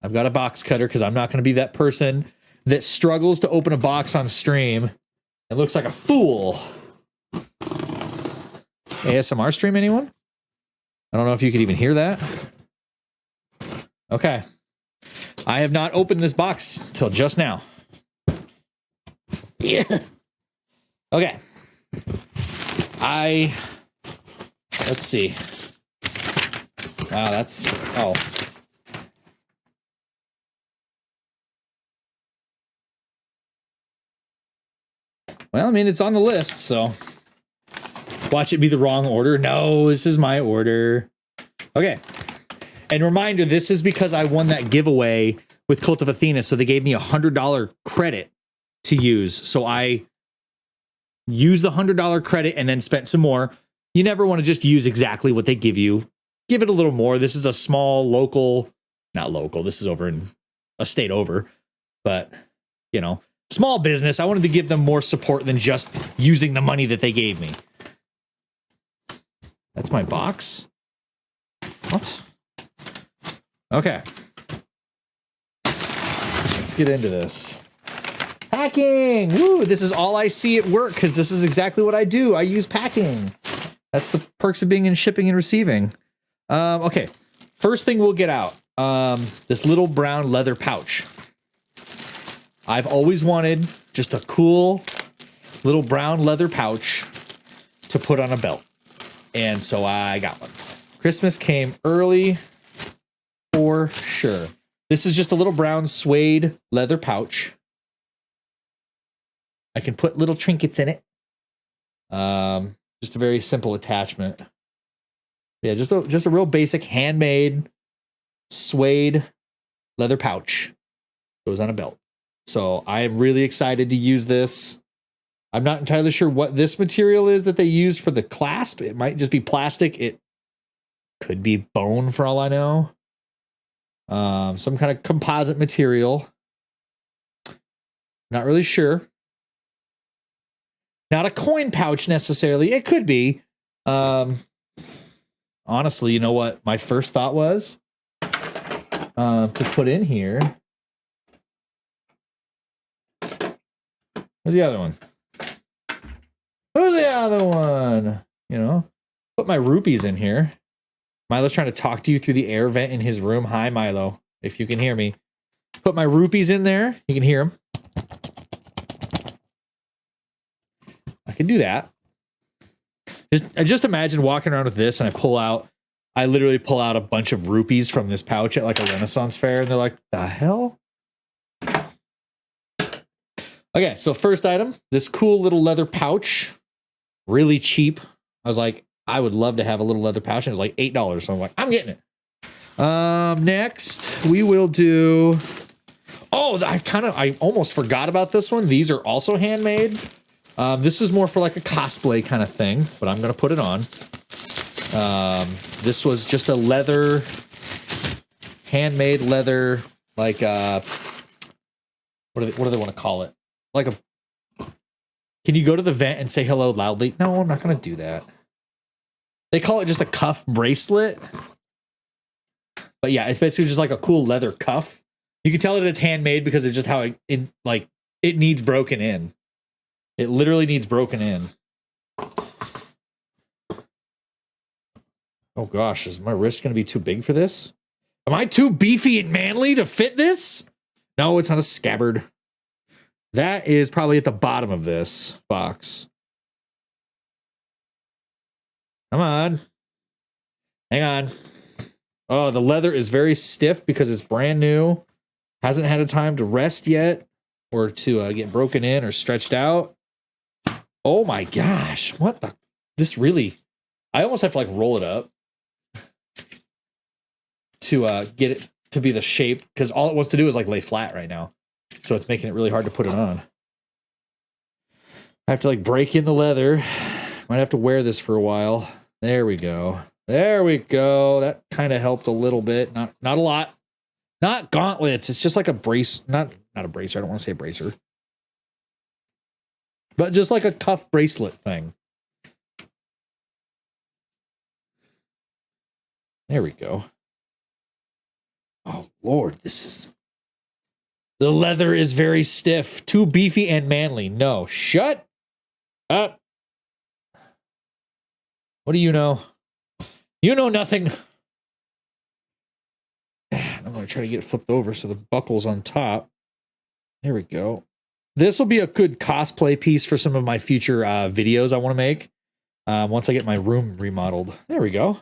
I've got a box cutter because I'm not going to be that person that struggles to open a box on stream and looks like a fool. ASMR stream, anyone? I don't know if you could even hear that. Okay. I have not opened this box till just now. Yeah. Okay. Let's see. Wow, that's, oh. Well, I mean, it's on the list, so. Watch it be the wrong order. No, this is my order. Okay. And reminder, this is because I won that giveaway with Kult of Athena, so they gave me $100 credit to use. So I used the $100 credit and then spent some more. You never want to just use exactly what they give you. Give it a little more. This is a small local, not local, this is over in a state over, but, you know, small business. I wanted to give them more support than just using the money that they gave me. That's my box? What? Okay. Let's get into this. Packing! Woo! This is all I see at work because this is exactly what I do. I use packing. That's the perks of being in shipping and receiving. Okay. First thing we'll get out. This little brown leather pouch. I've always wanted just a cool little brown leather pouch to put on a belt. And so I got one. Christmas came early for sure. This is just a little brown suede leather pouch. I can put little trinkets in it. Just a very simple attachment. Yeah, just a real basic handmade suede leather pouch. Goes on a belt. So I am really excited to use this. I'm not entirely sure what this material is that they used for the clasp. It might just be plastic. It could be bone for all I know. Some kind of composite material. Not really sure. Not a coin pouch necessarily. It could be. Honestly, you know what my first thought was? To put in here. Where's the other one? Who's the other one? You know, put my rupees in here. Milo's trying to talk to you through the air vent in his room. Hi, Milo, if you can hear me. Put my rupees in there. You can hear them. I can do that. Just imagine walking around with this and I literally pull out a bunch of rupees from this pouch at like a Renaissance fair and they're like, the hell? Okay, so first item, this cool little leather pouch. Really cheap. I was like, I would love to have a little leather pouch. And it was like $8. So I'm like, I'm getting it. Next, we will do... Oh, I almost forgot about this one. These are also handmade. This is more for like a cosplay kind of thing, but I'm going to put it on. This was just a leather, handmade leather, like, what do they want to call it? Like a... Can you go to the vent and say hello loudly? No, I'm not going to do that. They call it just a cuff bracelet. But yeah, it's basically just like a cool leather cuff. You can tell that it's handmade because it's just how it needs broken in. It literally needs broken in. Oh gosh, is my wrist going to be too big for this? Am I too beefy and manly to fit this? No, it's not a scabbard. That is probably at the bottom of this box. Come on. Hang on. Oh, the leather is very stiff because it's brand new. Hasn't had a time to rest yet or to get broken in or stretched out. Oh my gosh. What the? This really... I almost have to like roll it up to get it to be the shape because all it wants to do is like lay flat right now. So it's making it really hard to put it on. I have to like break in the leather. Might have to wear this for a while. There we go. There we go. That kind of helped a little bit. Not a lot. Not gauntlets. It's just like a brace. Not a bracer. I don't want to say bracer. But just like a cuff bracelet thing. There we go. Oh, Lord, the leather is very stiff, too beefy and manly. No, shut up. What do you know? You know nothing. I'm going to try to get it flipped over so the buckle's on top. There we go. This will be a good cosplay piece for some of my future videos I want to make once I get my room remodeled. There we go.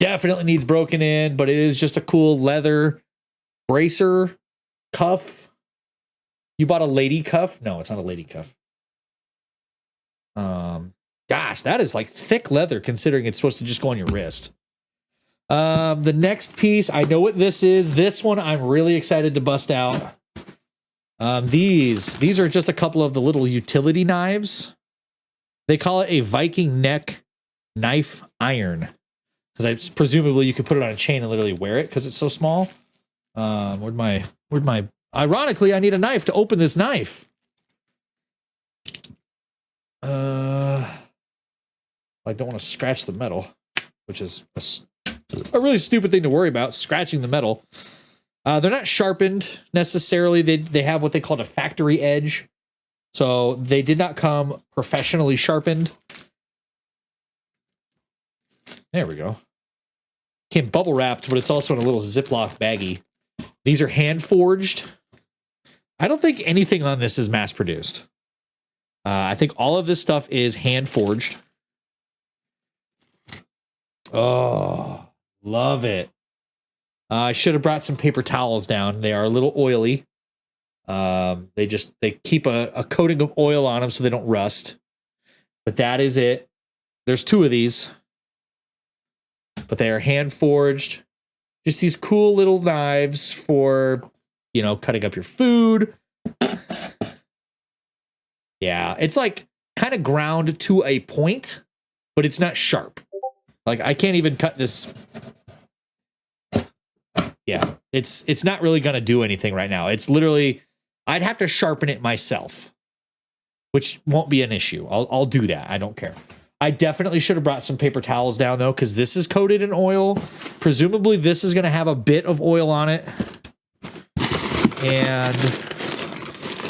Definitely needs broken in, but it is just a cool leather bracer cuff. You bought a lady cuff? No, it's not a lady cuff. Gosh, that is like thick leather considering it's supposed to just go on your wrist. The next piece, I know what this is. This one I'm really excited to bust out. These are just a couple of the little utility knives. They call it a Viking neck knife iron. Because presumably you could put it on a chain and literally wear it because it's so small. Where'd my ironically, I need a knife to open this knife. I don't want to scratch the metal, which is a really stupid thing to worry about, scratching the metal. They're not sharpened necessarily. They have what they call a factory edge. So they did not come professionally sharpened. There we go. Came bubble wrapped, but it's also in a little Ziploc baggie. These are hand forged. I don't think anything on this is mass produced. I think all of this stuff is hand forged. Oh, love it. I should have brought some paper towels down. They are a little oily. They keep a coating of oil on them so they don't rust. But that is it. There's 2 of these. But they are hand forged. Just these cool little knives for, cutting up your food. Yeah, it's like kind of ground to a point, but it's not sharp. Like I can't even cut this. Yeah, it's not really going to do anything right now. It's literally, I'd have to sharpen it myself, which won't be an issue. I'll do that. I don't care. I definitely should have brought some paper towels down though, because this is coated in oil. Presumably this is going to have a bit of oil on it. And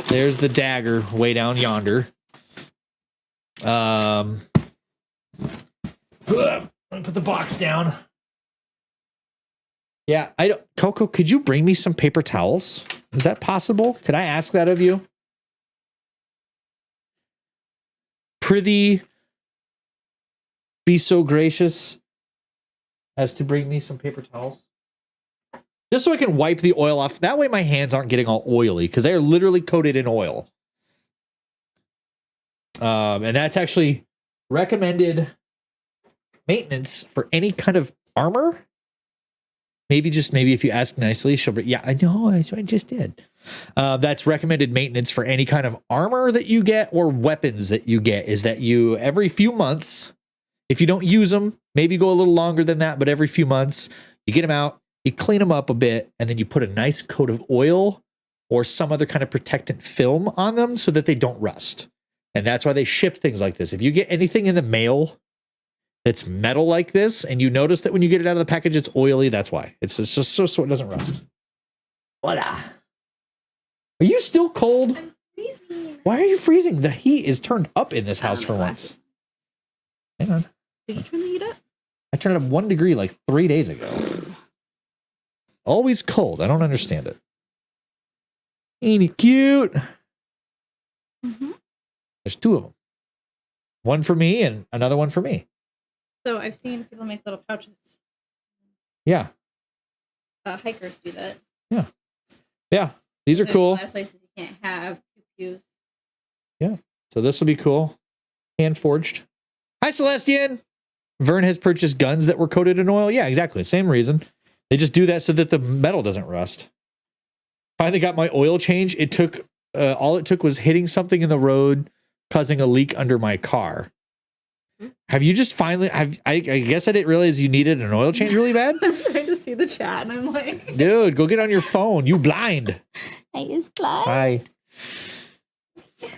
there's the dagger way down yonder. Let me put the box down. Yeah, Coco, could you bring me some paper towels? Is that possible? Could I ask that of you? Prithee, be so gracious as to bring me some paper towels. Just so I can wipe the oil off. That way my hands aren't getting all oily because they are literally coated in oil. And that's actually recommended maintenance for any kind of armor. Maybe if you ask nicely, she'll be, yeah, I know, I just did. That's recommended maintenance for any kind of armor that you get or weapons that you get, is that you, every few months, if you don't use them, maybe go a little longer than that, but every few months, you get them out, you clean them up a bit, and then you put a nice coat of oil or some other kind of protectant film on them so that they don't rust. And that's why they ship things like this. If you get anything in the mail that's metal like this, and you notice that when you get it out of the package, it's oily, that's why. It's just so it doesn't rust. Voila. Are you still cold? I'm freezing. Why are you freezing? The heat is turned up in this house for once. Hang on. Did you turn the heat up? I turned it up 1 degree like 3 days ago. Always cold. I don't understand it. Ain't he cute? Mm-hmm. There's 2 of them. One for me and another one for me. So I've seen people make little pouches. Yeah. Hikers do that. Yeah. Yeah. These are There's cool. A lot of places you can't have pews. Yeah. So this will be cool. Hand forged. Hi, Celestian. Vern has purchased guns that were coated in oil. Yeah, exactly. Same reason. They just do that so that the metal doesn't rust. Finally got my oil change. It took, all it took was hitting something in the road, causing a leak under my car. Have you just finally, I guess I didn't realize you needed an oil change really bad? I'm trying to see the chat and I'm like, dude, go get on your phone. You blind. I is blind. Hi.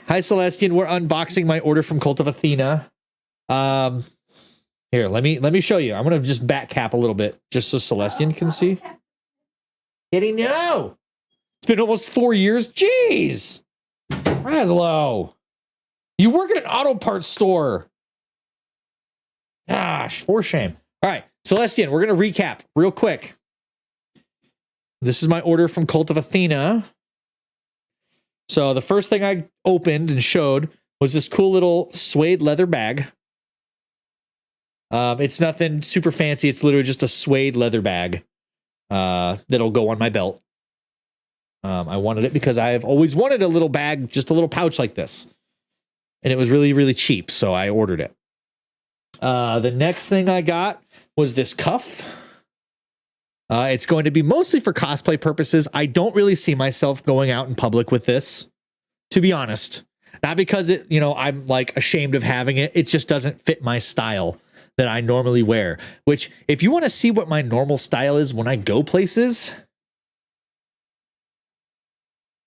Hi, Celestian. We're unboxing my order from Kult of Athena. Here, let me show you. I'm gonna just back cap a little bit just so Celestian can see. Kitty, no. It's been almost 4 years. Jeez. Razlo. You work at an auto parts store. Gosh, for shame. All right, Celestian, we're going to recap real quick. This is my order from Kult of Athena. So the first thing I opened and showed was this cool little suede leather bag. It's nothing super fancy. It's literally just a suede leather bag that'll go on my belt. I wanted it because I've always wanted a little bag, just a little pouch like this. And it was really, really cheap, so I ordered it. The next thing I got was this cuff. It's going to be mostly for cosplay purposes. I don't really see myself going out in public with this, to be honest. Not because I'm like ashamed of having it. It just doesn't fit my style that I normally wear. Which, if you want to see what my normal style is when I go places,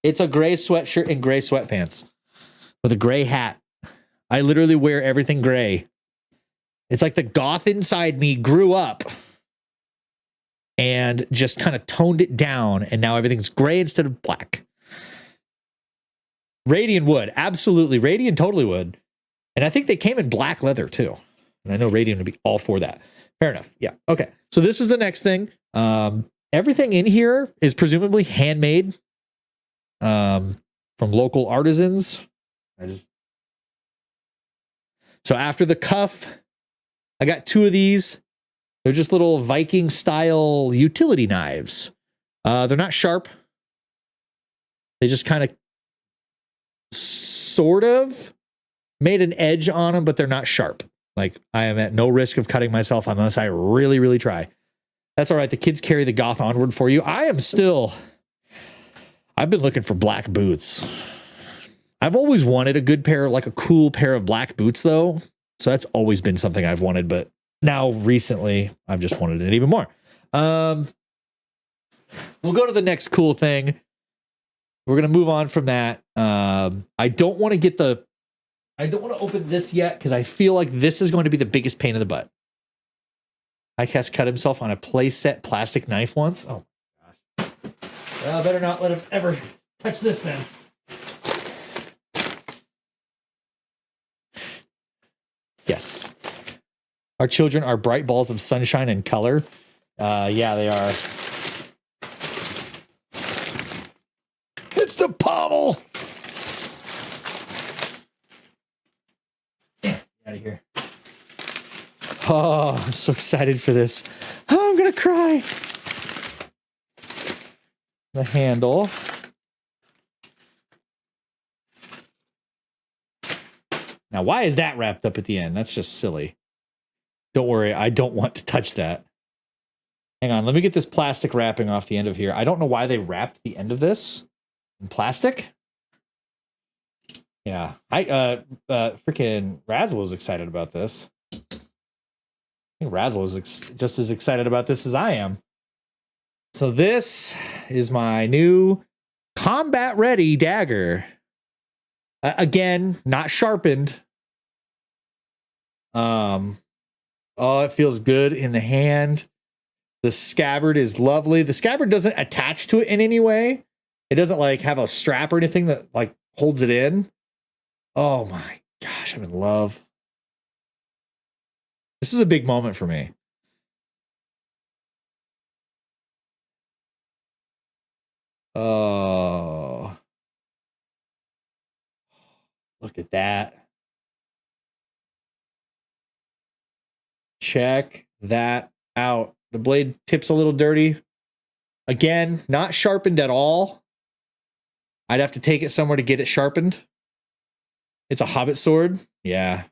it's a gray sweatshirt and gray sweatpants with a gray hat. I literally wear everything gray. It's like the goth inside me grew up and just kind of toned it down, and now everything's gray instead of black. Radiant would. Absolutely. Radiant totally would. And I think they came in black leather, too. And I know Radiant would be all for that. Fair enough. Yeah. Okay. So this is the next thing. Everything in here is presumably handmade from local artisans. So after the cuff, I got 2 of these. They're just little Viking style utility knives. They're not sharp. They just kind of sort of made an edge on them, but they're not sharp. Like, I am at no risk of cutting myself unless I really, really try. That's all right. The kids carry the goth onward for you. I've been looking for black boots. I've always wanted a good pair, like a cool pair of black boots, though. So that's always been something I've wanted, but now recently I've just wanted it even more. We'll go to the next cool thing. We're going to move on from that. I don't want to open this yet because I feel like this is going to be the biggest pain in the butt. Highcast cut himself on a playset plastic knife once. Oh my gosh. Well, I better not let him ever touch this then. Yes. Our children are bright balls of sunshine and color. Yeah, they are. It's the pommel. Get out of here. Oh, I'm so excited for this. Oh, I'm going to cry. The handle. Now, why is that wrapped up at the end? That's just silly. Don't worry, I don't want to touch that. Hang on, let me get this plastic wrapping off the end of here. I don't know why they wrapped the end of this in plastic. Yeah, freaking Razzle is excited about this. I think Razzle is just as excited about this as I am. So this is my new combat-ready dagger. Again, not sharpened. Oh, it feels good in the hand. The scabbard is lovely. The scabbard doesn't attach to it in any way. It doesn't like have a strap or anything that like holds it in. Oh my gosh, I'm in love. This is a big moment for me. Oh, look at that. Check that out. The blade tip's a little dirty. Again, not sharpened at all. I'd have to take it somewhere to get it sharpened. It's a hobbit sword. Yeah.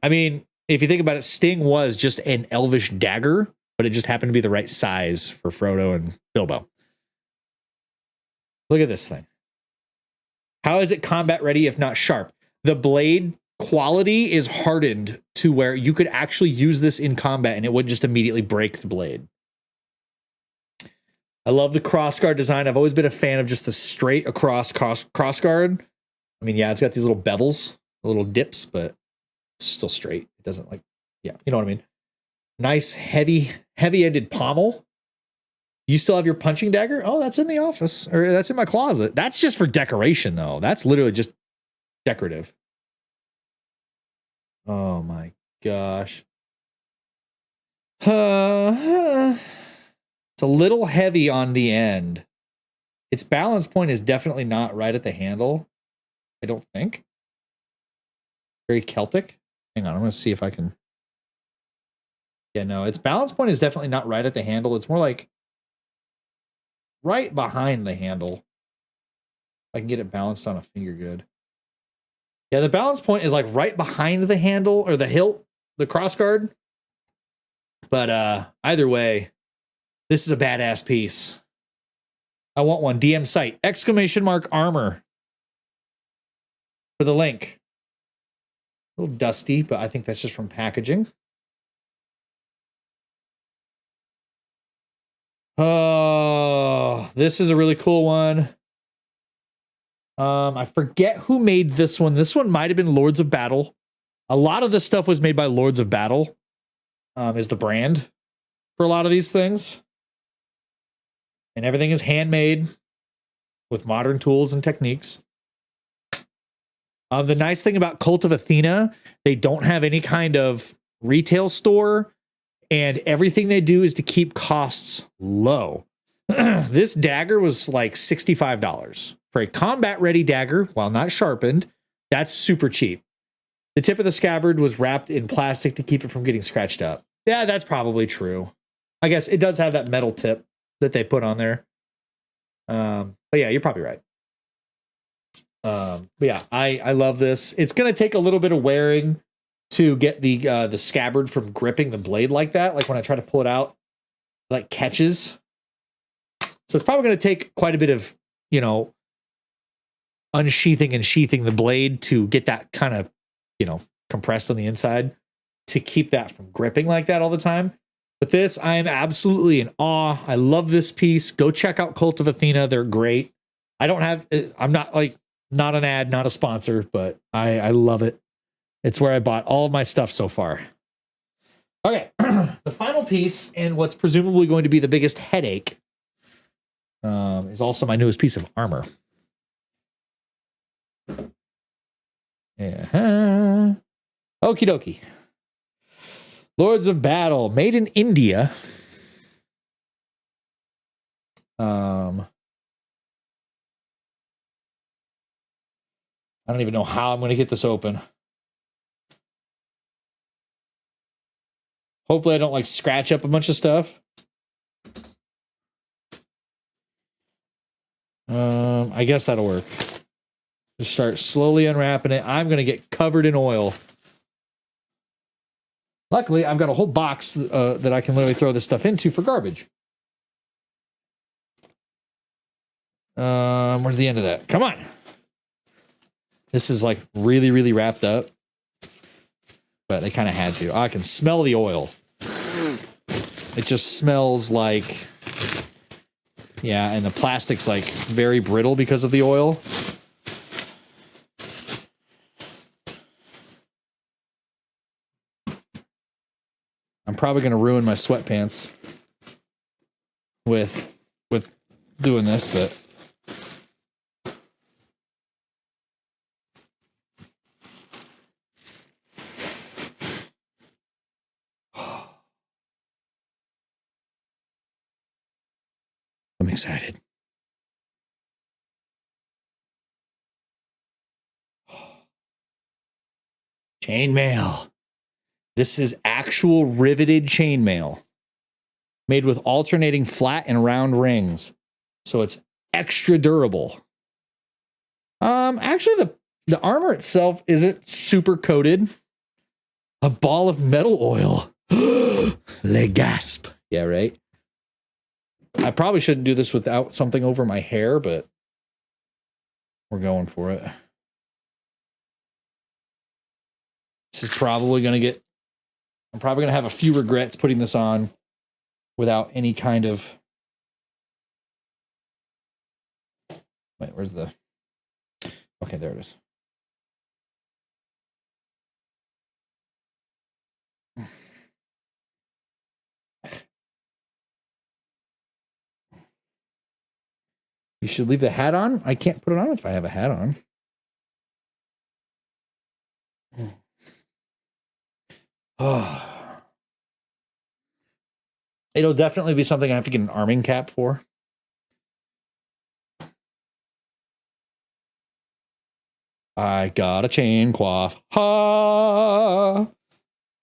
I mean, if you think about it, Sting was just an elvish dagger, but it just happened to be the right size for Frodo and Bilbo. Look at this thing. How is it combat ready if not sharp? The blade quality is hardened to where you could actually use this in combat and it wouldn't just immediately break the blade. I love the crossguard design. I've always been a fan of just the straight across crossguard. I mean, yeah, it's got these little bevels, little dips, but it's still straight. It doesn't like, yeah, you know what I mean? Nice, heavy-ended pommel. You still have your punching dagger? Oh, that's in the office, or that's in my closet. That's just for decoration, though. That's literally just decorative. Oh my gosh. It's a little heavy on the end. Its balance point is definitely not right at the handle. I don't think. Very Celtic. Hang on, I'm going to see if I can. Yeah, no, its balance point is definitely not right at the handle. It's more like right behind the handle. I can get it balanced on a finger good. Yeah, the balance point is like right behind the handle or the hilt, the crossguard. But either way, this is a badass piece. I want one. DM site, ! armor for the link. A little dusty, but I think that's just from packaging. Oh, this is a really cool one. I forget who made this one. This one might have been Lords of Battle. A lot of this stuff was made by Lords of Battle, is the brand for a lot of these things. And everything is handmade with modern tools and techniques. The nice thing about Kult of Athena, they don't have any kind of retail store, and everything they do is to keep costs low. This dagger was like $65 for a combat ready dagger while not sharpened. That's super cheap. The tip of the scabbard was wrapped in plastic to keep it from getting scratched up. Yeah, that's probably true. I guess it does have that metal tip that they put on there. But yeah, you're probably right. But yeah, I love this. It's gonna take a little bit of wearing to get the scabbard from gripping the blade like that. Like when I try to pull it out, like catches. So it's probably gonna take quite a bit of, you know, unsheathing and sheathing the blade to get that kind of, you know, compressed on the inside to keep that from gripping like that all the time. But this, I am absolutely in awe. I love this piece. Go check out Cult of Athena. They're great. I'm not like, not an ad, not a sponsor, but I love it. It's where I bought all of my stuff so far. Okay, the final piece, and what's presumably going to be the biggest headache, is also my newest piece of armor. Yeah. Okie dokie. Lords of Battle, made in India. I don't even know how I'm going to get this open. Hopefully I don't like scratch up a bunch of stuff. I guess that'll work. Just start slowly unwrapping it. I'm going to get covered in oil. Luckily, I've got a whole box that I can literally throw this stuff into for garbage. Where's the end of that? Come on. This is like really, really wrapped up. But they kind of had to. I can smell the oil. It just smells like... Yeah, and the plastic's like very brittle because of the oil. I'm probably going to ruin my sweatpants with doing this, but... I'm excited. Chainmail. This is actual riveted chainmail made with alternating flat and round rings. So it's extra durable. Actually the armor itself isn't super coated. A ball of metal oil. Le gasp. Yeah, right. I probably shouldn't do this without something over my hair, but we're going for it. This is probably going to get... I'm probably going to have a few regrets putting this on without any kind of... Wait, where's the... Okay, there it is. You should leave the hat on. I can't put it on if I have a hat on. Oh. It'll definitely be something I have to get an arming cap for. I got a chain coif. Ha!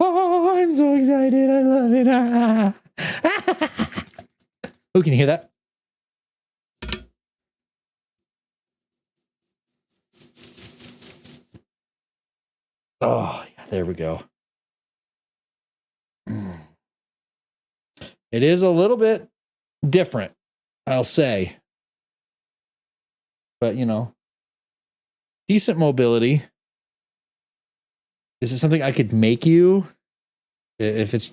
Oh, I'm so excited. I love it. Ah. Oh, can you hear that? Oh, yeah, there we go. It is a little bit different, I'll say. But, you know, decent mobility. Is it something I could make you? If it's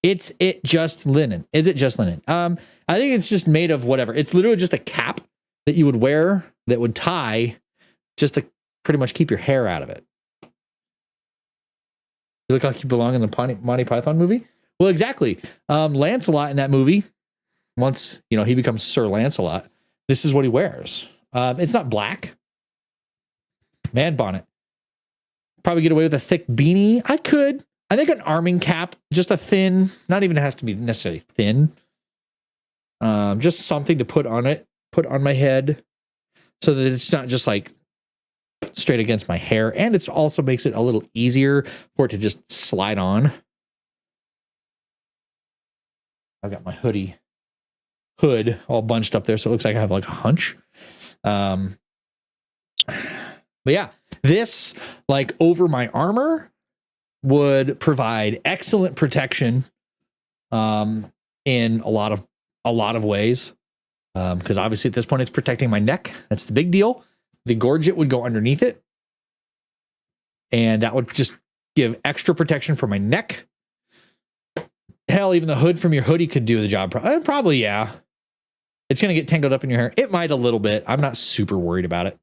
it just linen? Is it just linen? I think it's just made of whatever. It's literally just a cap that you would wear that would tie just to pretty much keep your hair out of it. You look like you belong in the Monty Python movie. Well, exactly. Lancelot in that movie, once you know he becomes Sir Lancelot, this is what he wears. It's not black. Man bonnet. Probably get away with a thick beanie. I could. I think an arming cap, just a thin, not even have to be necessarily thin. Just something to put on it, put on my head, so that it's not just like straight against my hair, and it also makes it a little easier for it to just slide on. I've got my hood all bunched up there, so it looks like I have like a hunch. But yeah, this like over my armor would provide excellent protection in a lot of ways. Because obviously at this point it's protecting my neck. That's the big deal. The gorget would go underneath it, and that would just give extra protection for my neck. Hell, even the hood from your hoodie could do the job. Probably, yeah. It's going to get tangled up in your hair. It might a little bit. I'm not super worried about it.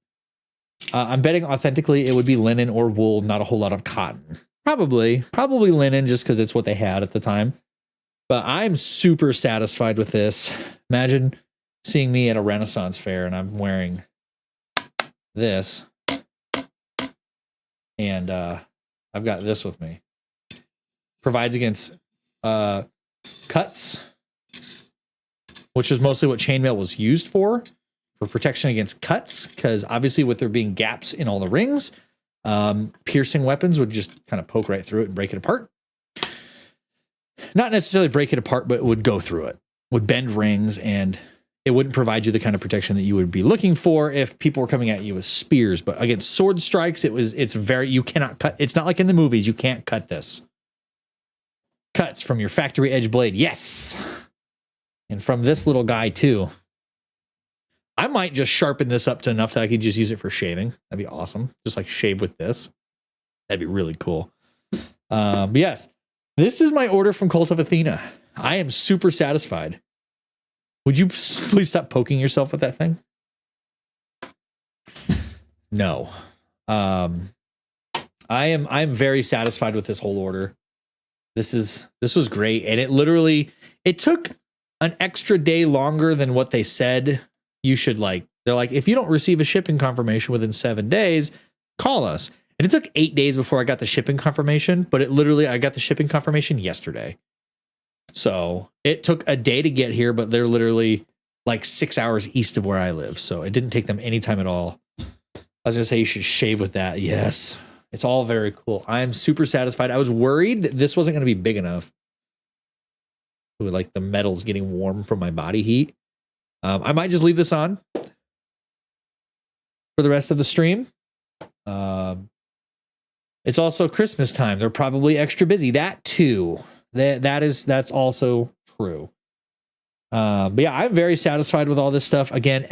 I'm betting authentically it would be linen or wool, not a whole lot of cotton. Probably linen just because it's what they had at the time. But I'm super satisfied with this. Imagine seeing me at a Renaissance fair and I'm wearing this. And I've got this with me. Provides against cuts, which is mostly what chainmail was used for protection against cuts, because obviously with there being gaps in all the rings, piercing weapons would just kind of poke right through it and break it apart. Not necessarily break it apart, but it would go through it, would bend rings, and it wouldn't provide you the kind of protection that you would be looking for if people were coming at you with spears. But against sword strikes, you cannot cut. It's not like in the movies, you can't cut this. Cuts from your factory edge blade, yes, and from this little guy too. I might just sharpen this up to enough that I could just use it for shaving. That'd be awesome. Just like shave with this. That'd be really cool. But yes, this is my order from Kult of Athena. I am super satisfied. Would you please stop poking yourself with that thing? No. I'm very satisfied with this whole order. This was great. And it took an extra day longer than what they said you should like. They're like, if you don't receive a shipping confirmation within 7 days, call us. And it took 8 days before I got the shipping confirmation, but I got the shipping confirmation yesterday. So it took a day to get here, but they're literally like 6 hours east of where I live. So it didn't take them any time at all. I was going to say you should shave with that. Yes. It's all very cool. I'm super satisfied. I was worried that this wasn't going to be big enough. Ooh, like the metal's getting warm from my body heat. I might just leave this on for the rest of the stream. It's also Christmas time. They're probably extra busy. That too. That's also true. But yeah, I'm very satisfied with all this stuff. Again,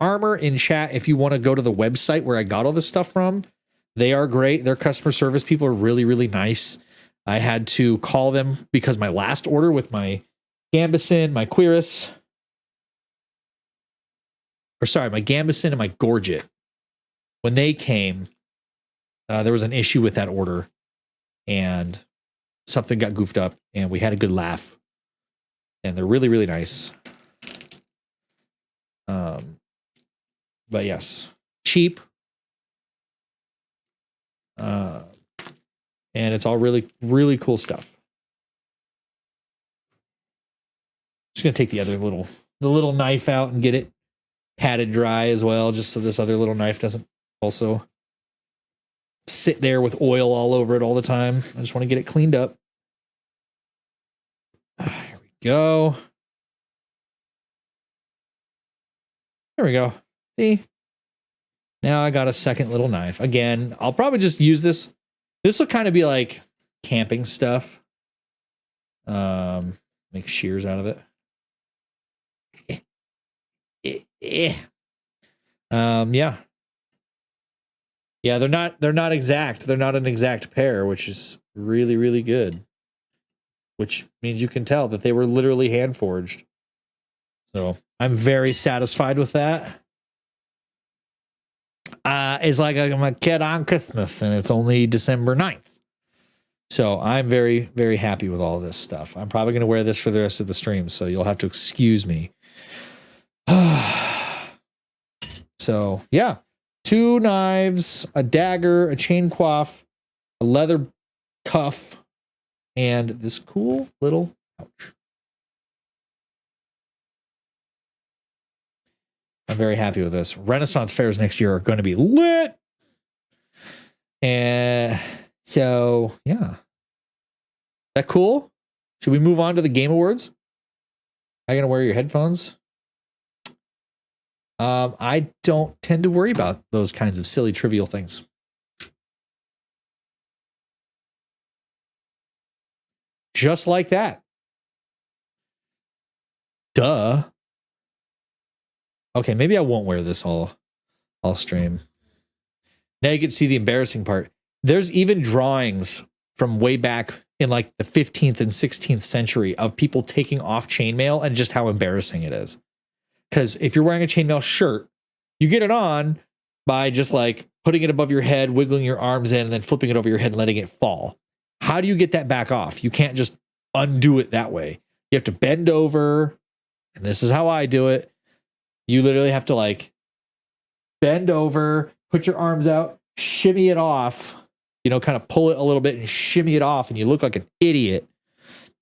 !armor in chat if you want to go to the website where I got all this stuff from. They are great. Their customer service people are really, really nice. I had to call them because my last order with my Gambeson, my Cuirass, my Gambeson and my Gorget, when they came, there was an issue with that order and something got goofed up and we had a good laugh. And they're really, really nice. But yes, cheap. And it's all really, really cool stuff. Just gonna take the little knife out and get it patted dry as well, just so this other little knife doesn't also sit there with oil all over it all the time. I just want to get it cleaned up. Here we go. There we go. See? Now I got a second little knife. Again, I'll probably just use this. This will kind of be like camping stuff. Make shears out of it. Yeah. Yeah, they're not exact. They're not an exact pair, which is really, really good. Which means you can tell that they were literally hand forged. So I'm very satisfied with that. It's like I'm a kid on Christmas and it's only December 9th. So I'm very, very happy with all of this stuff. I'm probably going to wear this for the rest of the stream, so you'll have to excuse me. So, yeah. 2 knives, a dagger, a chain coif, a leather cuff, and this cool little pouch. I'm very happy with this. Renaissance fairs next year are going to be lit. And so, yeah. That cool? Should we move on to the Game Awards? Are you going to wear your headphones? I don't tend to worry about those kinds of silly, trivial things. Just like that. Duh. Okay, maybe I won't wear this all stream. Now you can see the embarrassing part. There's even drawings from way back in like the 15th and 16th century of people taking off chainmail and just how embarrassing it is. Because if you're wearing a chainmail shirt, you get it on by just like putting it above your head, wiggling your arms in, and then flipping it over your head and letting it fall. How do you get that back off? You can't just undo it that way. You have to bend over, and this is how I do it. You literally have to like bend over, put your arms out, shimmy it off, kind of pull it a little bit and shimmy it off, and you look like an idiot.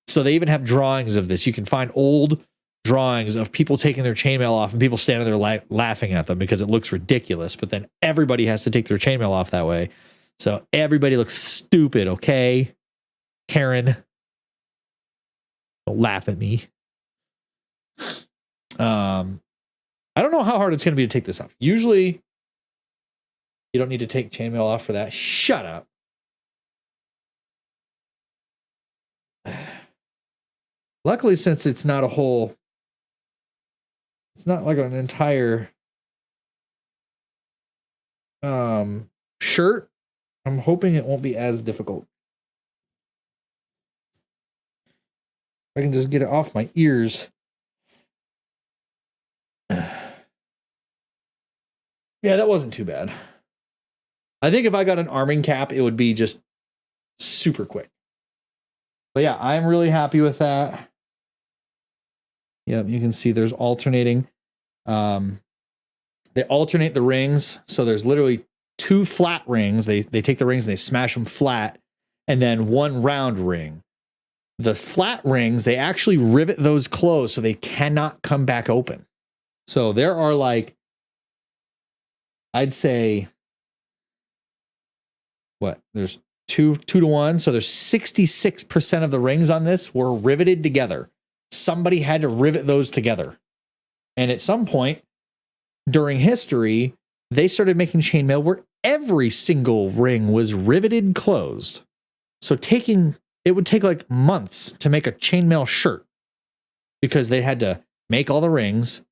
So they even have drawings of this. You can find old drawings of people taking their chainmail off and people standing there laughing at them because it looks ridiculous. But then everybody has to take their chainmail off that way. So everybody looks stupid, okay? Karen, don't laugh at me. I don't know how hard it's going to be to take this off. Usually, you don't need to take chainmail off for that. Shut up. Luckily, since it's not it's not like an entire shirt, I'm hoping it won't be as difficult. I can just get it off my ears. Yeah, that wasn't too bad. I think if I got an arming cap, it would be just super quick. But yeah, I'm really happy with that. Yep, you can see there's alternating. They alternate the rings. So there's literally 2 flat rings. They take the rings and they smash them flat, and then 1 round ring. The flat rings, they actually rivet those closed so they cannot come back open. So there are like, I'd say, there's 2 to 1. So there's 66% of the rings on this were riveted together. Somebody had to rivet those together. And at some point during history, they started making chainmail where every single ring was riveted closed. So it would take like months to make a chainmail shirt because they had to make all the rings.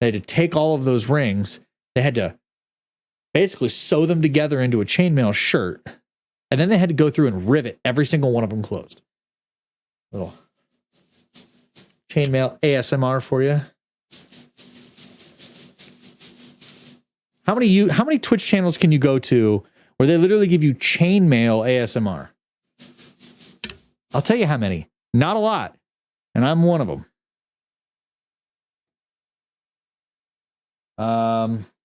They had to take all of those rings. They had to basically sew them together into a chainmail shirt. And then they had to go through and rivet every single one of them closed. Little chainmail ASMR for you. How many Twitch channels can you go to where they literally give you chainmail ASMR? I'll tell you how many. Not a lot. And I'm one of them.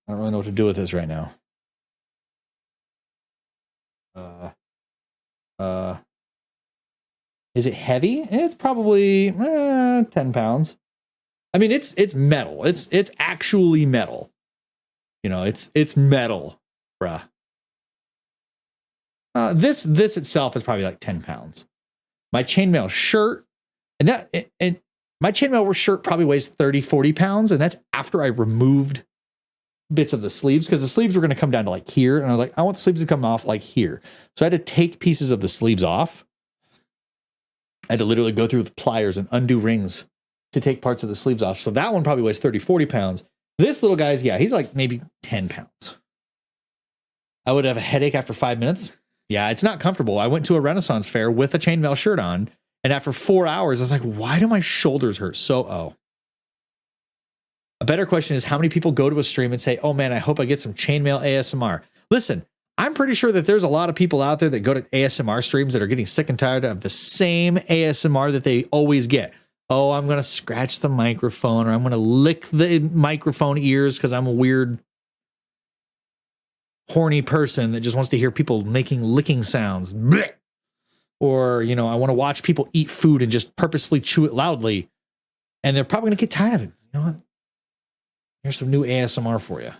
I don't really know what to do with this right now. Is it heavy? It's probably 10 pounds. I mean, it's metal. It's actually metal. You know, it's metal, bruh. This itself is probably like 10 pounds. My chainmail shirt, and my chainmail shirt probably weighs 30, 40 pounds, and that's after I removed bits of the sleeves, because the sleeves were going to come down to like here, and I was like, I want the sleeves to come off like here. So I had to take pieces of the sleeves off. I had to literally go through with pliers and undo rings to take parts of the sleeves off. So that one probably weighs 30, 40 pounds. This little guy's, yeah, he's like maybe 10 pounds. I would have a headache after 5 minutes. Yeah, it's not comfortable. I went to a Renaissance fair with a chainmail shirt on, and after 4 hours, I was like, why do my shoulders hurt so? A better question is, how many people go to a stream and say, oh man, I hope I get some chainmail ASMR? Listen, I'm pretty sure that there's a lot of people out there that go to ASMR streams that are getting sick and tired of the same ASMR that they always get. Oh, I'm going to scratch the microphone, or I'm going to lick the microphone ears because I'm a weird, horny person that just wants to hear people making licking sounds. Blech. Or, you know, I want to watch people eat food and just purposefully chew it loudly. And they're probably going to get tired of it. You know what? Here's some new ASMR for you.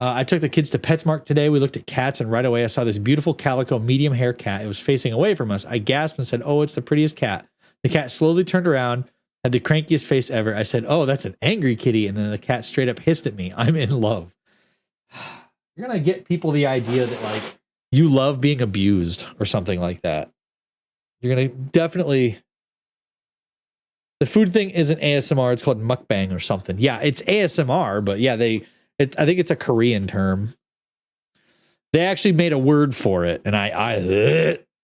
I took the kids to PetSmart today. We looked at cats, and right away I saw this beautiful calico medium hair cat. It was facing away from us. I gasped and said, oh, it's the prettiest cat. The cat slowly turned around, had the crankiest face ever. I said, oh, that's an angry kitty. And then the cat straight up hissed at me. I'm in love. You're going to get people the idea that, like, you love being abused or something like that. You're going to definitely... The food thing isn't ASMR. It's called mukbang or something. Yeah, it's ASMR, but yeah, I think it's a Korean term. They actually made a word for it, and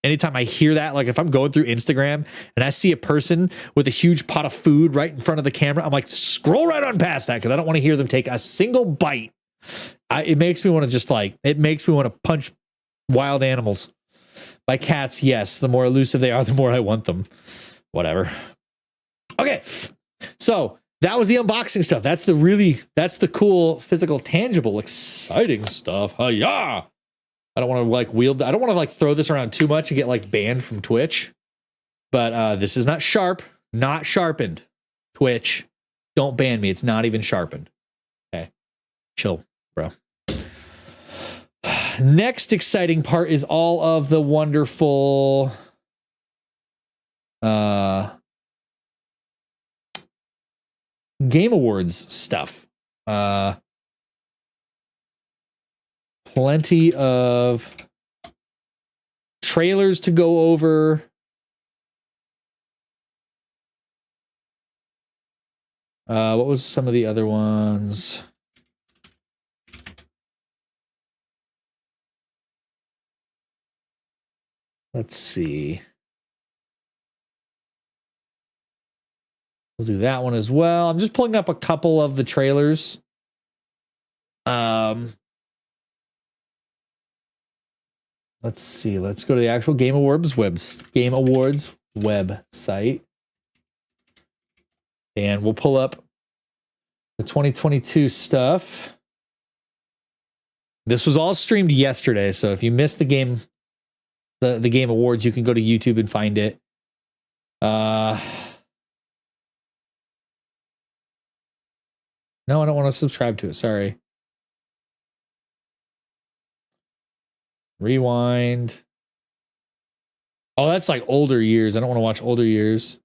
anytime I hear that, like if I'm going through Instagram and I see a person with a huge pot of food right in front of the camera, I'm like, scroll right on past that, because I don't want to hear them take a single bite. It makes me want to punch wild animals. By cats, yes. The more elusive they are, the more I want them. Whatever. Okay, so that was the unboxing stuff. That's the cool, physical, tangible, exciting stuff. Hi-ya! I don't want to I don't want to throw this around too much and get like banned from Twitch. But this is not sharpened. Twitch, don't ban me. It's not even sharpened. Okay, chill, bro. Next exciting part is all of the wonderful Game Awards stuff. Plenty of trailers to go over. What was some of the other ones? Let's see. We'll do that one as well. I'm just pulling up a couple of the trailers. Let's see. Let's go to the actual Game Awards website. And we'll pull up the 2022 stuff. This was all streamed yesterday, so if you missed the Game Awards, you can go to YouTube and find it. No, I don't want to subscribe to it. Sorry. Rewind. Oh, that's like older years. I don't want to watch older years.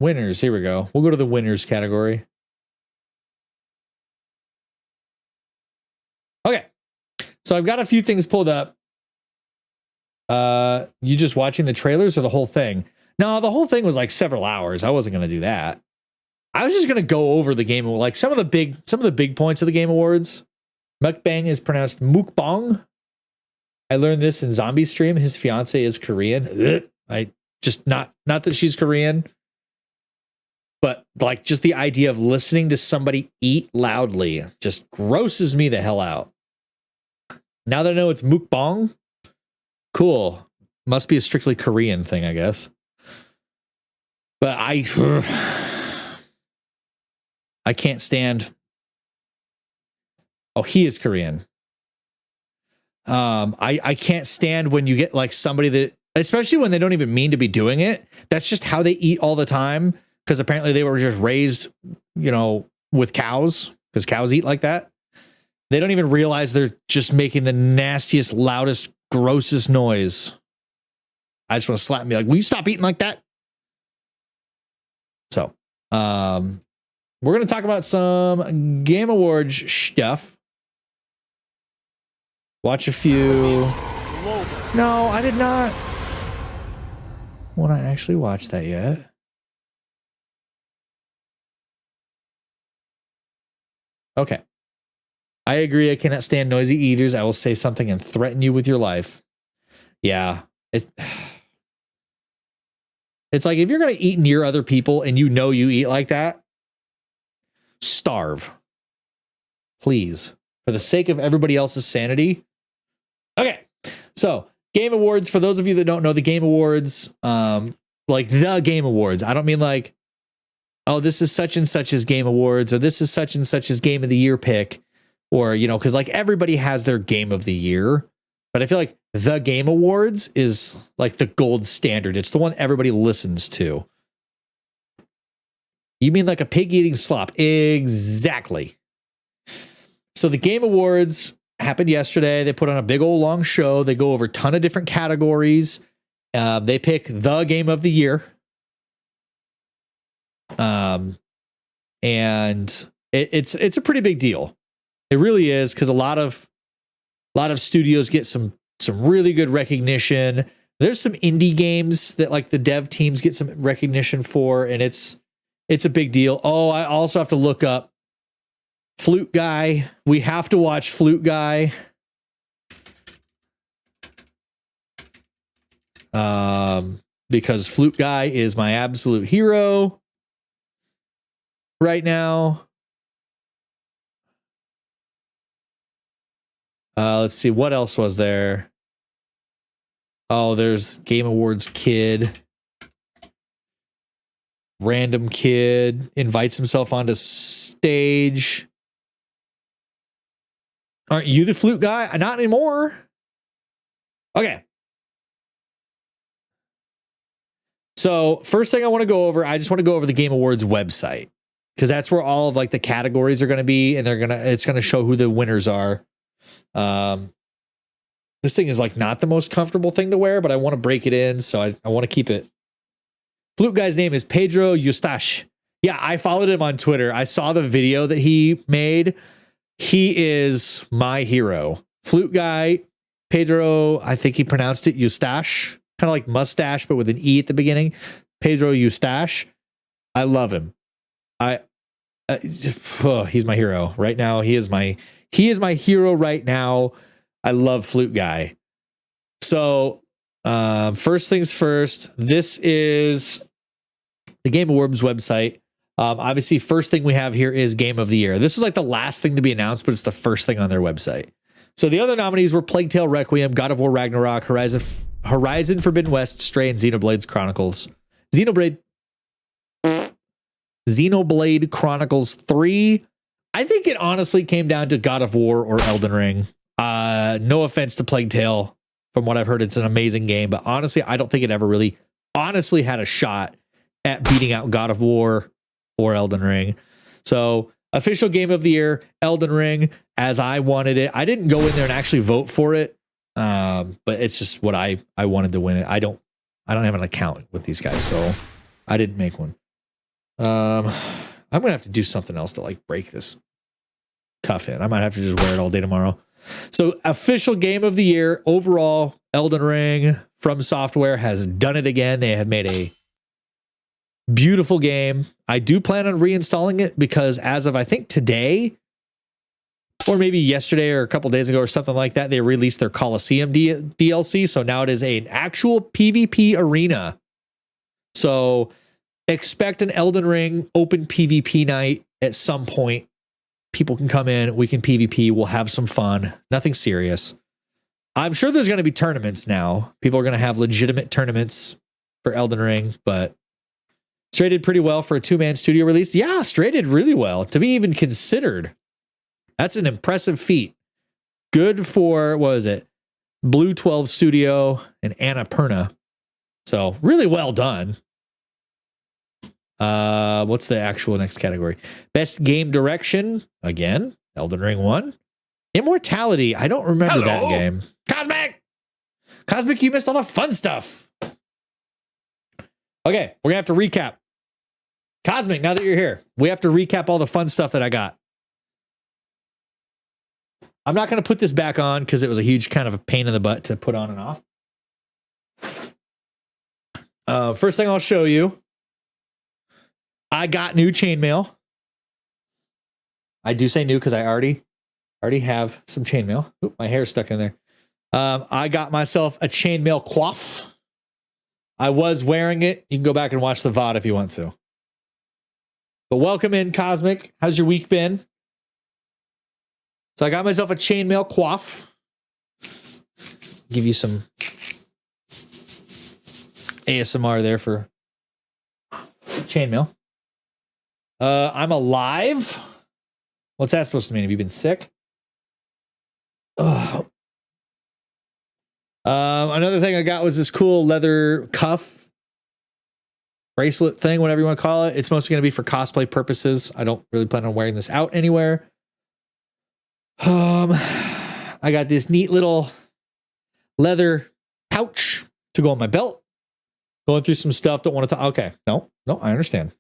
Winners. Here we go. We'll go to the winners category. Okay. So I've got a few things pulled up. You just watching the trailers or the whole thing? No, the whole thing was like several hours. I wasn't going to do that. I was just going to go over the game, like some of the big points of the Game Awards. Mukbang is pronounced mukbang. I learned this in Zombie Stream. His fiance is Korean. I just not that she's Korean, but like just the idea of listening to somebody eat loudly just grosses me the hell out. Now that I know it's mukbang, cool. Must be a strictly Korean thing, I guess. But I can't stand Oh, he is Korean. I can't stand when you get like somebody that, especially when they don't even mean to be doing it. That's just how they eat all the time. Because apparently they were just raised, with cows, because cows eat like that. They don't even realize they're just making the nastiest, loudest, grossest noise. I just want to slap and be like, will you stop eating like that? So, we're going to talk about some Game Awards stuff. Watch a few. No, I did not want to actually watch that yet. Okay. I agree. I cannot stand noisy eaters. I will say something and threaten you with your life. Yeah. It's like if you're going to eat near other people and you eat like that, starve. Please. For the sake of everybody else's sanity. Okay. So, Game Awards, for those of you that don't know, the Game Awards, like the Game Awards. I don't mean like, oh, this is such and such's Game Awards, or this is such and such's Game of the Year pick, or, because like everybody has their Game of the Year. But I feel like the Game Awards is like the gold standard. It's the one everybody listens to. You mean like a pig eating slop? Exactly. So the Game Awards happened yesterday. They put on a big old long show. They go over a ton of different categories. They pick the Game of the Year. And it's a pretty big deal. It really is, because a lot of studios get some really good recognition. There's some indie games that like the dev teams get some recognition for, and it's a big deal. Oh, I also have to look up Flute Guy. We have to watch Flute Guy. Because Flute Guy is my absolute hero right now. Let's see, what else was there? Oh, there's Game Awards kid. Random kid invites himself onto stage. Aren't you the flute guy? Not anymore. Okay. So first thing I want to go over, I just want to go over the Game Awards website, because that's where all of like the categories are going to be, and it's going to show who the winners are. This thing is like not the most comfortable thing to wear, but I want to break it in, so I want to keep it. Flute guy's name is Pedro Eustache. Yeah, I followed him on Twitter. I saw the video that he made. He is my hero. Flute guy, Pedro, I think he pronounced it Eustache, kind of like mustache, but with an E at the beginning. Pedro Eustache. I love him. He's my hero right now. He is my hero right now. I love Flute Guy. So, first things first, this is the Game Awards website. Obviously, first thing we have here is Game of the Year. This is like the last thing to be announced, but it's the first thing on their website. So the other nominees were Plague Tale Requiem, God of War Ragnarok, Horizon Forbidden West, Stray, and Xenoblade Chronicles. Xenoblade Chronicles 3. I think it honestly came down to God of War or Elden Ring. No offense to Plague Tale. From what I've heard, it's an amazing game, but honestly, I don't think it ever really honestly had a shot at beating out God of War or Elden Ring. So, official Game of the Year, Elden Ring, as I wanted it. I didn't go in there and actually vote for it, but it's just what I wanted to win it. I don't have an account with these guys, so I didn't make one. I'm gonna have to do something else to like break this cuff in. I might have to just wear it all day tomorrow. So, official Game of the Year overall, Elden Ring from Software has done it again. They have made a beautiful game. I do plan on reinstalling it because as of I think today, or maybe yesterday or a couple days ago or something like that, they released their Coliseum DLC. So now it is an actual PvP arena. So expect an Elden Ring open PvP night at some point. People can come in, we can PvP, we'll have some fun. Nothing serious. I'm sure there's going to be tournaments now. People are going to have legitimate tournaments for Elden Ring, but Stray did pretty well for a 2-man studio release. Yeah, Stray did really well to be even considered That's an impressive feat. Good for, what is it? Blue 12 Studio and Annapurna. So really well done. What's the actual next category? Best game direction. Again, Elden Ring 1. Immortality. I don't remember that game. Cosmic, you missed all the fun stuff. Okay, we're gonna have to recap. Cosmic, now that you're here, we have to recap all the fun stuff that I got. I'm not gonna put this back on because it was a huge kind of a pain in the butt to put on and off. First thing I'll show you, I got new chainmail. I do say new because I already have some chainmail. Oop, my hair's stuck in there. I got myself a chainmail coif. I was wearing it. You can go back and watch the VOD if you want to. But welcome in, Cosmic. How's your week been? So I got myself a chainmail coif. Give you some ASMR there for chainmail. I'm alive. What's that supposed to mean? Have you been sick? Ugh. Another thing I got was this cool leather cuff bracelet thing, whatever you want to call it. It's mostly going to be for cosplay purposes. I don't really plan on wearing this out anywhere. I got this neat little leather pouch to go on my belt. Going through some stuff. Don't want to talk. Okay. No, I understand.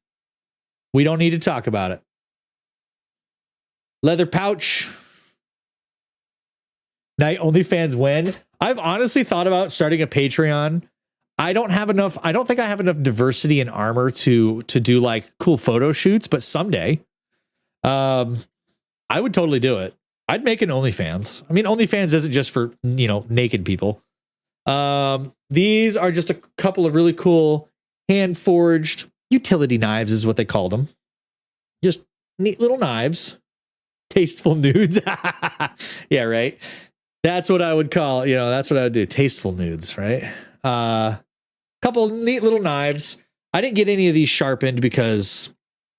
We don't need to talk about it. Leather pouch. Night OnlyFans when. I've honestly thought about starting a Patreon. I don't think I have enough diversity in armor to do like cool photo shoots, but someday I would totally do it. I'd make an OnlyFans. I mean, OnlyFans isn't just for, naked people. These are just a couple of really cool hand-forged utility knives is what they call them. Just neat little knives. Tasteful nudes. Yeah, right. That's what I would call, that's what I would do. Tasteful nudes, right? Couple neat little knives. I didn't get any of these sharpened because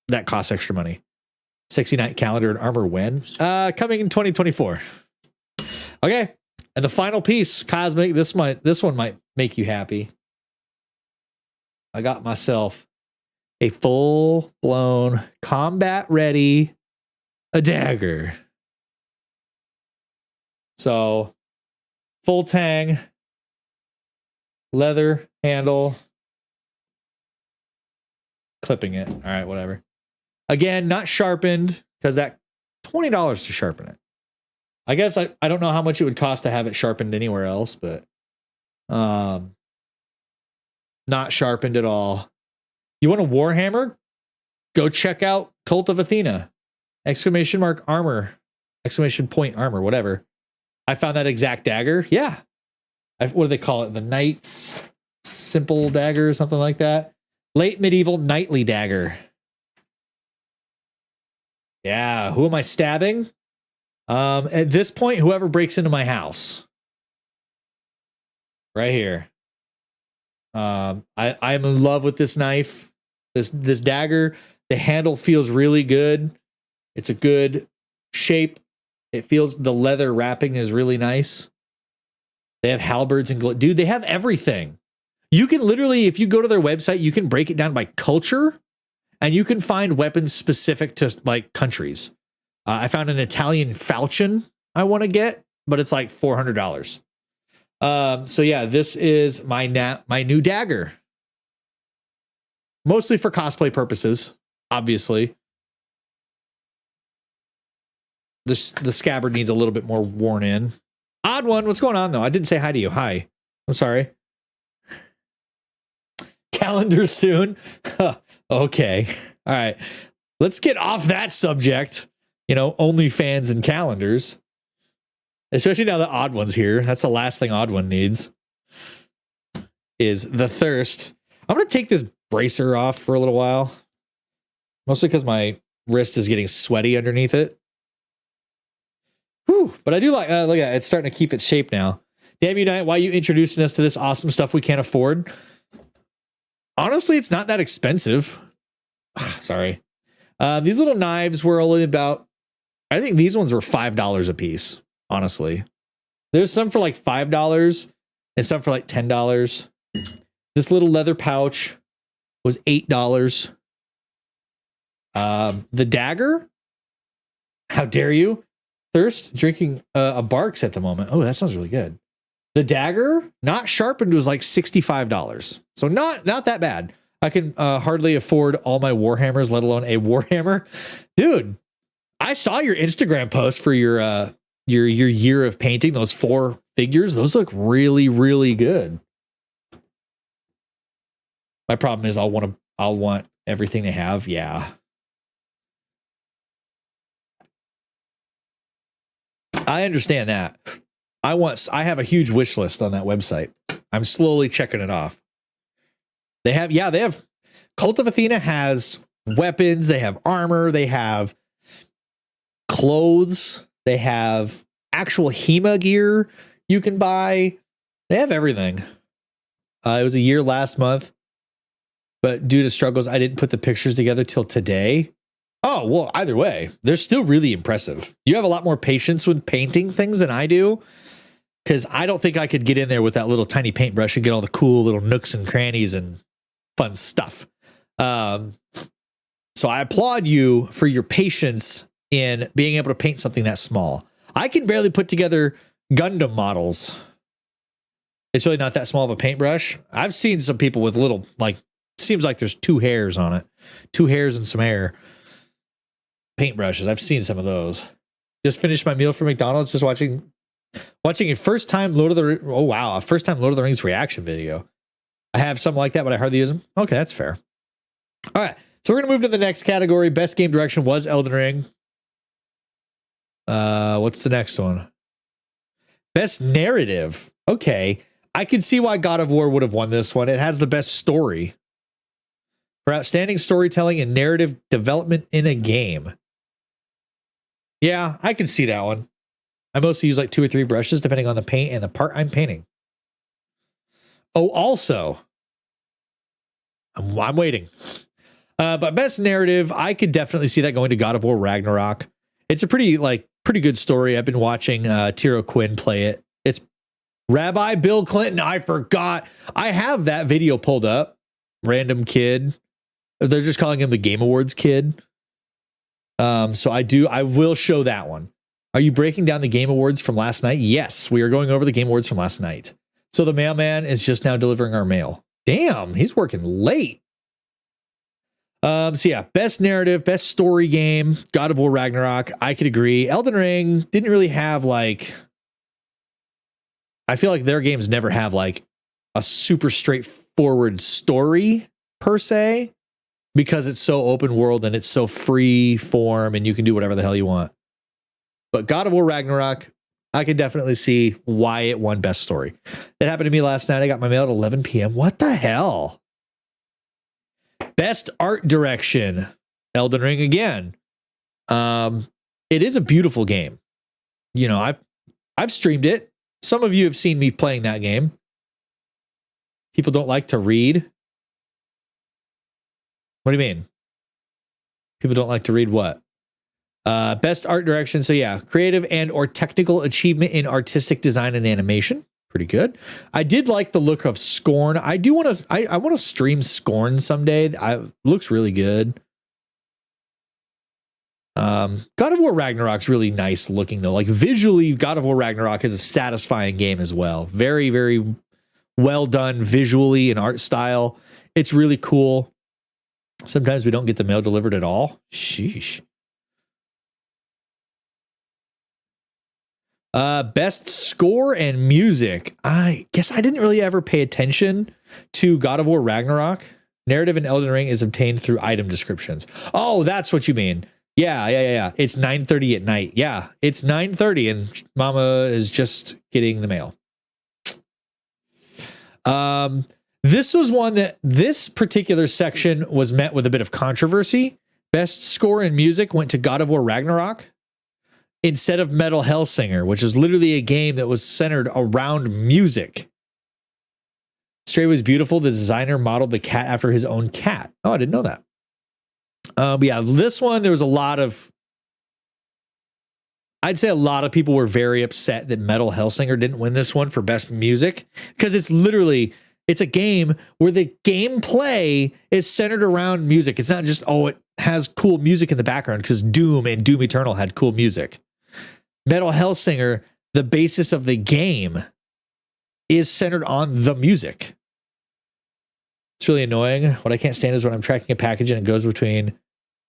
that costs extra money. Sexy Night Calendar and Armor when? Coming in 2024. Okay. And the final piece, Cosmic, this one might make you happy. I got myself a full-blown combat-ready dagger. So, full tang, leather handle, clipping it. All right, whatever. Again, not sharpened because that $20 to sharpen it. I guess I don't know how much it would cost to have it sharpened anywhere else, but not sharpened at all. You want a Warhammer? Go check out Kult of Athena. ! Armor. ! Armor, whatever. I found that exact dagger. Yeah. What do they call it? The Knight's Simple Dagger or something like that. Late medieval knightly dagger. Yeah. Who am I stabbing? At this point, whoever breaks into my house. Right here. I'm in love with this knife. This dagger. The handle feels really good. It's a good shape. It feels the leather wrapping is really nice. They have halberds and dude, they have everything. You can literally, if you go to their website, you can break it down by culture, and you can find weapons specific to like countries. I found an Italian falchion I want to get, but it's like $400. So yeah, this is my new dagger. Mostly for cosplay purposes, obviously. The scabbard needs a little bit more worn in. Odd one. What's going on, though? I didn't say hi to you. Hi. I'm sorry. Calendar soon. Okay. All right. Let's get off that subject. OnlyFans and calendars. Especially now that Odd One's here. That's the last thing Odd One needs. Is the thirst. I'm going to take this bracer off for a little while. Mostly because my wrist is getting sweaty underneath it. Whew, but I do like, look at it, it's starting to keep its shape now. Damn you, Knight, why are you introducing us to this awesome stuff we can't afford? Honestly, it's not that expensive. Sorry. These little knives were only about, I think these ones were $5 a piece, honestly. There's some for like $5 and some for like $10. This little leather pouch was $8. The dagger? How dare you? Thirst drinking a Barks at the moment. Oh, that sounds really good. The dagger, not sharpened, was like $65. So not that bad. I can hardly afford all my Warhammers, let alone a Warhammer. Dude, I saw your Instagram post for your year of painting, those 4 figures. Those look really, really good. My problem is I'll want everything they have. Yeah. I understand that. I have a huge wish list on that website. I'm slowly checking it off. They have Kult of Athena has weapons, they have armor, they have clothes, they have actual HEMA gear you can buy. They have everything. It was a year last month, but due to struggles, I didn't put the pictures together till today. Oh, well, either way, they're still really impressive. You have a lot more patience with painting things than I do, because I don't think I could get in there with that little tiny paintbrush and get all the cool little nooks and crannies and fun stuff. So I applaud you for your patience in being able to paint something that small. I can barely put together Gundam models. It's really not that small of a paintbrush. I've seen some people with little, like, seems like there's 2 hairs on it. 2 hairs and some hair. Paintbrushes. I've seen some of those. Just finished my meal from McDonald's, just watching a first time Lord of the Rings reaction video. I have something like that, but I hardly use them. Okay, that's fair. All right, so we're gonna move to the next category. Best game direction was Elden Ring. What's the next one? Best narrative. Okay, I can see why God of War would have won this one. It has the best story. For outstanding storytelling and narrative development in a game. Yeah, I can see that one. I mostly use like 2 or 3 brushes depending on the paint and the part I'm painting. Oh, also, I'm waiting. But best narrative, I could definitely see that going to God of War Ragnarok. It's a pretty good story. I've been watching Tiro Quinn play it. It's Rabbi Bill Clinton. I forgot. I have that video pulled up. Random kid. They're just calling him the Game Awards kid. So I will show that one. Are you breaking down the Game Awards from last night? Yes, we are going over the Game Awards from last night. So the mailman is just now delivering our mail. Damn, he's working late. So yeah, best narrative, best story game, God of War Ragnarok. I could agree. Elden Ring didn't really have like, I feel like their games never have like a super straightforward story per se, because it's so open world and it's so free form and you can do whatever the hell you want. But God of War Ragnarok, I could definitely see why it won best story. That happened to me last night. I got my mail at 11 p.m. What the hell? Best art direction, Elden Ring again. It is a beautiful game. You know, I've streamed it. Some of you have seen me playing that game. People don't like to read. What do you mean? People don't like to read what? Best art direction. So yeah, creative and or technical achievement in artistic design and animation. Pretty good. I did like the look of Scorn. I want to stream Scorn someday. Looks really good. God of War Ragnarok's really nice looking though. Like visually, God of War Ragnarok is a satisfying game as well. Very, very well done visually and art style. It's really cool. Sometimes we don't get the mail delivered at all. Sheesh. Best score and music. I guess I didn't really ever pay attention to God of War Ragnarok. Narrative in Elden Ring is obtained through item descriptions. Oh, that's what you mean. Yeah. It's 9:30 at night. Yeah, it's 9:30 and Mama is just getting the mail. This was one that this particular section was met with a bit of controversy. Best score and music went to God of War Ragnarok instead of Metal Hellsinger, which is literally a game that was centered around music. Stray was beautiful. The designer modeled the cat after his own cat. Oh, I didn't know that. But yeah, this one, there was a lot of I'd say a lot of people were very upset that Metal Hellsinger didn't win this one for best music, because it's a game where the gameplay is centered around music. It's not just, oh, it has cool music in the background, because Doom and Doom Eternal had cool music. Metal Hellsinger, the basis of the game is centered on the music. It's really annoying. What I can't stand is when I'm tracking a package and it goes between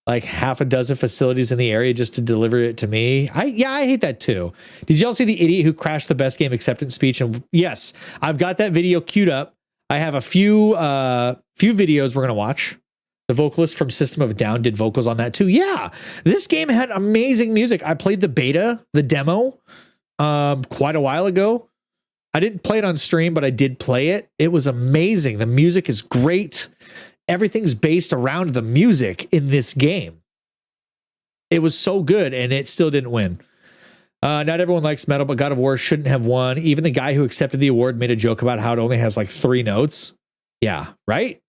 like half a dozen facilities in the area just to deliver it to me. I hate that too. Did y'all see the idiot who crashed the best game acceptance speech? And yes, I've got that video queued up. I have a few videos we're gonna watch. The vocalist from System of a Down did vocals on that too. Yeah, this game had amazing music. I played the beta, the demo, quite a while ago. I didn't play it on stream, but I did play it. It was amazing. The music is great. Everything's based around the music in this game. It was so good, and it still didn't win. Not everyone likes metal, but God of War shouldn't have won. Even the guy who accepted the award made a joke about how it only has like 3 notes. Yeah, right?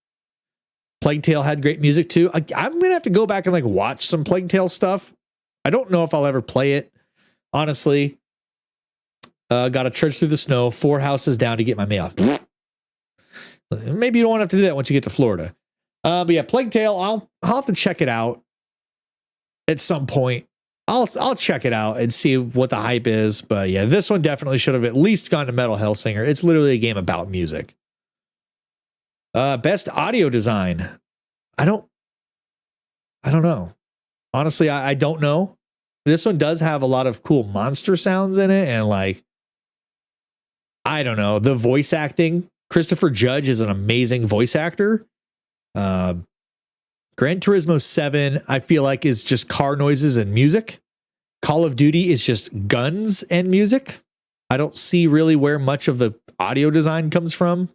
Plague Tale had great music too. I'm going to have to go back and like watch some Plague Tale stuff. I don't know if I'll ever play it, honestly. Got to trudge through the snow, 4 houses down to get my mail. Maybe you don't want to have to do that once you get to Florida. But yeah, Plague Tale, I'll have to check it out at some point. I'll check it out and see what the hype is. But yeah, this one definitely should have at least gone to Metal Hellsinger. It's literally a game about music. Best audio design. I don't know. Honestly, I don't know. This one does have a lot of cool monster sounds in it, and like, I don't know, the voice acting. Christopher Judge is an amazing voice actor. Gran Turismo 7, I feel like, is just car noises and music. Call of Duty is just guns and music. I don't see really where much of the audio design comes from.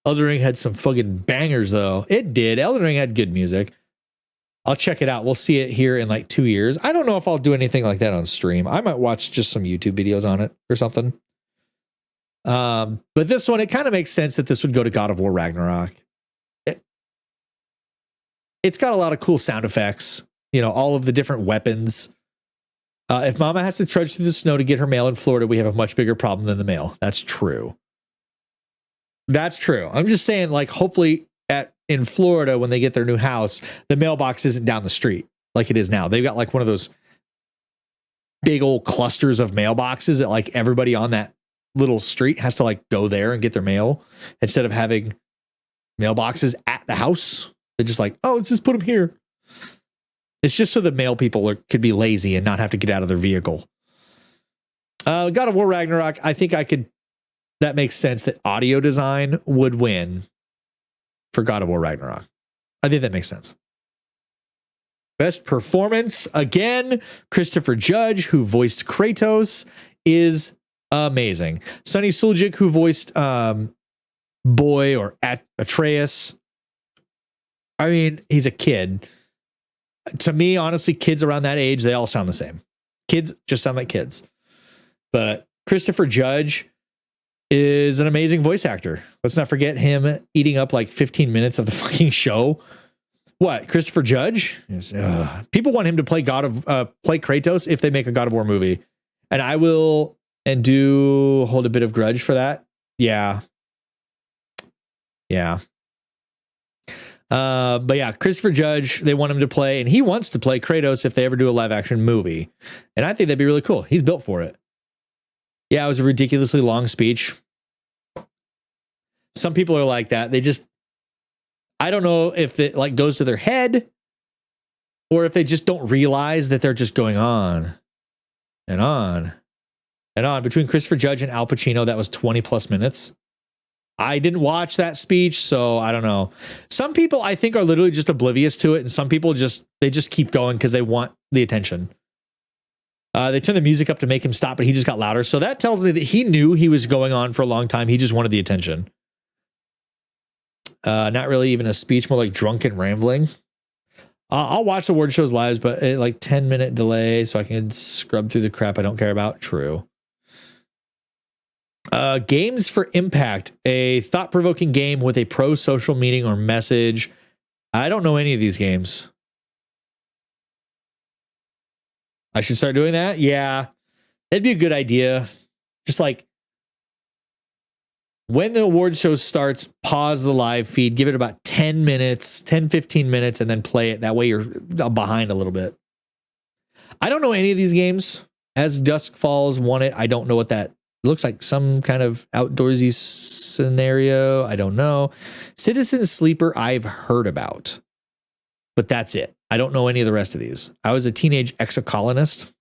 Elden Ring had some fucking bangers, though. It did. Elden Ring had good music. I'll check it out. We'll see it here in like 2 years. I don't know if I'll do anything like that on stream. I might watch just some YouTube videos on it or something. But this one, it kind of makes sense that this would go to God of War Ragnarok. It's got a lot of cool sound effects, you know, all of the different weapons. If Mama has to trudge through the snow to get her mail in Florida, we have a much bigger problem than the mail. That's true. That's true. I'm just saying, like, hopefully in Florida, when they get their new house, the mailbox isn't down the street like it is now. They've got like one of those big old clusters of mailboxes that like everybody on that little street has to like go there and get their mail instead of having mailboxes at the house. They're just like, oh, let's just put them here. It's just so the mail people could be lazy and not have to get out of their vehicle. God of War Ragnarok, I think that makes sense that audio design would win for God of War Ragnarok. I think that makes sense. Best performance, again, Christopher Judge, who voiced Kratos, is amazing. Sonny Suljic, who voiced Boy or Atreus. I mean, he's a kid. To me, honestly, kids around that age, they all sound the same. Kids just sound like kids. But Christopher Judge is an amazing voice actor. Let's not forget him eating up like 15 minutes of the fucking show. What? Christopher Judge? People want him to play play Kratos if they make a God of War movie. And I will hold a bit of grudge for that. Yeah. Yeah. But yeah, Christopher Judge, they want him to play, and he wants to play Kratos if they ever do a live action movie. And I think that'd be really cool. He's built for it. Yeah, it was a ridiculously long speech. Some people are like that. I don't know if it like goes to their head or if they just don't realize that they're just going on and on and on. Between Christopher Judge and Al Pacino, that was 20 plus minutes. I didn't watch that speech, so I don't know. Some people I think are literally just oblivious to it, and some people just keep going because they want the attention. They turned the music up to make him stop, but he just got louder. So that tells me that he knew he was going on for a long time. He just wanted the attention. Not really even a speech, more like drunken rambling. I'll watch award shows live, but like 10-minute delay so I can scrub through the crap I don't care about. True. Games for Impact, a thought-provoking game with a pro-social meaning or message. I don't know any of these games. I should start doing that. Yeah, that'd be a good idea. Just like when the award show starts, pause the live feed, give it about 10 minutes, 10, 15 minutes, and then play it. That way you're behind a little bit. I don't know any of these games. As Dusk Falls won it, I don't know what that looks like. Some kind of outdoorsy scenario. I don't know. Citizen Sleeper, I've heard about. But that's it. I don't know any of the rest of these. I was a teenage exocolonist.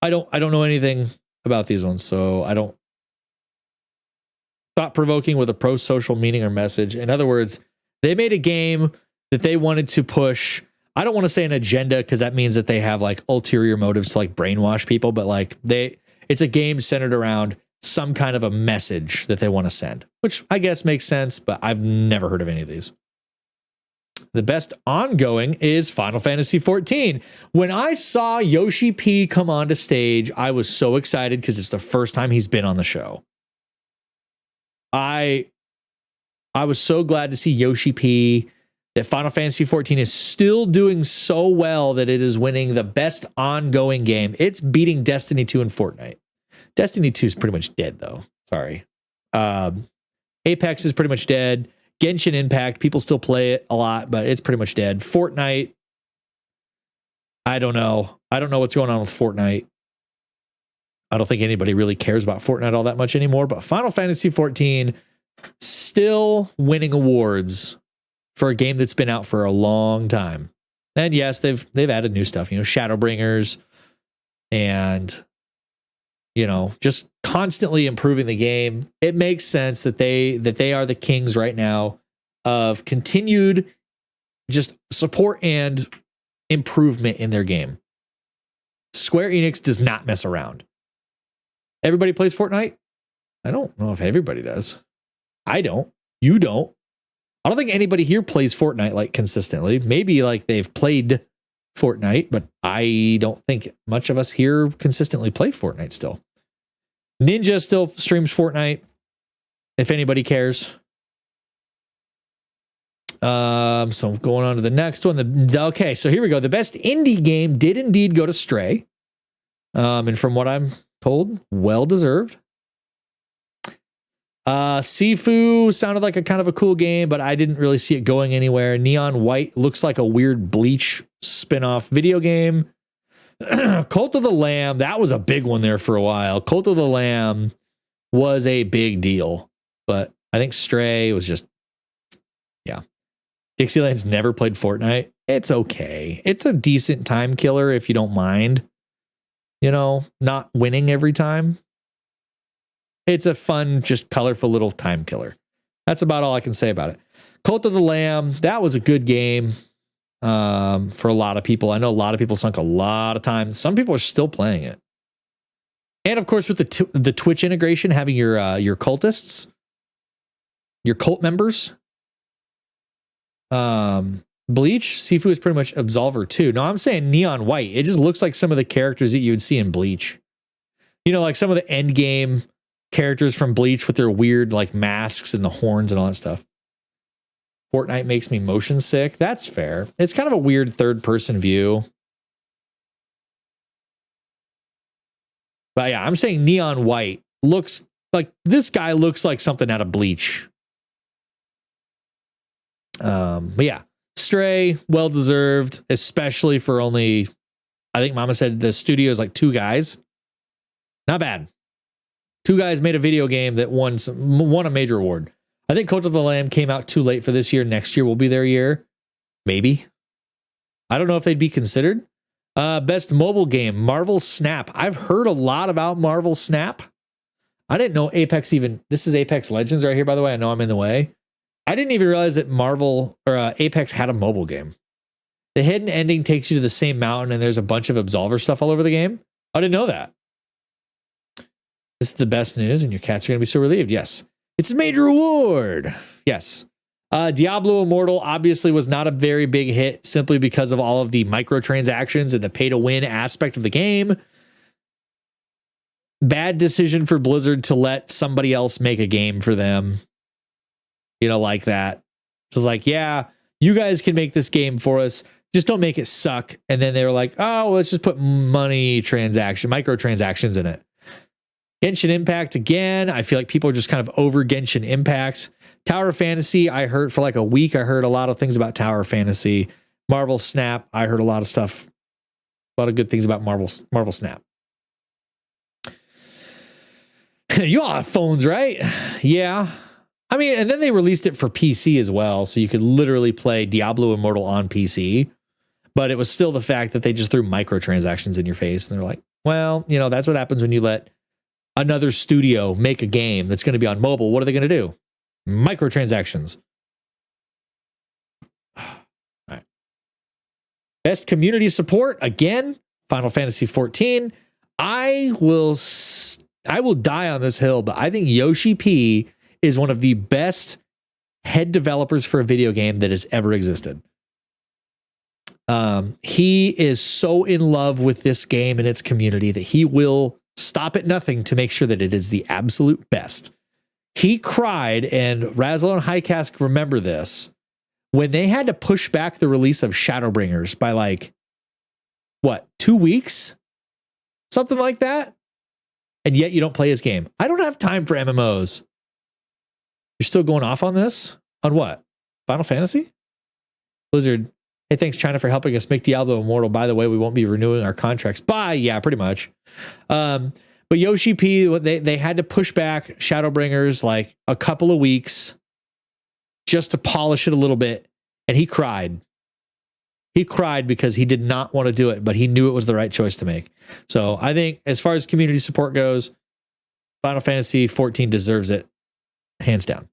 I don't know anything about these ones, so I don't. Thought-provoking with a pro-social meaning or message. In other words, they made a game that they wanted to push. I don't want to say an agenda because that means that they have like ulterior motives to like brainwash people, but like it's a game centered around some kind of a message that they want to send, which I guess makes sense, but I've never heard of any of these. The best ongoing is Final Fantasy XIV. When I saw Yoshi P come onto stage, I was so excited because it's the first time he's been on the show. I was so glad to see Yoshi P, that Final Fantasy XIV is still doing so well that it is winning the best ongoing game. It's beating Destiny 2 and Fortnite. Destiny 2 is pretty much dead, though. Sorry. Apex is pretty much dead. Genshin Impact, people still play it a lot, but it's pretty much dead. Fortnite, I don't know. I don't know what's going on with Fortnite. I don't think anybody really cares about Fortnite all that much anymore, but Final Fantasy XIV still winning awards for a game that's been out for a long time. And yes, they've added new stuff, Shadowbringers and just constantly improving the game. It makes sense that they are the kings right now of continued just support and improvement in their game. Square Enix does not mess around. Everybody plays Fortnite? I don't know if everybody does. I don't. You don't. I don't think anybody here plays Fortnite like consistently. Maybe like they've played Fortnite, but I don't think much of us here consistently play Fortnite still. Ninja still streams Fortnite, if anybody cares. So going on to the next one. Okay, so here we go. The best indie game did indeed go to Stray. And from what I'm told, well deserved. Sifu sounded like a kind of a cool game, but I didn't really see it going anywhere. Neon White looks like a weird Bleach spin-off video game. Cult of the Lamb, that was a big one there for a while. Cult of the Lamb was a big deal, but I think Stray was just, yeah. Dixieland's never played Fortnite. It's okay. It's a decent time killer if you don't mind, not winning every time. It's a fun, just colorful little time killer. That's about all I can say about it. Cult of the Lamb, that was a good game for a lot of people. I know a lot of people sunk a lot of time. Some people are still playing it. And of course, with the Twitch integration, having your cultists, your cult members. Bleach, Sifu is pretty much Absolver too. No, I'm saying Neon White. It just looks like some of the characters that you would see in Bleach. Like some of the end game characters from Bleach with their weird like masks and the horns and all that stuff. Fortnite makes me motion sick. That's fair. It's kind of a weird third person view. But yeah, I'm saying Neon White looks like this guy looks like something out of Bleach. But yeah, Stray, well deserved, especially for only, I think Mama said the studio is like 2 guys. Not bad. 2 guys made a video game that won a major award. I think Cult of the Lamb came out too late for this year. Next year will be their year. Maybe. I don't know if they'd be considered. Best mobile game, Marvel Snap. I've heard a lot about Marvel Snap. I didn't know Apex even, this is Apex Legends right here, by the way. I know I'm in the way. I didn't even realize that Apex had a mobile game. The hidden ending takes you to the same mountain and there's a bunch of Absolver stuff all over the game. I didn't know that. This is the best news and your cats are going to be so relieved. Yes. It's a major award. Yes. Diablo Immortal obviously was not a very big hit simply because of all of the microtransactions and the pay to win aspect of the game. Bad decision for Blizzard to let somebody else make a game for them. Like that. It's like, yeah, you guys can make this game for us. Just don't make it suck. And then they were like, oh, let's just put microtransactions in it. Genshin Impact again. I feel like people are just kind of over Genshin Impact. Tower of Fantasy, I heard for like a week, I heard a lot of things about Tower of Fantasy. Marvel Snap, I heard a lot of stuff, a lot of good things about Marvel Snap. You all have phones, right? Yeah. I mean, and then they released it for PC as well, so you could literally play Diablo Immortal on PC. But it was still the fact that they just threw microtransactions in your face, and they're like, well, you know, that's what happens when you let another studio make a game that's going to be on mobile. What are they going to do? Microtransactions. All right. Best community support, again, Final Fantasy 14. I will die on this hill, but I think Yoshi P is one of the best head developers for a video game that has ever existed. He is so in love with this game and its community that he will stop at nothing to make sure that it is the absolute best. He cried, and Razzle and Highcask remember this, when they had to push back the release of Shadowbringers by like, what, 2 weeks? Something like that? And yet you don't play his game. I don't have time for MMOs. You're still going off on this? On what? Final Fantasy? Blizzard, hey, thanks China for helping us make Diablo Immortal. By the way, we won't be renewing our contracts. Bye. Yeah, pretty much. But Yoshi P, they had to push back Shadowbringers like a couple of weeks just to polish it a little bit. And he cried. He cried because he did not want to do it, but he knew it was the right choice to make. So I think as far as community support goes, Final Fantasy 14 deserves it. Hands down.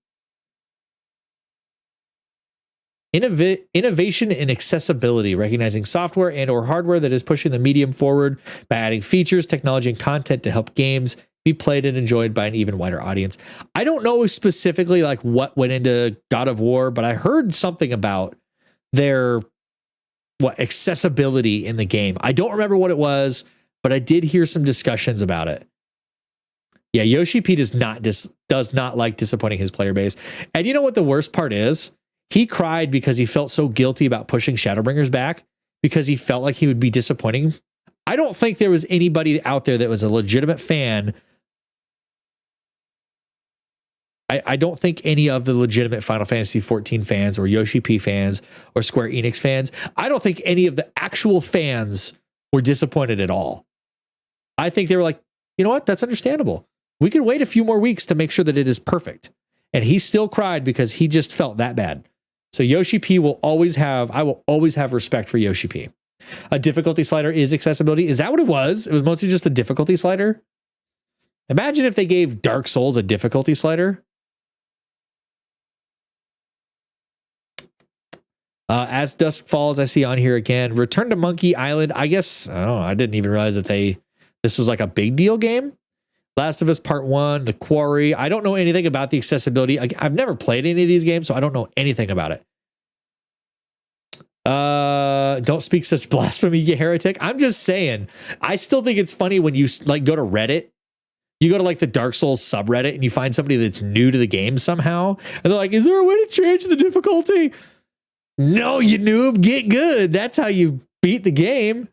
Innovation and accessibility, recognizing software and or hardware that is pushing the medium forward by adding features, technology, and content to help games be played and enjoyed by an even wider audience. I don't know specifically like what went into God of War, but I heard something about their accessibility in the game. I don't remember what it was, but I did hear some discussions about it. Yeah, Yoshi P does not like disappointing his player base. And you know what the worst part is? He cried because he felt so guilty about pushing Shadowbringers back because he felt like he would be disappointing. I don't think there was anybody out there that was a legitimate fan. I don't think any of the legitimate Final Fantasy 14 fans or Yoshi P fans or Square Enix fans, I don't think any of the actual fans were disappointed at all. I think they were like, you know what? That's understandable. We can wait a few more weeks to make sure that it is perfect. And he still cried because he just felt that bad. So Yoshi P I will always have respect for Yoshi P. A difficulty slider is accessibility. Is that what it was? It was mostly just a difficulty slider. Imagine if they gave Dark Souls a difficulty slider. As Dusk Falls, I see on here again. Return to Monkey Island. I guess, I didn't even realize that this was like a big deal game. Last of Us Part 1, The Quarry. I don't know anything about the accessibility. I've never played any of these games, so I don't know anything about it. Don't speak such blasphemy, you heretic. I'm just saying. I still think it's funny when you like go to Reddit. You go to like the Dark Souls subreddit and you find somebody that's new to the game somehow. And they're like, is there a way to change the difficulty? No, you noob, get good. That's how you beat the game.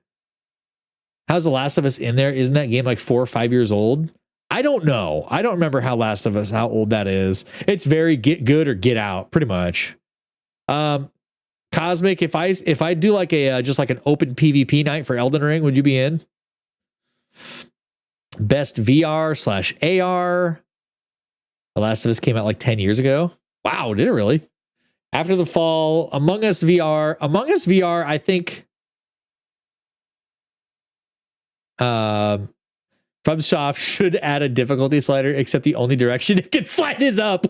How's The Last of Us in there? Isn't that game like 4 or 5 years old? I don't know. I don't remember how Last of Us, how old that is. It's very get good or get out, pretty much. Cosmic, if I do like a just like an open PvP night for Elden Ring, would you be in? Best VR/AR. The Last of Us came out like 10 years ago. Wow, did it really? After the Fall, Among Us VR. Among Us VR, I think FromSoft should add a difficulty slider, except the only direction it can slide is up.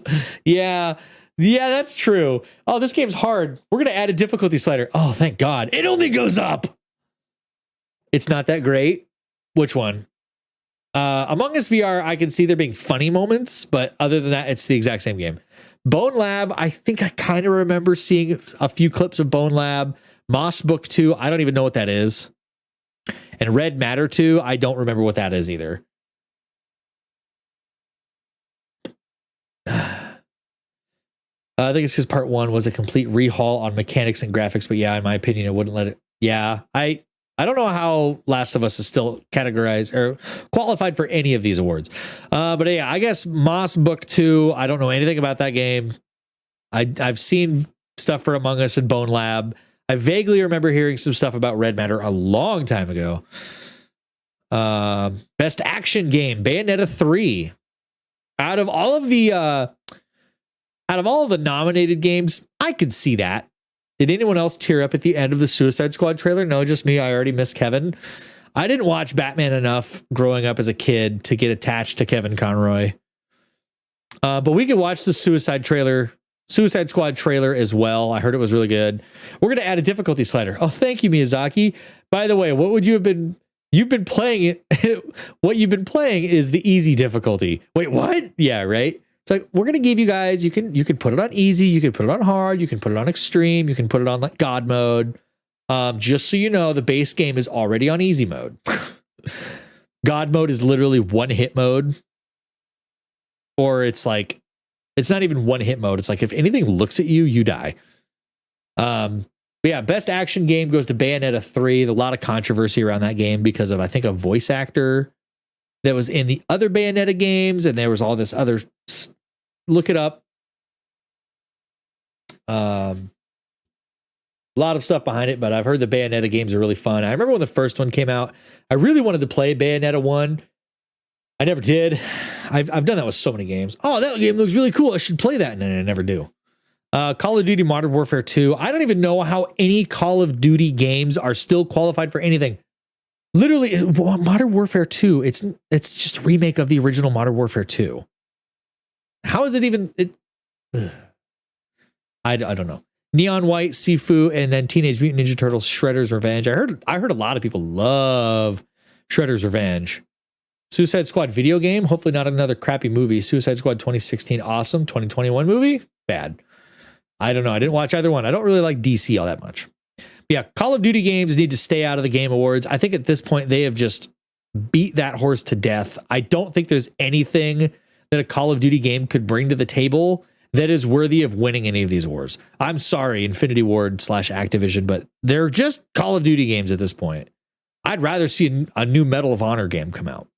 Yeah, that's true. Oh, this game's hard. We're going to add a difficulty slider. Oh, thank God. It only goes up. It's not that great. Which one? Among Us VR, I can see there being funny moments, but other than that, it's the exact same game. Bone Lab, I think I kind of remember seeing a few clips of Bone Lab. Moss Book 2, I don't even know what that is. And Red Matter 2, I don't remember what that is either. I think it's because part 1 was a complete rehaul on mechanics and graphics, but yeah, in my opinion, it wouldn't let it. Yeah, I don't know how Last of Us is still categorized or qualified for any of these awards. But yeah, I guess Moss Book 2, I don't know anything about that game. I've seen stuff for Among Us and Bone Lab. I vaguely remember hearing some stuff about Red Matter a long time ago. Best action game, Bayonetta 3. Out of all of the nominated games, I could see that. Did anyone else tear up at the end of the Suicide Squad trailer? No, just me. I already missed Kevin. I didn't watch Batman enough growing up as a kid to get attached to Kevin Conroy. But we could watch the Suicide Squad trailer as well. I heard it was really good. We're going to add a difficulty slider. Oh, thank you, Miyazaki. By the way, what would you have been? You've been playing it. What you've been playing is the easy difficulty. Wait, what? Yeah, right. It's like, we're going to give you guys, you can put it on easy, you can put it on hard, you can put it on extreme, you can put it on like God mode. Just so you know, the base game is already on easy mode. God mode is literally one hit mode. Or it's like, it's not even one hit mode. It's like, if anything looks at you, you die. But yeah, best action game goes to Bayonetta 3. There's a lot of controversy around that game because of, I think, a voice actor that was in the other Bayonetta games, and there was all this other. Look it up. A lot of stuff behind it, but I've heard the Bayonetta games are really fun. I remember when the first one came out, I really wanted to play Bayonetta 1. I never did. I've done that with so many games. Oh, that game looks really cool. I should play that, and I never do. Call of Duty Modern Warfare 2. I don't even know how any Call of Duty games are still qualified for anything. Literally, Modern Warfare 2, it's just a remake of the original Modern Warfare 2. How is it even... I don't know. Neon White, Sifu, and then Teenage Mutant Ninja Turtles Shredder's Revenge. I heard a lot of people love Shredder's Revenge. Suicide Squad video game. Hopefully not another crappy movie. Suicide Squad 2016, awesome. 2021 movie, bad. I don't know. I didn't watch either one. I don't really like DC all that much. But yeah, Call of Duty games need to stay out of the Game Awards. I think at this point they have just beat that horse to death. I don't think there's anything that a Call of Duty game could bring to the table that is worthy of winning any of these awards. I'm sorry, Infinity Ward / Activision, but they're just Call of Duty games at this point. I'd rather see a new Medal of Honor game come out.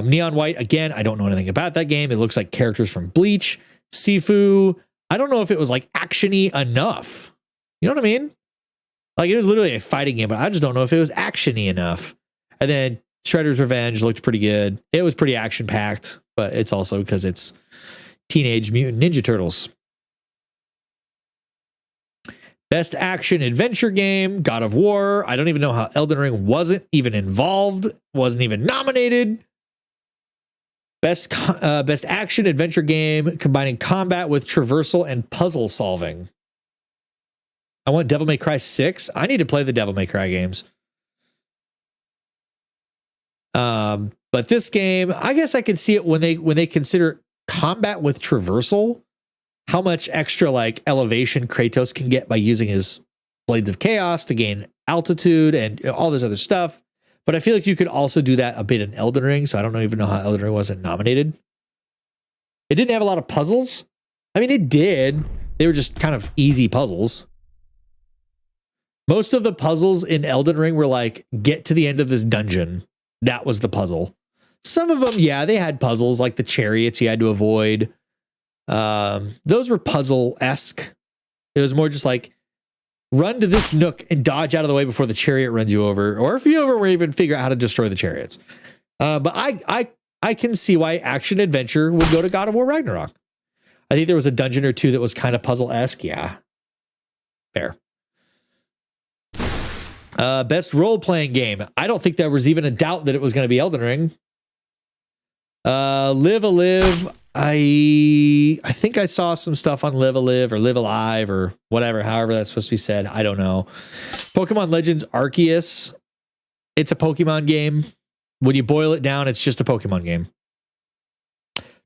Neon White, again, I don't know anything about that game. It looks like characters from Bleach. Sifu, I don't know if it was like action-y enough. You know what I mean? Like, it was literally a fighting game, but I just don't know if it was action-y enough. And then Shredder's Revenge looked pretty good. It was pretty action-packed, but it's also because it's Teenage Mutant Ninja Turtles. Best action adventure game, God of War. I don't even know how Elden Ring wasn't even involved, wasn't even nominated. Best action adventure game combining combat with traversal and puzzle solving. I want Devil May Cry 6. I need to play the Devil May Cry games. But this game, I guess I can see it when they consider combat with traversal. How much extra like elevation Kratos can get by using his Blades of Chaos to gain altitude and all this other stuff. But I feel like you could also do that a bit in Elden Ring, so I don't even know how Elden Ring wasn't nominated. It didn't have a lot of puzzles. I mean, it did. They were just kind of easy puzzles. Most of the puzzles in Elden Ring were like, get to the end of this dungeon. That was the puzzle. Some of them, yeah, they had puzzles like the chariots you had to avoid. Those were puzzle-esque. It was more just like run to this nook and dodge out of the way before the chariot runs you over, or if you ever even figure out how to destroy the chariots. But I can see why action adventure would go to God of War Ragnarok. I think there was a dungeon or two that was kind of puzzle-esque. Yeah, fair. Best role-playing game. I don't think there was even a doubt that it was going to be Elden Ring. Live a Live. I think I saw some stuff on Live a Live or Live Alive or whatever, however that's supposed to be said. I don't know. Pokemon Legends Arceus. It's a Pokemon game. When you boil it down, it's just a Pokemon game.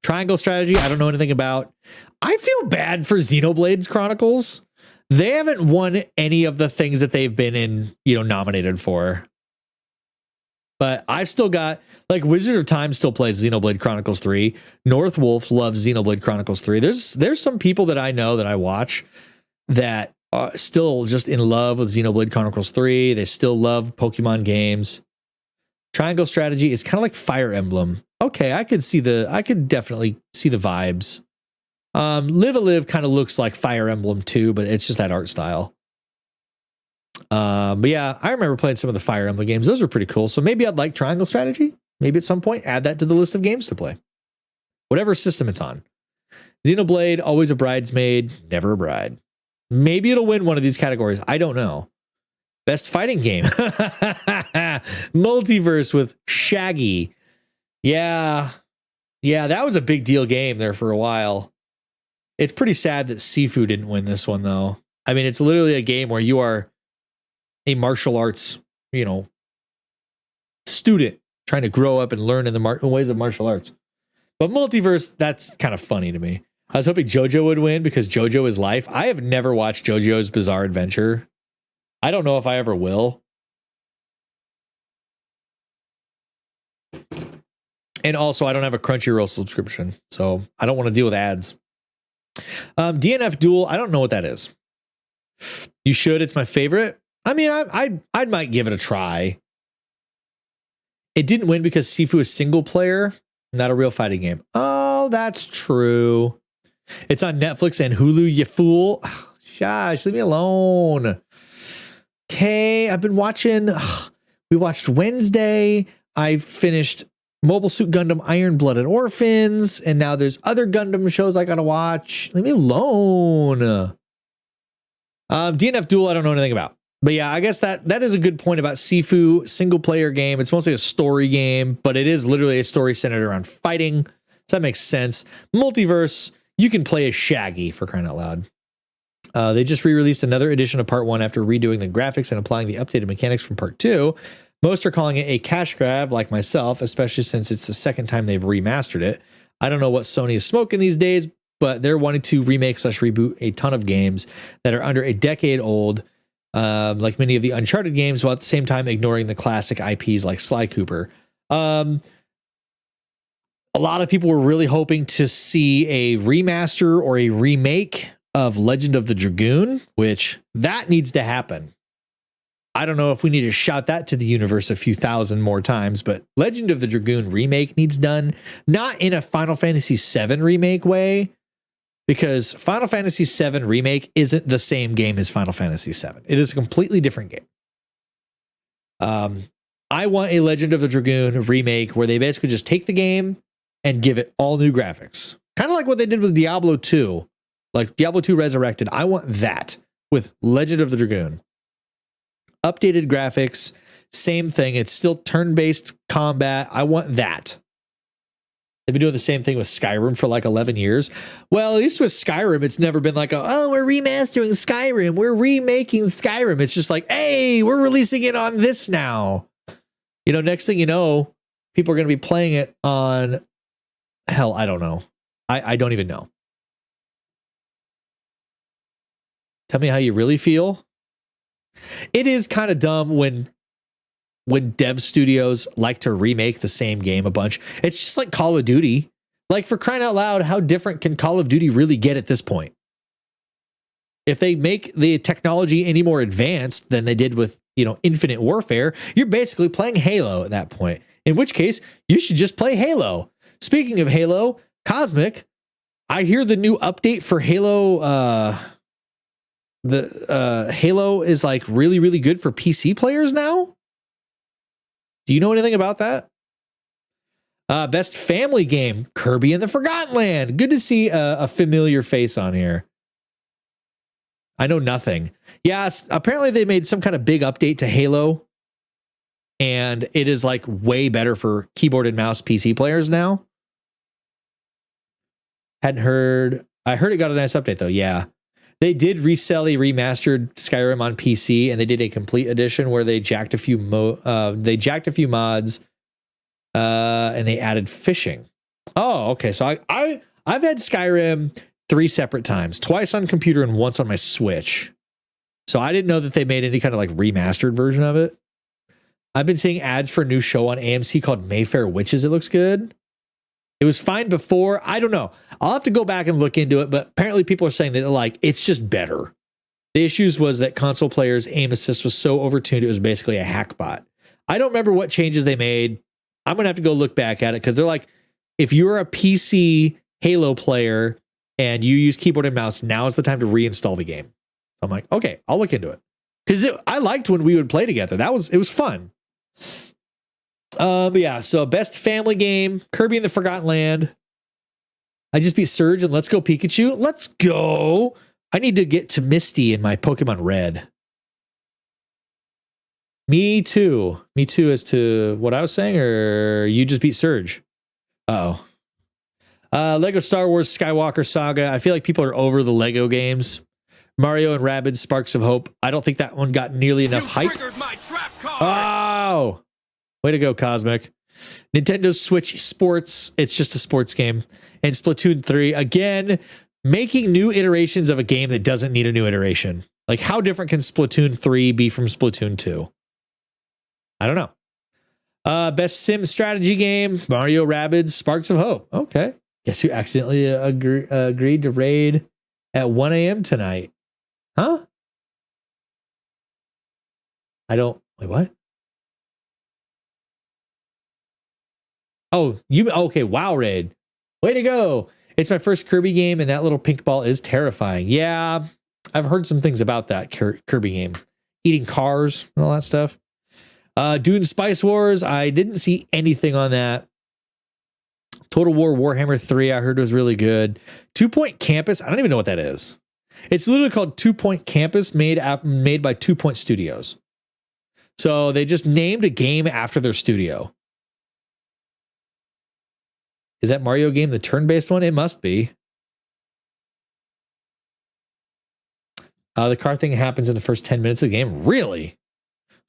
Triangle Strategy, I don't know anything about. I feel bad for Xenoblade Chronicles. They haven't won any of the things that they've been nominated for. But I've still got, like, Wizard of Time still plays Xenoblade Chronicles 3. North Wolf loves Xenoblade Chronicles 3. There's some people that I know that I watch that are still just in love with Xenoblade Chronicles 3. They still love Pokemon games. Triangle strategy is kind of like Fire Emblem. Okay, I could definitely see the vibes. Live a Live kind of looks like Fire Emblem too, but it's just that art style. But yeah, I remember playing some of the Fire Emblem games. Those were pretty cool. So maybe I'd like Triangle Strategy. Maybe at some point add that to the list of games to play. Whatever system it's on. Xenoblade, always a bridesmaid, never a bride. Maybe it'll win one of these categories. I don't know. Best fighting game. Multiverse with Shaggy. Yeah, that was a big deal game there for a while. It's pretty sad that Sifu didn't win this one, though. I mean, it's literally a game where you are a martial arts, student trying to grow up and learn in the ways of martial arts. But Multiverse, that's kind of funny to me. I was hoping JoJo would win because JoJo is life. I have never watched JoJo's Bizarre Adventure. I don't know if I ever will. And also, I don't have a Crunchyroll subscription, so I don't want to deal with ads. DNF Duel, I don't know what that is. You should. It's my favorite. I mean, I might give it a try. It didn't win because Sifu is single player, not a real fighting game. Oh, that's true. It's on Netflix and Hulu, you fool. Shush, leave me alone. Okay, I've been watching. We watched Wednesday. I finished Mobile Suit Gundam Iron Blooded Orphans, and now there's other Gundam shows I gotta watch. Leave me alone. DNF Duel, I don't know anything about. But yeah, I guess that is a good point about Sifu, single player game. It's mostly a story game, but it is literally a story centered around fighting. So that makes sense. Multiverse, you can play as Shaggy, for crying out loud. They just re-released another edition of Part 1 after redoing the graphics and applying the updated mechanics from Part 2. Most are calling it a cash grab, like myself, especially since it's the second time they've remastered it. I don't know what Sony is smoking these days, but they're wanting to remake/reboot a ton of games that are under a decade old, like many of the Uncharted games, while at the same time ignoring the classic IPs like Sly Cooper. A lot of people were really hoping to see a remaster or a remake of Legend of the Dragoon, which that needs to happen. I don't know if we need to shout that to the universe a few thousand more times, but Legend of the Dragoon remake needs done, not in a Final Fantasy VII remake way, because Final Fantasy VII remake isn't the same game as Final Fantasy VII. It is a completely different game. I want a Legend of the Dragoon remake where they basically just take the game and give it all new graphics. Kind of like what they did with Diablo 2. Like Diablo 2 Resurrected. I want that with Legend of the Dragoon. Updated graphics, same thing. It's still turn-based combat. I want that. They've been doing the same thing with Skyrim for like 11 years. Well, at least with Skyrim, it's never been like, we're remastering Skyrim. We're remaking Skyrim. It's just like, hey, we're releasing it on this now. Next thing you know, people are going to be playing it on, hell, I don't know. I don't even know. Tell me how you really feel. It is kind of dumb when dev studios like to remake the same game a bunch. It's just like Call of Duty. Like, for crying out loud, how different can Call of Duty really get at this point? If they make the technology any more advanced than they did with, Infinite Warfare, you're basically playing Halo at that point. In which case, you should just play Halo. Speaking of Halo, Cosmic, I hear the new update for Halo, Halo is like really, really good for PC players now. Do you know anything about that? Best family game, Kirby and the Forgotten Land. Good to see a familiar face on here. I know nothing. Yeah, apparently they made some kind of big update to Halo, and it is like way better for keyboard and mouse PC players now. Hadn't heard. I heard it got a nice update though. Yeah. They did resell a remastered Skyrim on PC, and they did a complete edition where they jacked a few mods, and they added fishing. Oh, okay. So I've had Skyrim 3 separate times, twice on computer and once on my Switch. So I didn't know that they made any kind of like remastered version of it. I've been seeing ads for a new show on AMC called Mayfair Witches. It looks good. It was fine before. I don't know. I'll have to go back and look into it, but apparently people are saying that like it's just better. The issues was that console players' aim assist was so overtuned it was basically a hack bot. I don't remember what changes they made. I'm gonna have to go look back at it because they're like, if you're a PC Halo player and you use keyboard and mouse, now is the time to reinstall the game. I'm like, okay, I'll look into it because I liked when we would play together. It was fun. But yeah, so best family game, Kirby and the Forgotten Land. I just beat Surge and Let's Go Pikachu. Let's go. I need to get to Misty in my Pokemon Red. Me too. Me too as to what I was saying, or you just beat Surge? Uh-oh. Lego Star Wars Skywalker Saga. I feel like people are over the Lego games. Mario and Rabbids Sparks of Hope. I don't think that one got nearly enough hype. My trap card. Oh! Way to go, Cosmic. Nintendo Switch Sports. It's just a sports game. And Splatoon 3. Again, making new iterations of a game that doesn't need a new iteration. Like, how different can Splatoon 3 be from Splatoon 2? I don't know. Best Sim strategy game, Mario Rabbids Sparks of Hope. Okay. Guess you accidentally agreed to raid at 1 a.m. tonight. Huh? Wait, what? Oh, okay, WoW raid. Way to go. It's my first Kirby game, and that little pink ball is terrifying. Yeah, I've heard some things about that Kirby game. Eating cars and all that stuff. Dune Spice Wars, I didn't see anything on that. Total War Warhammer 3, I heard was really good. 2 Point Campus, I don't even know what that is. It's literally called 2 Point Campus, made by 2 Point Studios. So they just named a game after their studio. Is that Mario game the turn-based one? It must be. The car thing happens in the first 10 minutes of the game. Really?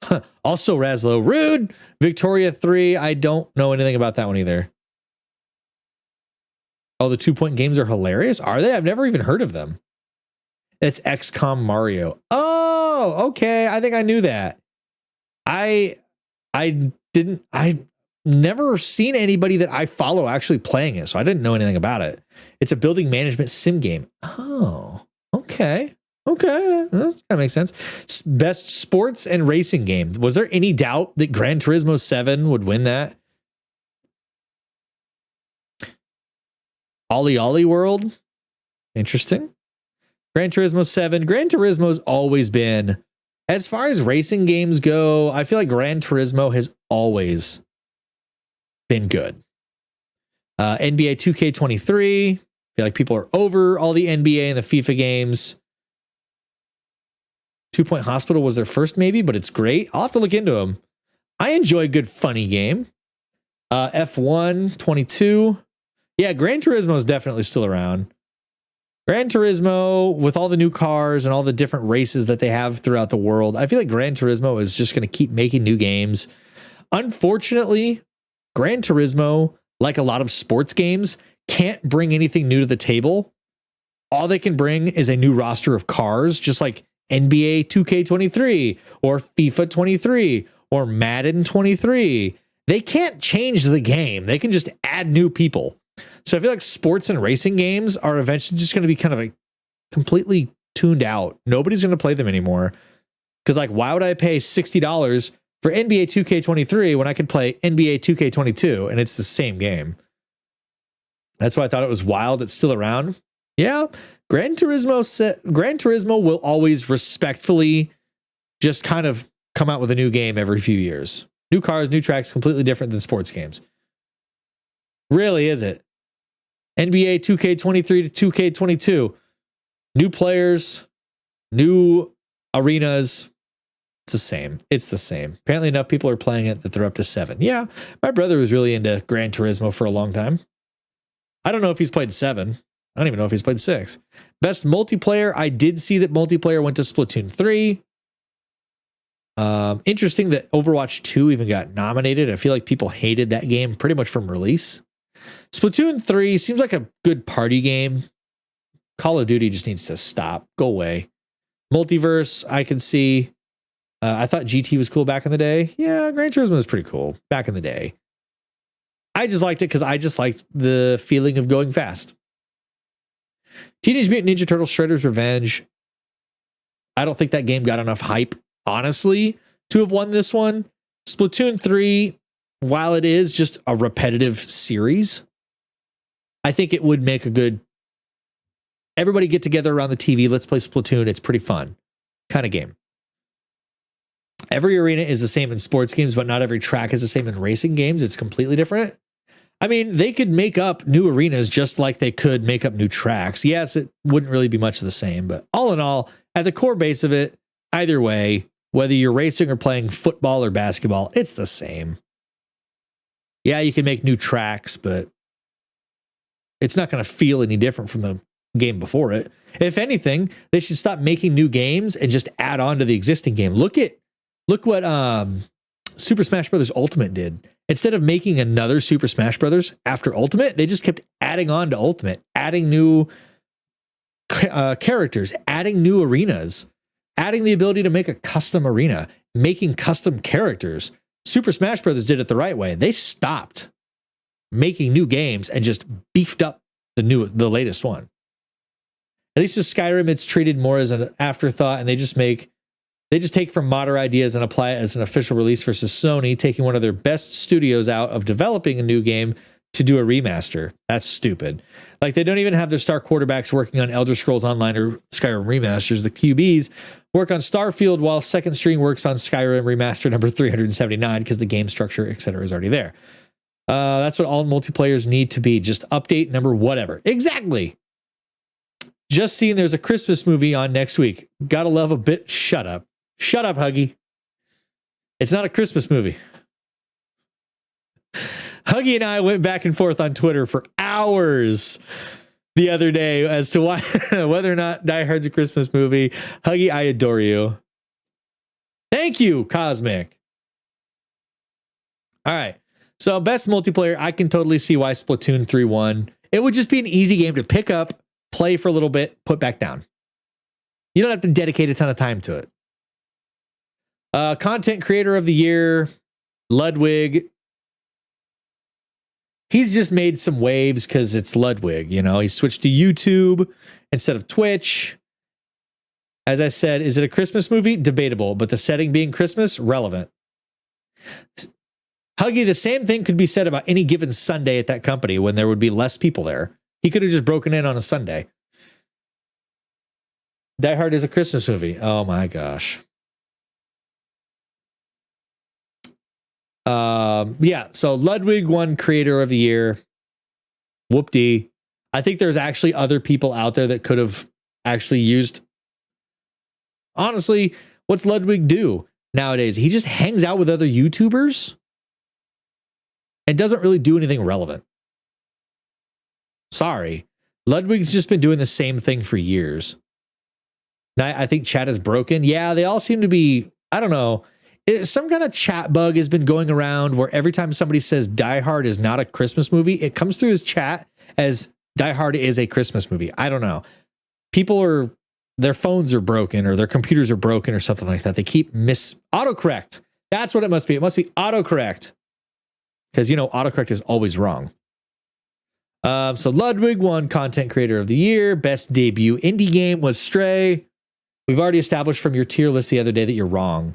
Huh. Also, Razlo. Rude. Victoria 3. I don't know anything about that one either. Oh, the 2 Point games are hilarious? Are they? I've never even heard of them. It's XCOM Mario. Oh, okay. I think I knew that. I never seen anybody that I follow actually playing it, so I didn't know anything about it. It's a building management sim game. Oh, okay. Okay, that kind of makes sense. Best sports and racing game. Was there any doubt that Gran Turismo 7 would win that? Ollie Ollie World. Interesting. Gran Turismo 7. Gran Turismo's always been, as far as racing games go, I feel like Gran Turismo has always been good. NBA 2K23. I feel like people are over all the NBA and the FIFA games. 2 Point Hospital was their first, maybe, but it's great. I'll have to look into them. I enjoy a good, funny game. F1 22. Yeah, Gran Turismo is definitely still around. Gran Turismo, with all the new cars and all the different races that they have throughout the world, I feel like Gran Turismo is just going to keep making new games. Unfortunately, Gran Turismo, like a lot of sports games, can't bring anything new to the table. All they can bring is a new roster of cars, just like NBA 2K23 or FIFA 23 or Madden 23. They can't change the game. They can just add new people. So I feel like sports and racing games are eventually just going to be kind of like completely tuned out. Nobody's going to play them anymore. Because like, why would I pay $60 for NBA 2K23 when I could play NBA 2K22 and it's the same game? That's why I thought it was wild. It's still around. Yeah. Gran Turismo will always respectfully just kind of come out with a new game every few years. New cars, new tracks, completely different than sports games. Really, is it? NBA 2K23 to 2K22. New players, new arenas. It's the same. It's the same. Apparently enough people are playing it that they're up to 7. Yeah, my brother was really into Gran Turismo for a long time. I don't know if he's played 7. I don't even know if he's played 6. Best multiplayer. I did see that multiplayer went to Splatoon 3. Interesting that Overwatch 2 even got nominated. I feel like people hated that game pretty much from release. Splatoon 3 seems like a good party game. Call of Duty just needs to stop. Go away. Multiverse, I can see. I thought GT was cool back in the day. Yeah, Gran Turismo was pretty cool back in the day. I just liked it because I just liked the feeling of going fast. Teenage Mutant Ninja Turtles Shredder's Revenge. I don't think that game got enough hype, honestly, to have won this one. Splatoon 3, while it is just a repetitive series, I think it would make a good... Everybody get together around the TV. Let's play Splatoon. It's pretty fun kind of game. Every arena is the same in sports games, but not every track is the same in racing games. It's completely different. I mean, they could make up new arenas just like they could make up new tracks. Yes, it wouldn't really be much of the same, but all in all, at the core base of it, either way, whether you're racing or playing football or basketball, it's the same. Yeah, you can make new tracks, but it's not going to feel any different from the game before it. If anything, they should stop making new games and just add on to the existing game. Look what Super Smash Bros. Ultimate did. Instead of making another Super Smash Bros. After Ultimate, they just kept adding on to Ultimate, adding new characters, adding new arenas, adding the ability to make a custom arena, making custom characters. Super Smash Bros. Did it the right way. They stopped making new games and just beefed up the latest one. At least with Skyrim, it's treated more as an afterthought, and they just take from modder ideas and apply it as an official release versus Sony taking one of their best studios out of developing a new game to do a remaster. That's stupid. Like, they don't even have their star quarterbacks working on Elder Scrolls Online or Skyrim remasters. The QBs work on Starfield while Second String works on Skyrim remaster number 379 because the game structure, etc., is already there. That's what all multiplayers need to be. Just update number whatever. Exactly. Just seeing there's a Christmas movie on next week. Gotta love a bit. Shut up. Shut up, Huggy. It's not a Christmas movie. Huggy and I went back and forth on Twitter for hours the other day as to why whether or not Die Hard's a Christmas movie. Huggy, I adore you. Thank you, Cosmic. All right. So best multiplayer, I can totally see why Splatoon 3 won. It would just be an easy game to pick up, play for a little bit, put back down. You don't have to dedicate a ton of time to it. Content creator of the year, Ludwig. He's just made some waves because it's Ludwig, you know. He switched to YouTube instead of Twitch. As I said, is it a Christmas movie? Debatable, but the setting being Christmas, relevant. Huggy, the same thing could be said about any given Sunday at that company when there would be less people there. He could have just broken in on a Sunday. Die Hard is a Christmas movie. Oh my gosh. Yeah, so Ludwig won Creator of the Year. Whoop-dee. I think there's actually other people out there that could have actually used... Honestly, what's Ludwig do nowadays? He just hangs out with other YouTubers and doesn't really do anything relevant. Sorry. Ludwig's just been doing the same thing for years. Now, I think chat is broken. Yeah, they all seem to be... I don't know. Some kind of chat bug has been going around where every time somebody says Die Hard is not a Christmas movie, it comes through his chat as Die Hard is a Christmas movie. I don't know. Their phones are broken or their computers are broken or something like that. They keep autocorrect. That's what it must be. It must be autocorrect. Because, you know, autocorrect is always wrong. So Ludwig won Content Creator of the Year. Best debut indie game was Stray. We've already established from your tier list the other day that you're wrong.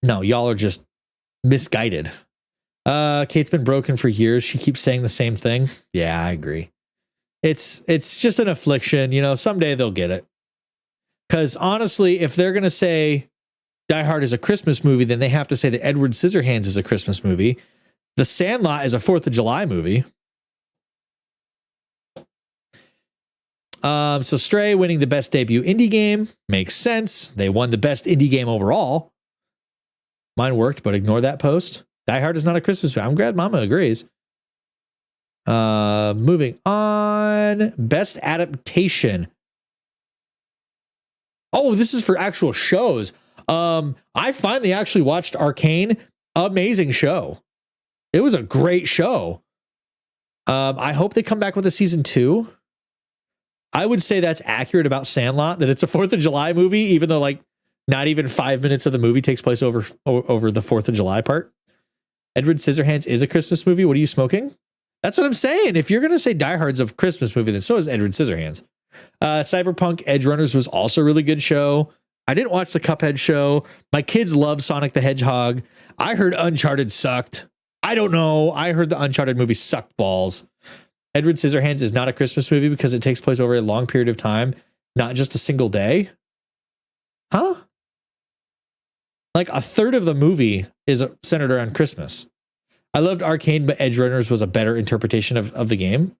No, y'all are just misguided. Kate's been broken for years. She keeps saying the same thing. Yeah, I agree. It's just an affliction. You know, someday they'll get it. Because honestly, if they're going to say Die Hard is a Christmas movie, then they have to say that Edward Scissorhands is a Christmas movie. The Sandlot is a 4th of July movie. So Stray winning the best debut indie game makes sense. They won the best indie game overall. Mine worked, but ignore that post. Die Hard is not a Christmas movie. I'm glad Mama agrees. Moving on. Best adaptation. Oh, this is for actual shows. I finally actually watched Arcane. Amazing show. It was a great show. I hope they come back with a season 2. I would say that's accurate about Sandlot, that it's a 4th of July movie, even though, like, Not even 5 minutes of the movie takes place over the 4th of July part. Edward Scissorhands is a Christmas movie. What are you smoking? That's what I'm saying. If you're going to say Die Hard's a Christmas movie, then so is Edward Scissorhands. Cyberpunk Edge Runners was also a really good show. I didn't watch the Cuphead show. My kids love Sonic the Hedgehog. I heard Uncharted sucked. I don't know. I heard the Uncharted movie sucked balls. Edward Scissorhands is not a Christmas movie because it takes place over a long period of time, not just a single day. Huh? Like a third of the movie is centered around Christmas. I loved Arcane, but Edge Runners was a better interpretation of the game.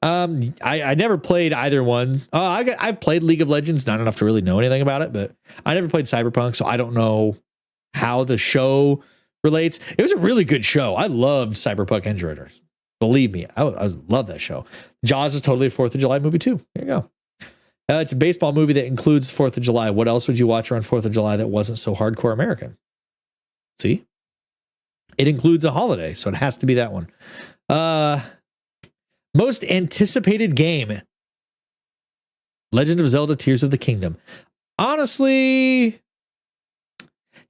I never played either one. I've played League of Legends, not enough to really know anything about it, but I never played Cyberpunk, so I don't know how the show relates. It was a really good show. I loved Cyberpunk Edge Runners. Believe me, I love that show. Jaws is totally a 4th of July movie too. There you go. It's a baseball movie that includes 4th of July. What else would you watch around 4th of July that wasn't so hardcore American? See? It includes a holiday, so it has to be that one. Most anticipated game. Legend of Zelda Tears of the Kingdom. Honestly,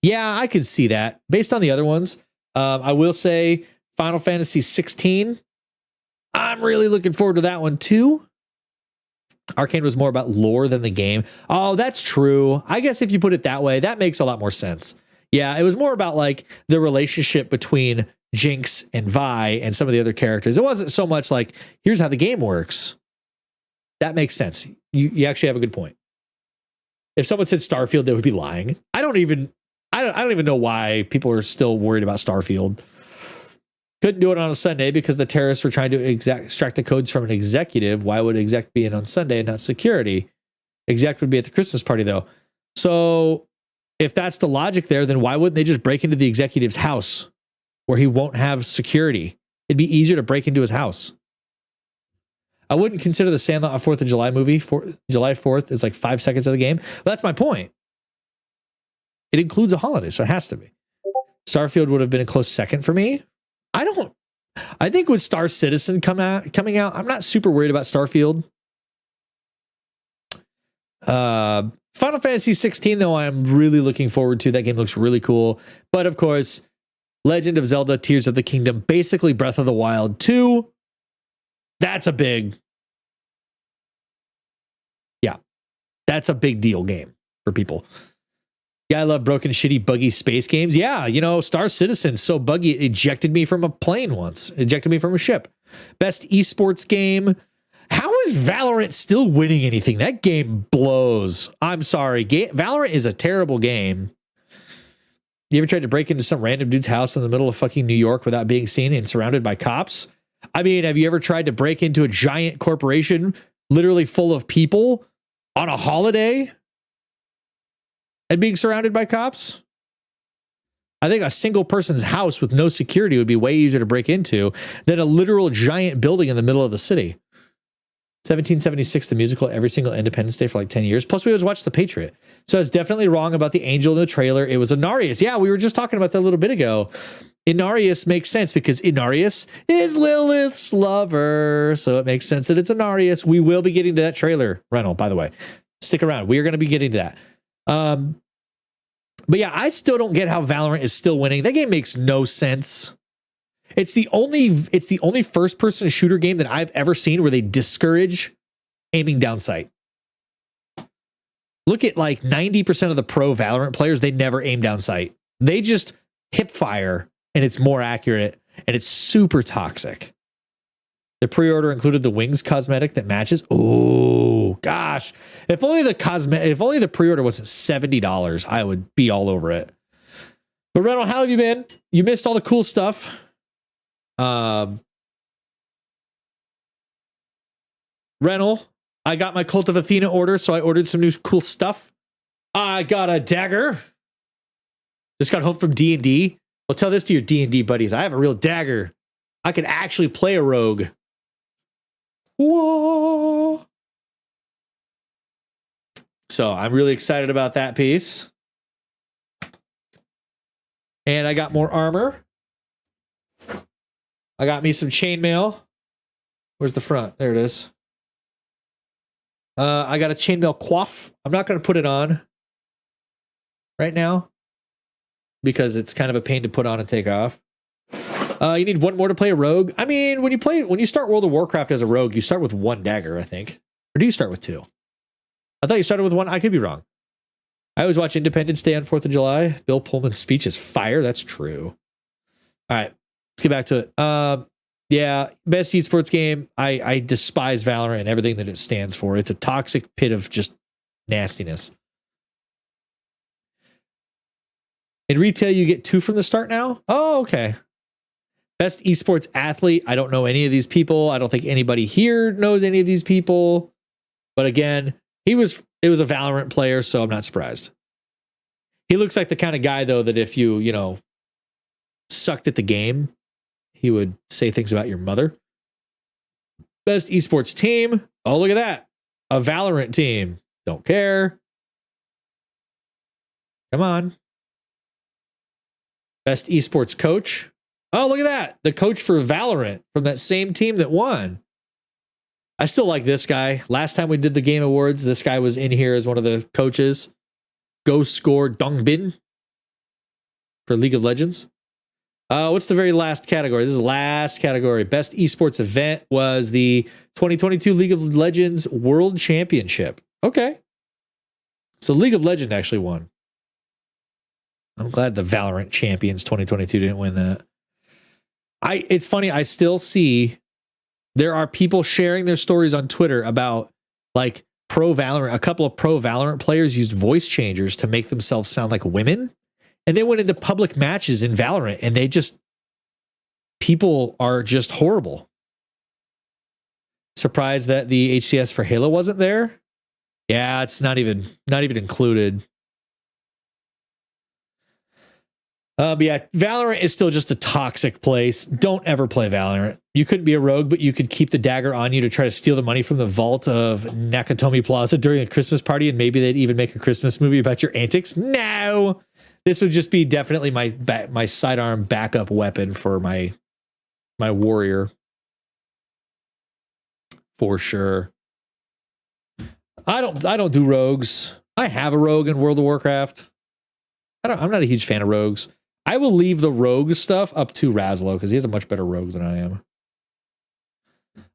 yeah, I could see that. Based on the other ones, I will say Final Fantasy 16. I'm really looking forward to that one too. Arcane was more about lore than the game. Oh, that's true. I guess if you put it that way, that makes a lot more sense. Yeah, it was more about like the relationship between Jinx and Vi and some of the other characters. It wasn't so much like, here's how the game works. That makes sense. You actually have a good point. If someone said Starfield, they would be lying. I don't even know why people are still worried about Starfield. Couldn't do it on a Sunday because the terrorists were trying to extract the codes from an executive. Why would exec be in on Sunday and not security? Exec would be at the Christmas party though. So if that's the logic there, then why wouldn't they just break into the executive's house where he won't have security? It'd be easier to break into his house. I wouldn't consider the Sandlot a 4th of July movie. July 4th is like 5 seconds of the game. But that's my point. It includes a holiday, so it has to be. Starfield would have been a close second for me. I think with Star Citizen coming out, I'm not super worried about Starfield. Final Fantasy 16, though, I'm really looking forward to. That game looks really cool. But of course, Legend of Zelda Tears of the Kingdom, basically Breath of the Wild 2. That's a big deal game for people. Yeah, I love broken, shitty, buggy space games. Yeah, Star Citizen's so buggy it ejected me from a plane once. Ejected me from a ship. Best esports game. How is Valorant still winning anything? That game blows. I'm sorry. Valorant is a terrible game. You ever tried to break into some random dude's house in the middle of fucking New York without being seen and surrounded by cops? I mean, have you ever tried to break into a giant corporation literally full of people on a holiday and being surrounded by cops? I think a single person's house with no security would be way easier to break into than a literal giant building in the middle of the city. 1776, the musical, every single Independence Day for like 10 years. Plus, we always watched The Patriot. So I was definitely wrong about the angel in the trailer. It was Inarius. Yeah, we were just talking about that a little bit ago. Inarius makes sense because Inarius is Lilith's lover. So it makes sense that it's Inarius. We will be getting to that trailer, Rental, by the way. Stick around. We are going to be getting to that. But yeah, I still don't get how Valorant is still winning. That game makes no sense. It's the only first-person shooter game that I've ever seen where they discourage aiming down sight. Look at like 90% of the pro Valorant players, they never aim down sight. They just hip fire and it's more accurate and it's super toxic. The pre-order included the Wings cosmetic that matches. Oh gosh. If only the pre-order wasn't $70, I would be all over it. But Rental, how have you been? You missed all the cool stuff. Rental, I got my Kult of Athena order, so I ordered some new cool stuff. I got a dagger. Just got home from D&D. Well, tell this to your D&D buddies. I have a real dagger. I can actually play a rogue. Whoa. So I'm really excited about that piece. And I got more armor. I got me some chainmail. Where's the front? There it is. I got a chainmail coif. I'm not going to put it on right now because it's kind of a pain to put on and take off. You need one more to play a rogue. I mean, when you start World of Warcraft as a rogue, you start with one dagger, I think. Or do you start with two? I thought you started with one. I could be wrong. I always watch Independence Day on 4th of July. Bill Pullman's speech is fire. That's true. All right, let's get back to it. Yeah, best esports game. I despise Valorant and everything that it stands for. It's a toxic pit of just nastiness. In retail, you get 2 from the start now? Oh, okay. Best esports athlete. I don't know any of these people. I don't think anybody here knows any of these people. But again, it was a Valorant player, so I'm not surprised. He looks like the kind of guy, though, that if you sucked at the game, he would say things about your mother. Best esports team. Oh, look at that. A Valorant team. Don't care. Come on. Best esports coach. Oh, look at that. The coach for Valorant from that same team that won. I still like this guy. Last time we did the Game Awards, this guy was in here as one of the coaches. Go score Dongbin for League of Legends. What's the very last category? This is the last category. Best esports event was the 2022 League of Legends World Championship. Okay. So League of Legends actually won. I'm glad the Valorant Champions 2022 didn't win that. It's funny, I still see there are people sharing their stories on Twitter about like pro Valorant. A couple of pro Valorant players used voice changers to make themselves sound like women. And they went into public matches in Valorant and people are just horrible. Surprised that the HCS for Halo wasn't there. Yeah, it's not even included. But yeah, Valorant is still just a toxic place. Don't ever play Valorant. You couldn't be a rogue, but you could keep the dagger on you to try to steal the money from the vault of Nakatomi Plaza during a Christmas party, and maybe they'd even make a Christmas movie about your antics. No! This would just be definitely my sidearm backup weapon for my warrior. For sure. I don't do rogues. I have a rogue in World of Warcraft. I'm not a huge fan of rogues. I will leave the rogue stuff up to Razlo because he has a much better rogue than I am.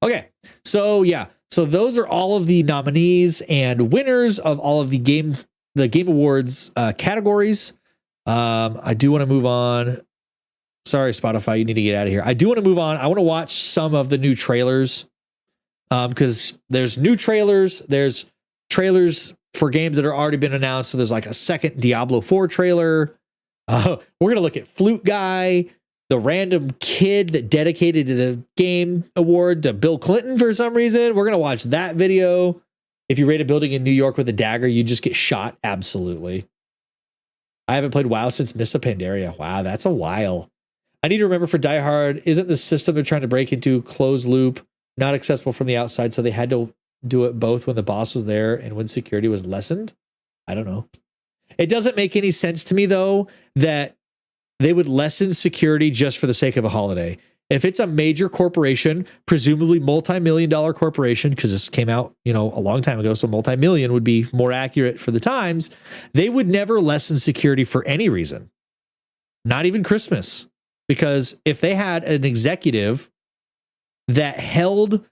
Okay, so yeah, so those are all of the nominees and winners of all of the Game Awards categories. I do want to move on. Sorry, Spotify, you need to get out of here. I do want to move on. I want to watch some of the new trailers because there's new trailers. There's trailers for games that are already been announced. So there's like a second Diablo 4 trailer. We're going to look at Flute Guy, the random kid that dedicated to the Game Award to Bill Clinton for some reason. We're going to watch that video. If you raid a building in New York with a dagger, you just get shot. Absolutely. I haven't played WoW since Mists of Pandaria. Wow, that's a while. I need to remember for Die Hard, isn't the system they're trying to break into closed loop, not accessible from the outside, so they had to do it both when the boss was there and when security was lessened? I don't know. It doesn't make any sense to me, though, that they would lessen security just for the sake of a holiday. If it's a major corporation, presumably multi-million-dollar corporation, because this came out, a long time ago, so multi-million would be more accurate for the times, they would never lessen security for any reason. Not even Christmas. Because if they had an executive that held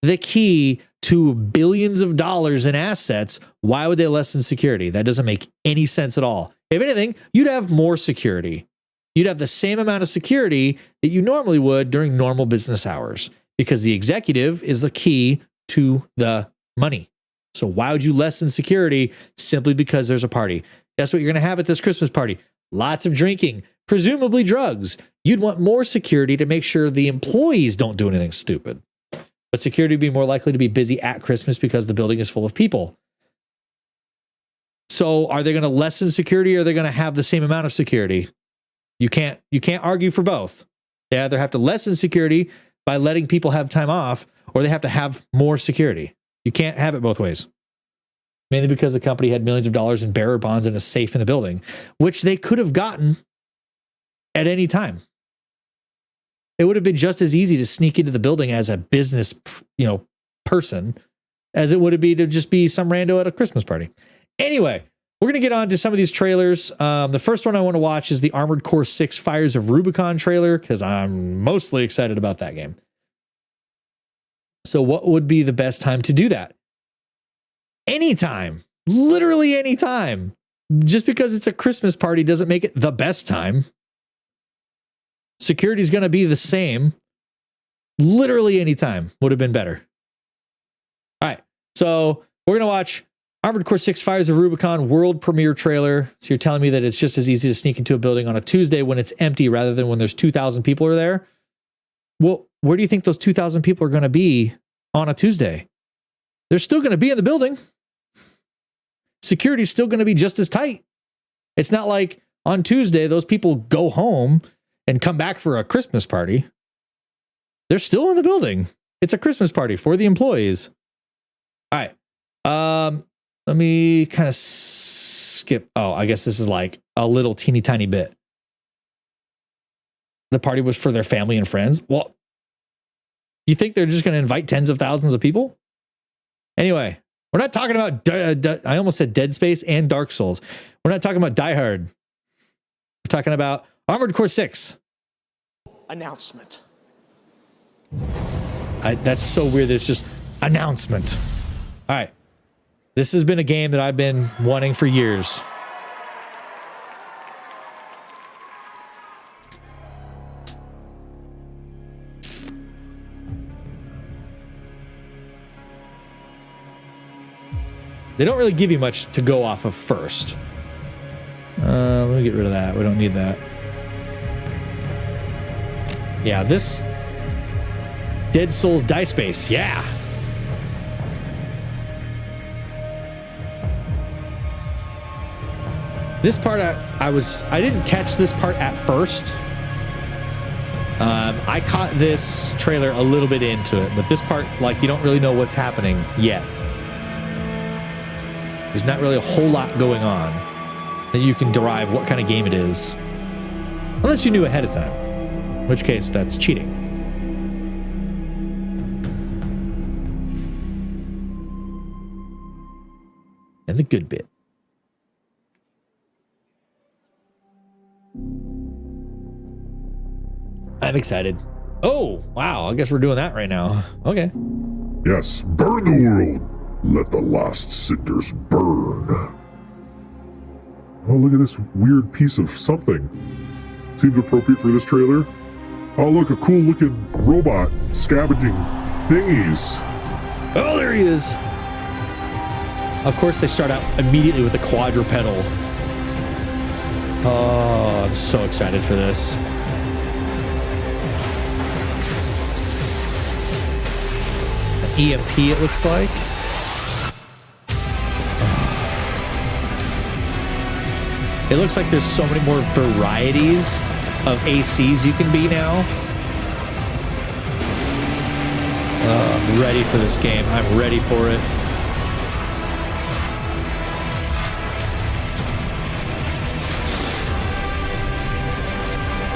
the key to billions of dollars in assets, why would they lessen security? That doesn't make any sense at all. If anything, you'd have more security. You'd have the same amount of security that you normally would during normal business hours because the executive is the key to the money. So why would you lessen security simply because there's a party? Guess what you're going to have at this Christmas party? Lots of drinking, presumably drugs. You'd want more security to make sure the employees don't do anything stupid. But security would be more likely to be busy at Christmas because the building is full of people. So are they going to lessen security or are they going to have the same amount of security? You can't argue for both. They either have to lessen security by letting people have time off or they have to have more security. You can't have it both ways. Mainly because the company had millions of dollars in bearer bonds and a safe in the building, which they could have gotten at any time. It would have been just as easy to sneak into the building as a business, person as it would be to just be some rando at a Christmas party. Anyway, we're going to get on to some of these trailers. The first one I want to watch is the Armored Core 6 Fires of Rubicon trailer, because I'm mostly excited about that game. So what would be the best time to do that? Anytime. Literally anytime. Just because it's a Christmas party doesn't make it the best time. Security is going to be the same. Literally anytime would have been better. All right. So we're going to watch Armored Core 6 Fires of Rubicon world premiere trailer. So you're telling me that it's just as easy to sneak into a building on a Tuesday when it's empty rather than when there's 2,000 people are there? Well, where do you think those 2,000 people are going to be on a Tuesday? They're still going to be in the building. Security's still going to be just as tight. It's not like on Tuesday, those people go home and come back for a Christmas party. They're still in the building. It's a Christmas party for the employees. All right. Let me kind of skip. Oh, I guess this is like a little teeny tiny bit. The party was for their family and friends. Well, you think they're just going to invite tens of thousands of people? Anyway, we're not talking about, I almost said Dead Space and Dark Souls. We're not talking about Die Hard. We're talking about Armored Core 6. Announcement. That's so weird that it's just announcement. All right. This has been a game that I've been wanting for years. They don't really give you much to go off of first. Let me get rid of that. We don't need that. Yeah, this Dead Souls Die Space. Yeah. This part I didn't catch this part at first. I caught this trailer a little bit into it, but this part, like, you don't really know what's happening yet. There's not really a whole lot going on that you can derive what kind of game it is. Unless you knew ahead of time. In which case, that's cheating. And the good bit. I'm excited. Oh, wow. I guess we're doing that right now. Okay. Yes, burn the world. Let the last cinders burn. Oh, look at this weird piece of something. Seems appropriate for this trailer. Oh, look, a cool looking robot scavenging thingies. Oh, there he is. Of course, they start out immediately with the quadrupedal. Oh, I'm so excited for this. EMP, it looks like. It looks like there's so many more varieties of ACs you can be now. I'm ready for this game. I'm ready for it.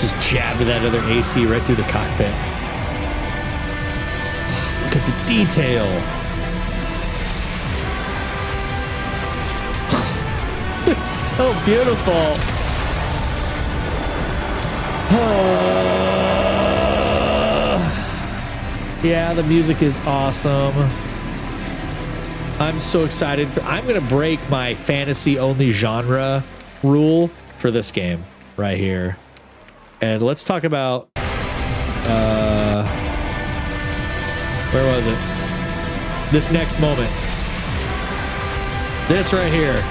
Just jabbed that other AC right through the cockpit. Look at the detail. It's so beautiful. Yeah, the music is awesome. I'm so excited. I'm going to break my fantasy-only genre rule for this game right here. And let's talk about... where was it? This next moment. This right here.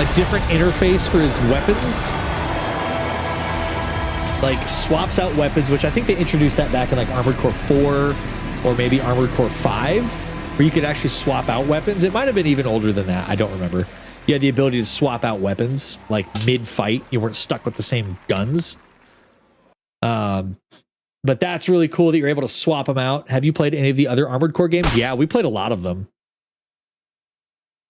A different interface for his weapons. Like, swaps out weapons, which I think they introduced that back in like Armored Core 4 or maybe Armored Core 5, where you could actually swap out weapons. It might have been even older than that. I don't remember. You had the ability to swap out weapons, like mid-fight. You weren't stuck with the same guns. But that's really cool that you're able to swap them out. Have you played any of the other Armored Core games? Yeah, we played a lot of them.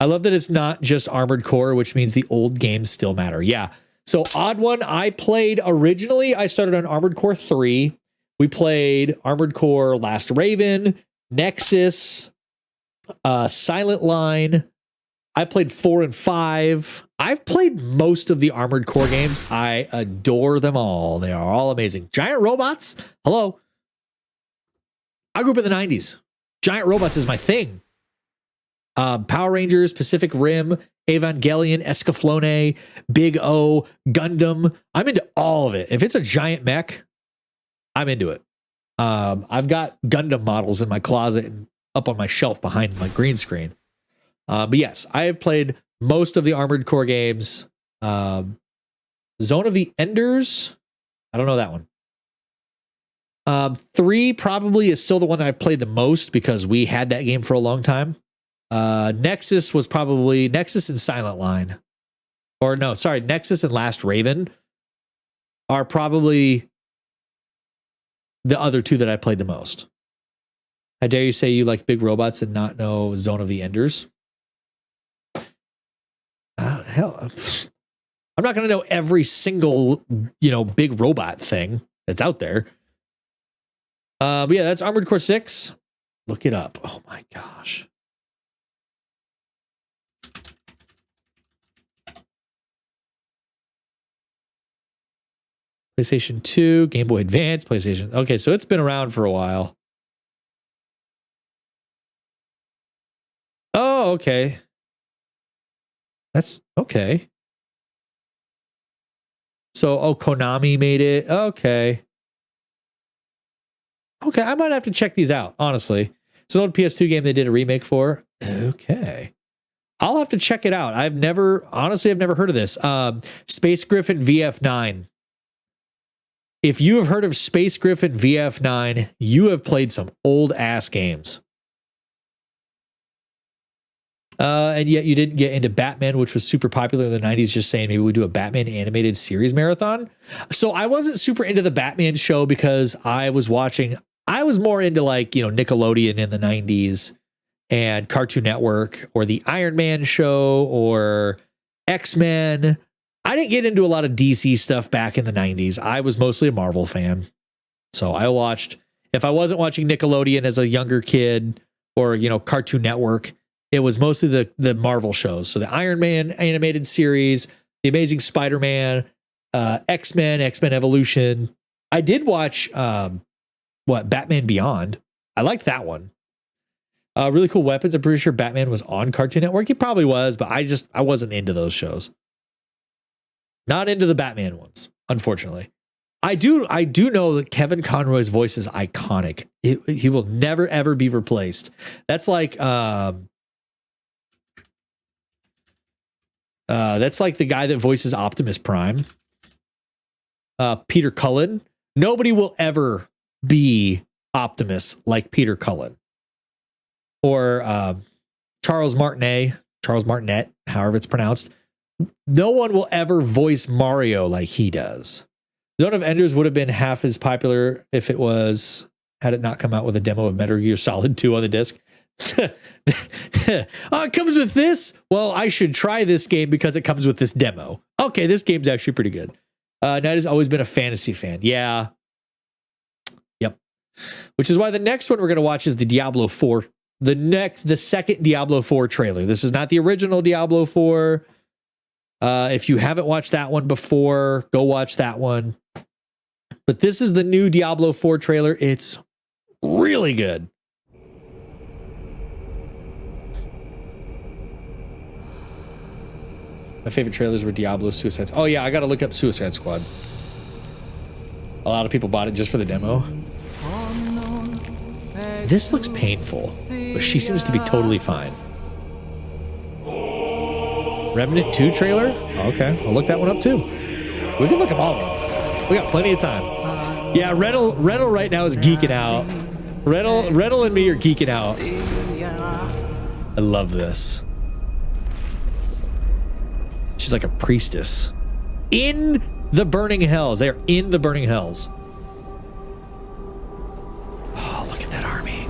I love that it's not just Armored Core, which means the old games still matter. Yeah. So Odd One, I played originally. I started on Armored Core 3. We played Armored Core Last Raven. Nexus, Silent Line. I played 4 and 5. I've played most of the Armored Core games. I adore them all. They are all amazing. Giant Robots. Hello. I grew up in the 90s. Giant Robots is my thing. Power Rangers, Pacific Rim, Evangelion, Escaflowne, Big O, Gundam. I'm into all of it. If it's a giant mech, I'm into it. I've got Gundam models in my closet and up on my shelf behind my green screen. But yes, I have played most of the Armored Core games. Zone of the Enders. I don't know that one. 3 probably is still the one I've played the most because we had that game for a long time. Nexus was probably Nexus and Silent Line. Or no, sorry, Nexus and Last Raven are probably the other 2 that I played the most. How dare you say you like big robots and not know Zone of the Enders? Hell, I'm not going to know every single, big robot thing that's out there. But yeah, that's Armored Core 6. Look it up. Oh my gosh. PlayStation 2, Game Boy Advance, PlayStation. Okay, so it's been around for a while. Oh, okay. That's okay. So, Konami made it. Okay. Okay, I might have to check these out, honestly. It's an old PS2 game they did a remake for. Okay. I'll have to check it out. I've never heard of this. Space Griffin VF9. If you have heard of Space Griffin VF9, you have played some old ass games. And yet you didn't get into Batman, which was super popular in the 90s, just saying maybe we do a Batman animated series marathon. So I wasn't super into the Batman show because I was more into Nickelodeon in the 90s and Cartoon Network or the Iron Man show or X-Men. I didn't get into a lot of DC stuff back in the 90s. I was mostly a Marvel fan. So I watched, if I wasn't watching Nickelodeon as a younger kid or, Cartoon Network, it was mostly the Marvel shows. So the Iron Man animated series, The Amazing Spider-Man, X-Men Evolution. I did watch, Batman Beyond. I liked that one. Really Cool Weapons. I'm pretty sure Batman was on Cartoon Network. He probably was, but I wasn't into those shows. Not into the Batman ones, unfortunately. I do know that Kevin Conroy's voice is iconic. He will never ever be replaced. That's like the guy that voices Optimus Prime. Peter Cullen. Nobody will ever be Optimus like Peter Cullen. Or Charles Martinet, however it's pronounced. No one will ever voice Mario like he does. Zone of Enders would have been half as popular if had it not come out with a demo of Metal Gear Solid 2 on the disc. Oh, it comes with this? Well, I should try this game because it comes with this demo. Okay, this game's actually pretty good. Knight has always been a fantasy fan. Yeah. Yep. Which is why the next one we're going to watch is the Diablo 4. The second Diablo 4 trailer. This is not the original Diablo 4. If you haven't watched that one before, go watch that one. But this is the new Diablo 4 trailer. It's really good. My favorite trailers were Diablo, Suicide Squad. Oh yeah, I gotta look up Suicide Squad. A lot of people bought it just for the demo. This looks painful, but she seems to be totally fine. Remnant 2 trailer? Okay, I'll look that one up too. We can look them all up. We got plenty of time. Yeah, Rental right now is geeking out. Rental and me are geeking out. I love this. She's like a priestess. In the burning hells. They are in the burning hells. Oh, look at that army.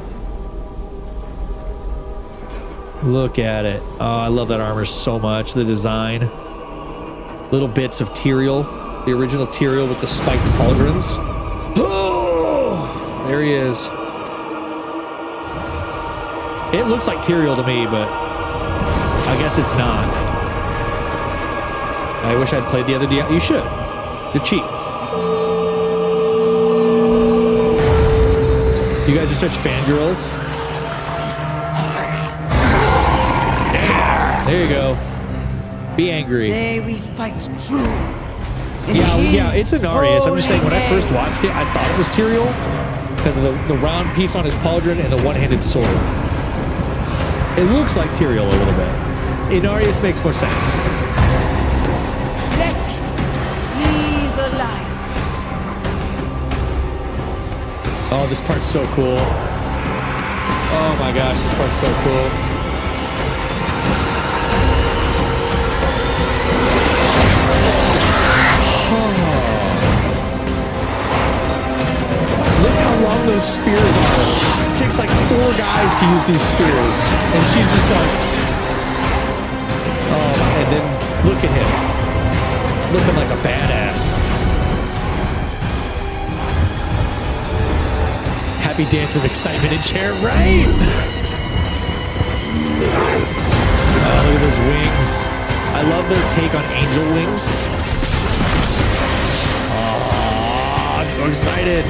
Look at it. Oh, I love that armor so much. The design. Little bits of Tyrael. The original Tyrael with the spiked pauldrons. Oh, there he is. It looks like Tyrael to me, but I guess it's not. I wish I'd played the other Diablo. You should. The cheat. You guys are such fangirls. Yeah, there you go. Be angry. Today we fight true. Yeah, it's Inarius. I'm just saying, when I first watched it, I thought it was Tyrael because of the round piece on his pauldron and the one-handed sword. It looks like Tyrael a little bit. Inarius makes more sense. Blessed be the light. Oh, this part's so cool. Oh my gosh, this part's so cool. Look how long those spears are. It takes like 4 guys to use these spears. And she's just like... Oh, and then look at him. Looking like a badass. Happy dance of excitement and chair, right? Oh, look at those wings. I love their take on angel wings. Oh, I'm so excited.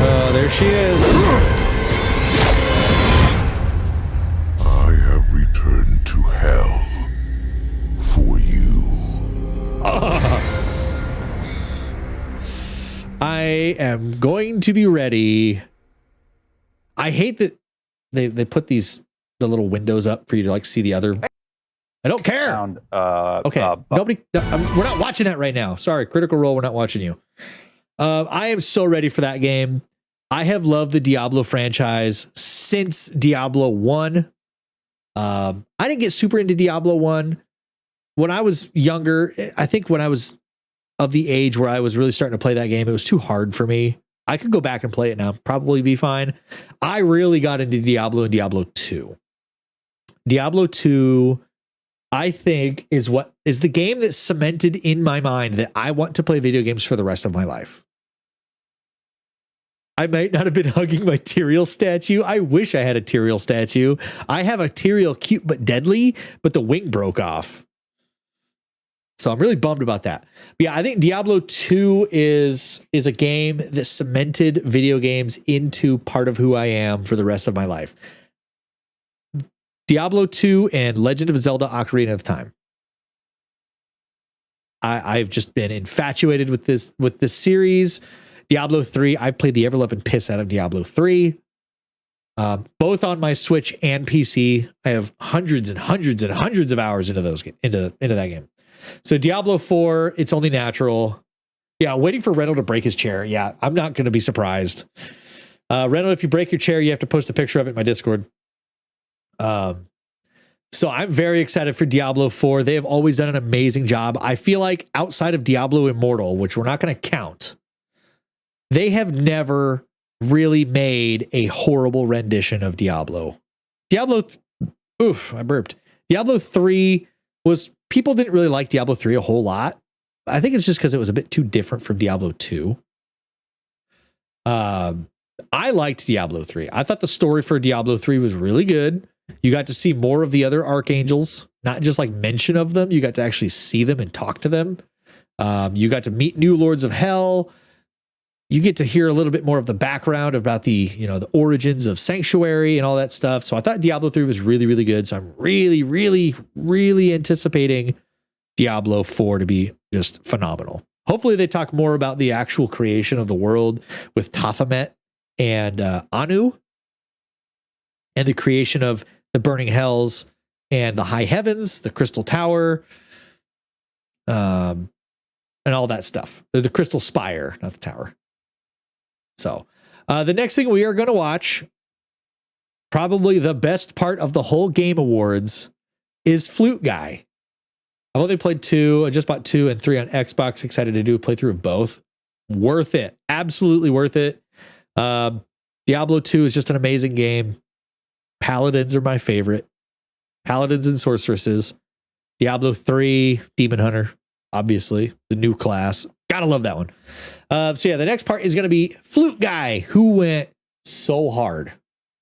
Oh, there she is. I have returned to hell for you. I am going to be ready. I hate that they put the little windows up for you to like see the other. I don't care. Okay, nobody. We're not watching that right now. Sorry, Critical Role. We're not watching you. I am so ready for that game. I have loved the Diablo franchise since Diablo 1. I didn't get super into Diablo 1 when I was younger. I think when I was of the age where I was really starting to play that game, it was too hard for me. I could go back and play it now, probably be fine. I really got into Diablo and Diablo 2. Diablo 2, I think, is the game that cemented in my mind that I want to play video games for the rest of my life. I might not have been hugging my Tyrael statue. I wish I had a Tyrael statue. I have a Tyrael cute but deadly, but the wing broke off. So I'm really bummed about that. But yeah, I think Diablo 2 is a game that cemented video games into part of who I am for the rest of my life. Diablo 2 and Legend of Zelda Ocarina of Time. I've just been infatuated with this series. Diablo 3, I've played the ever-loving piss out of Diablo 3. Both on my Switch and PC. I have hundreds and hundreds and hundreds of hours into that game. So Diablo 4, it's only natural. Yeah, waiting for Reynold to break his chair. Yeah, I'm not going to be surprised. Reynold, if you break your chair, you have to post a picture of it in my Discord. So I'm very excited for Diablo 4. They have always done an amazing job. I feel like outside of Diablo Immortal, which we're not going to count, they have never really made a horrible rendition of Diablo. I burped. Diablo 3 was, people didn't really like Diablo 3 a whole lot. I think it's just because it was a bit too different from Diablo 2. I liked Diablo 3. I thought the story for Diablo 3 was really good. You got to see more of the other archangels, not just like mention of them. You got to actually see them and talk to them. You got to meet new lords of hell. You get to hear a little bit more of the background about the origins of Sanctuary and all that stuff. So I thought Diablo 3 was really, really good. So I'm really, really, really anticipating Diablo 4 to be just phenomenal. Hopefully they talk more about the actual creation of the world with Tathamet and Anu, and the creation of the burning hells and the high heavens, the crystal tower, and all that stuff. The crystal spire, not the tower. So the next thing we are going to watch, probably the best part of the whole Game Awards, is Flute Guy. I've only played 2. I just bought 2 and 3 on Xbox. Excited to do a playthrough of both. Worth it. Absolutely worth it. Diablo 2 is just an amazing game. Paladins are my favorite. Paladins and sorceresses. Diablo 3, Demon Hunter, obviously, the new class. Gotta love that one. So yeah, the next part is going to be Flute Guy, who went so hard.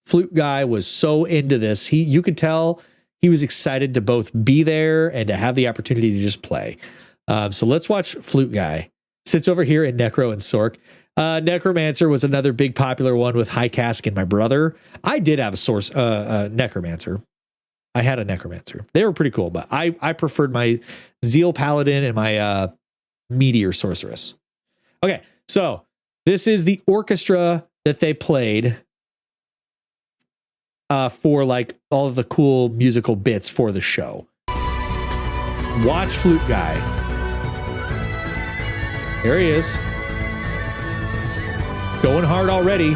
Flute Guy was so into this. You could tell he was excited to both be there and to have the opportunity to just play. So let's watch Flute Guy. Sits over here in Necro and Sork. Necromancer was another big popular one with High Cask and my brother. I did have a Necromancer. I had a Necromancer. They were pretty cool, but I preferred my Zeal Paladin and my Meteor Sorceress. Okay, so this is the orchestra that they played for like all of the cool musical bits for the show. Watch Flute Guy. There he is. Going hard already.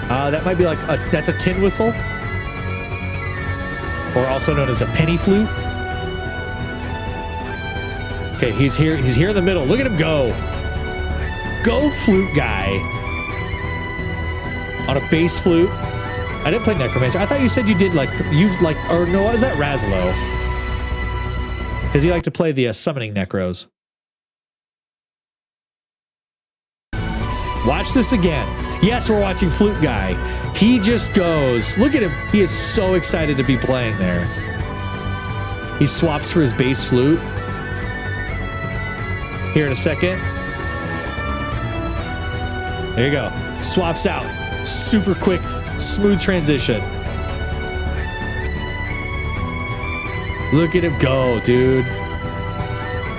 That might be like that's a tin whistle, or also known as a penny flute. Okay, he's here. He's here in the middle. Look at him go. Go, Flute Guy. On a bass flute. I didn't play Necromancer. I thought you said you did or no, was that Razlo? Because he liked to play the summoning Necros. Watch this again. Yes, we're watching Flute Guy. He just goes. Look at him. He is so excited to be playing there. He swaps for his bass flute. Here in a second. There you go. Swaps out. Super quick, smooth transition. Look at him go, dude.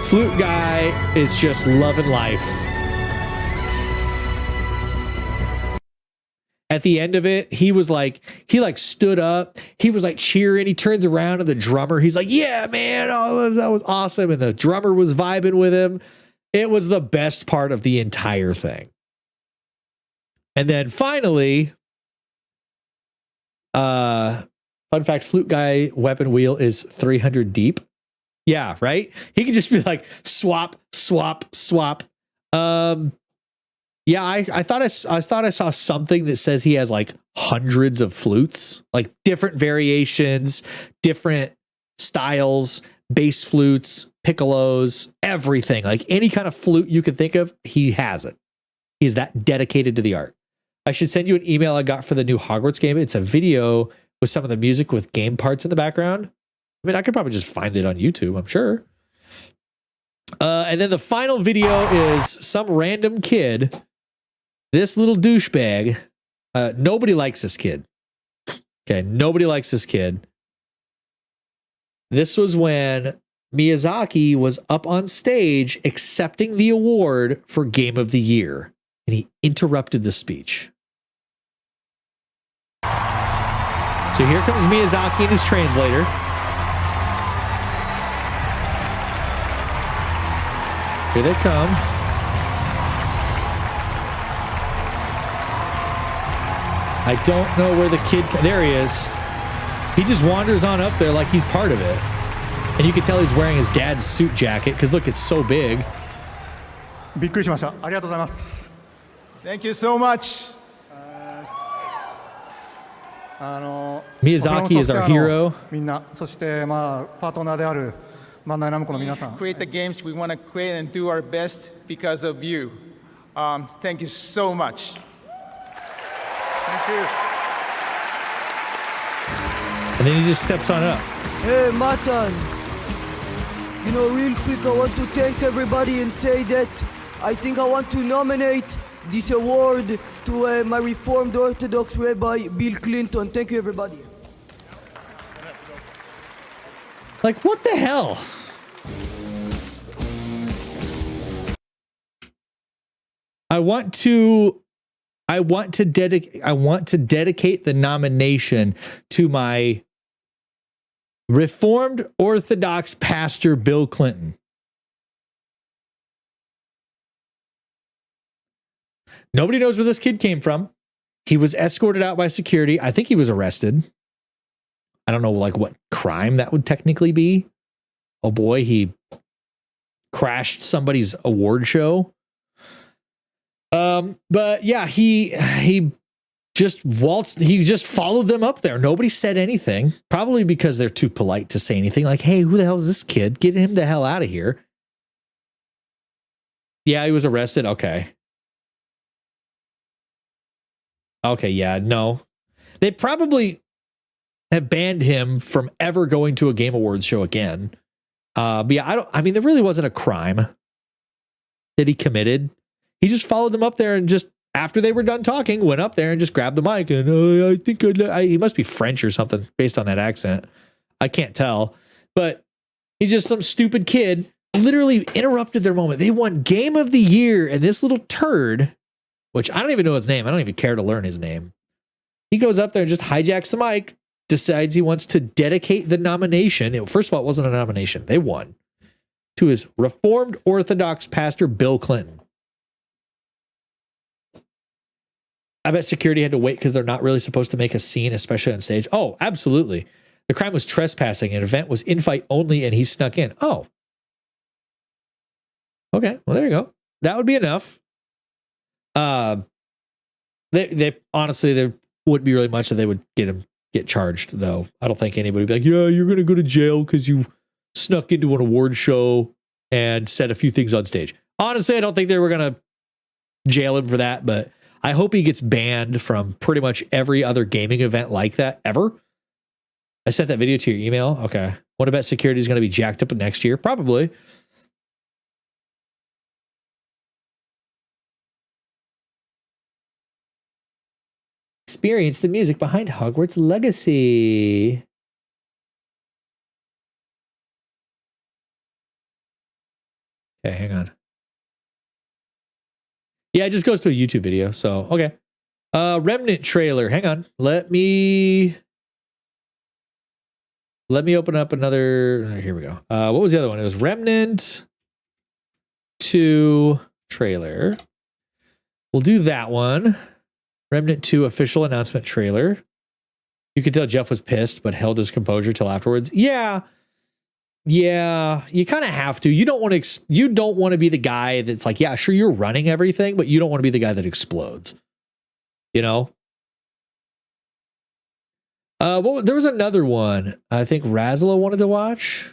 Flute Guy is just loving life. At the end of it, he stood up. He was like cheering. He turns around to the drummer. He's like, yeah, man. Oh, that was awesome. And the drummer was vibing with him. It was the best part of the entire thing. And then finally, fun fact, Flute Guy weapon wheel is 300 deep. Yeah, right? He could just be like, swap, swap, swap. Yeah, I thought I saw something that says he has like hundreds of flutes, like different variations, different styles, bass flutes, piccolos, everything. Like any kind of flute you could think of, he has it. He's that dedicated to the art. I should send you an email I got for the new Hogwarts game. It's a video with some of the music with game parts in the background. I mean, I could probably just find it on YouTube, I'm sure. And then the final video is some random kid. This little douchebag. Nobody likes this kid. Okay, nobody likes this kid. This was when Miyazaki was up on stage accepting the award for Game of the Year, and he interrupted the speech. So here comes Miyazaki and his translator. Here they come. I don't know where the kid... There he is. He just wanders on up there like he's part of it. And you can tell he's wearing his dad's suit jacket because look, it's so big. Thank you so much. Miyazaki is our hero. Create the games we want to create and do our best because of you. Thank you so much. Thank you. And then he just steps on up. Hey, Matan. You know, real quick, I want to thank everybody and say that I think I want to nominate this award to my Reformed Orthodox Rabbi, Bill Clinton. Thank you, everybody. Like, what the hell? I want to dedicate the nomination to my Reformed Orthodox pastor, Bill Clinton. Nobody knows where this kid came from. He was escorted out by security. I think he was arrested. I don't know like what crime that would technically be. Oh boy, he crashed somebody's award show. But yeah, he just waltzed. He just followed them up there. Nobody said anything, probably because they're too polite to say anything like, hey, who the hell is this kid? Get him the hell out of here. Yeah, he was arrested. Okay. Okay, yeah, no. They probably have banned him from ever going to a Game Awards show again. But yeah, I mean, there really wasn't a crime that he committed. He just followed them up there and just, after they were done talking, went up there and just grabbed the mic and I think he must be French or something based on that accent. I can't tell, but he's just some stupid kid, literally interrupted their moment. They won Game of the Year, and this little turd, which I don't even know his name. I don't even care to learn his name. He goes up there and just hijacks the mic, decides he wants to dedicate the nomination. First of all, it wasn't a nomination. They won. To his Reformed Orthodox pastor, Bill Clinton. I bet security had to wait because they're not really supposed to make a scene, especially on stage. Oh, absolutely. The crime was trespassing. An event was invite only, and he snuck in. Oh. Okay, well, there you go. That would be enough. They honestly, there wouldn't be really much that they would get charged, though. I don't think anybody would be like, yeah, you're going to go to jail because you snuck into an award show and said a few things on stage. Honestly, I don't think they were going to jail him for that, but I hope he gets banned from pretty much every other gaming event like that ever. I sent that video to your email. Okay. What about security is going to be jacked up next year? Probably. Experience the music behind Hogwarts Legacy. Okay, hang on. Yeah, it just goes to a YouTube video. So, okay. Remnant trailer. Hang on. Let me open up another. Here we go. What was the other one? It was Remnant 2 trailer. We'll do that one. Remnant 2 official announcement trailer. You could tell Jeff was pissed, but held his composure till afterwards. Yeah, you kind of have to. You don't want to be the guy that's like, yeah, sure, you're running everything, but you don't want to be the guy that explodes. You know? Well, there was another one I think Razla wanted to watch.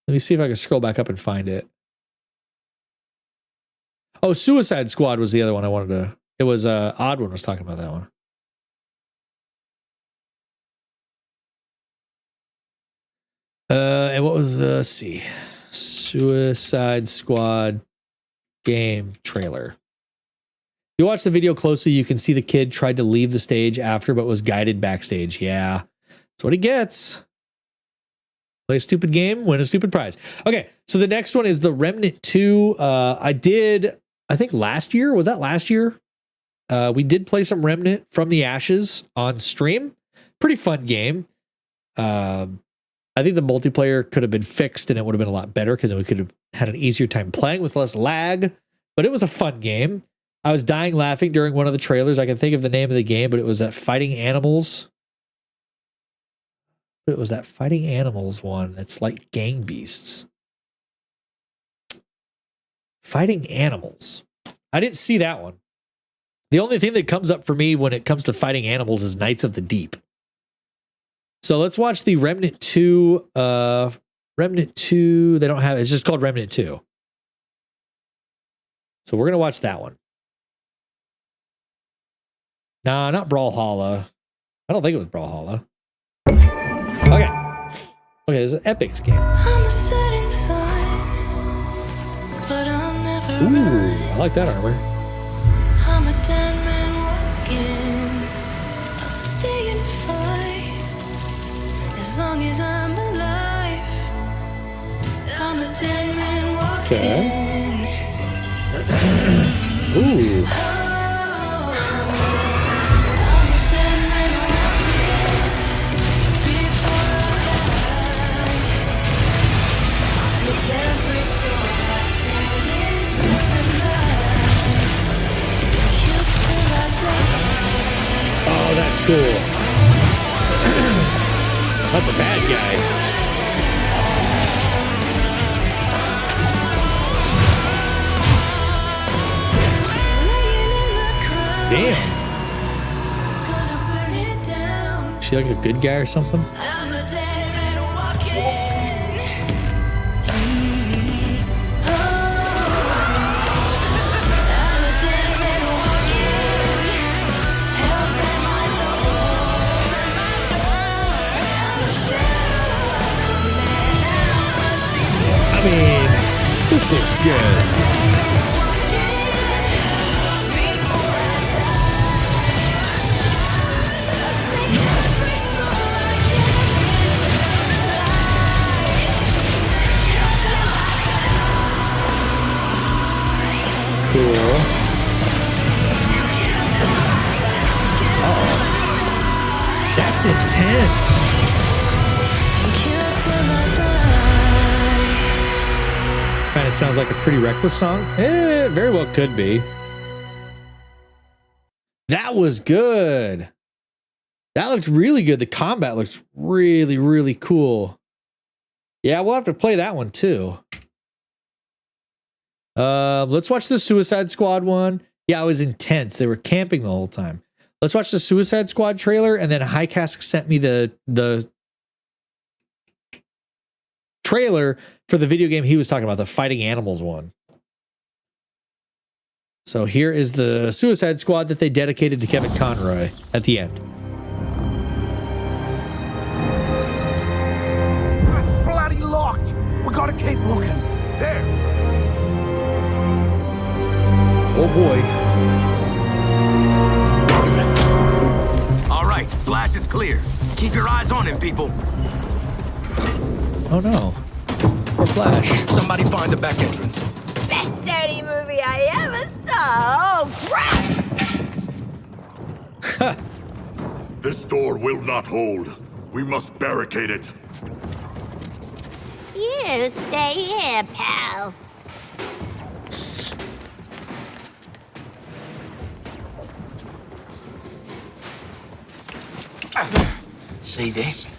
Let me see if I can scroll back up and find it. Oh, Suicide Squad was the other one I wanted to. It was Odd One was talking about that one. And what was let's see, Suicide Squad game trailer. You watch the video closely, you can see the kid tried to leave the stage after, but was guided backstage. Yeah, that's what he gets. Play a stupid game, win a stupid prize. Okay, so the next one is the Remnant 2. I think last year, was that last year? We did play some Remnant from the Ashes on stream. Pretty fun game. I think the multiplayer could have been fixed and it would have been a lot better because then we could have had an easier time playing with less lag. But it was a fun game. I was dying laughing during one of the trailers. I can think of the name of the game, but it was that Fighting Animals. It was that Fighting Animals one. It's like Gang Beasts. Fighting Animals. I didn't see that one. The only thing that comes up for me when it comes to Fighting Animals is Knights of the Deep. So let's watch the Remnant 2. Remnant 2, they don't have, it's just called Remnant 2. So we're going to watch that one. Nah, not Brawlhalla. I don't think it was Brawlhalla. Okay. Okay, this is an Epic's game. I'm a setting sun, but I'll never I like that armor. I'm a dead man walking. I'll stay and fight as long as I'm alive. I'm a dead man walking. Okay. Ooh. Oh, that's cool. That's a bad guy. Damn. Is she like a good guy or something? This looks good. Cool. Uh-oh. That's intense. Kind of sounds like a Pretty Reckless song. It very well could be. That was good. That looked really good. The combat looks really, really cool. Yeah, we'll have to play that one too. Let's watch the Suicide Squad one. Yeah, it was intense. They were camping the whole time. Let's watch the Suicide Squad trailer, and then High Cask sent me the trailer for the video game he was talking about, the Fighting Animals one. So here is the Suicide Squad that they dedicated to Kevin Conroy at the end. It's bloody locked. We gotta keep looking. There. Oh boy. All right, Flash is clear. Keep your eyes on him, people. Oh no. Or Flash. Somebody find the back entrance. Best dirty movie I ever saw. Oh, crap! This door will not hold. We must barricade it. You stay here, pal. See this?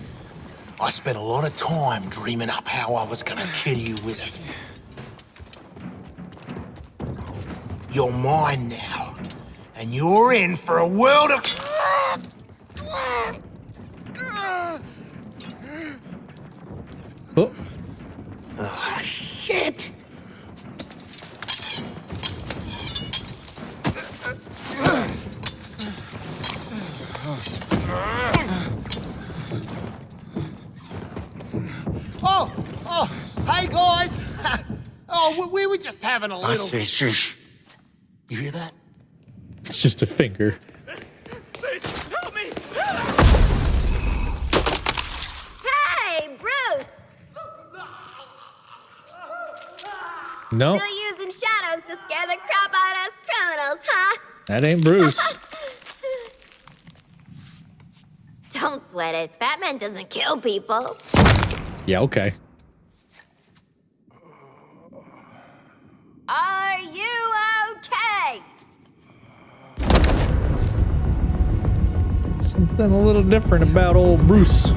I spent a lot of time dreaming up how I was gonna kill you with it. You're mine now, and you're in for a world of... Oh. Ah, shit! Oh, hey guys. Oh, we were just having a I little... said, shh. You hear that? It's just a finger. Please, help me! Hey, Bruce! No, Still using shadows to scare the crap out of us criminals, huh? that ain't Bruce. Don't sweat it. Batman doesn't kill people. Yeah, okay. Are you okay? Something a little different about old Bruce.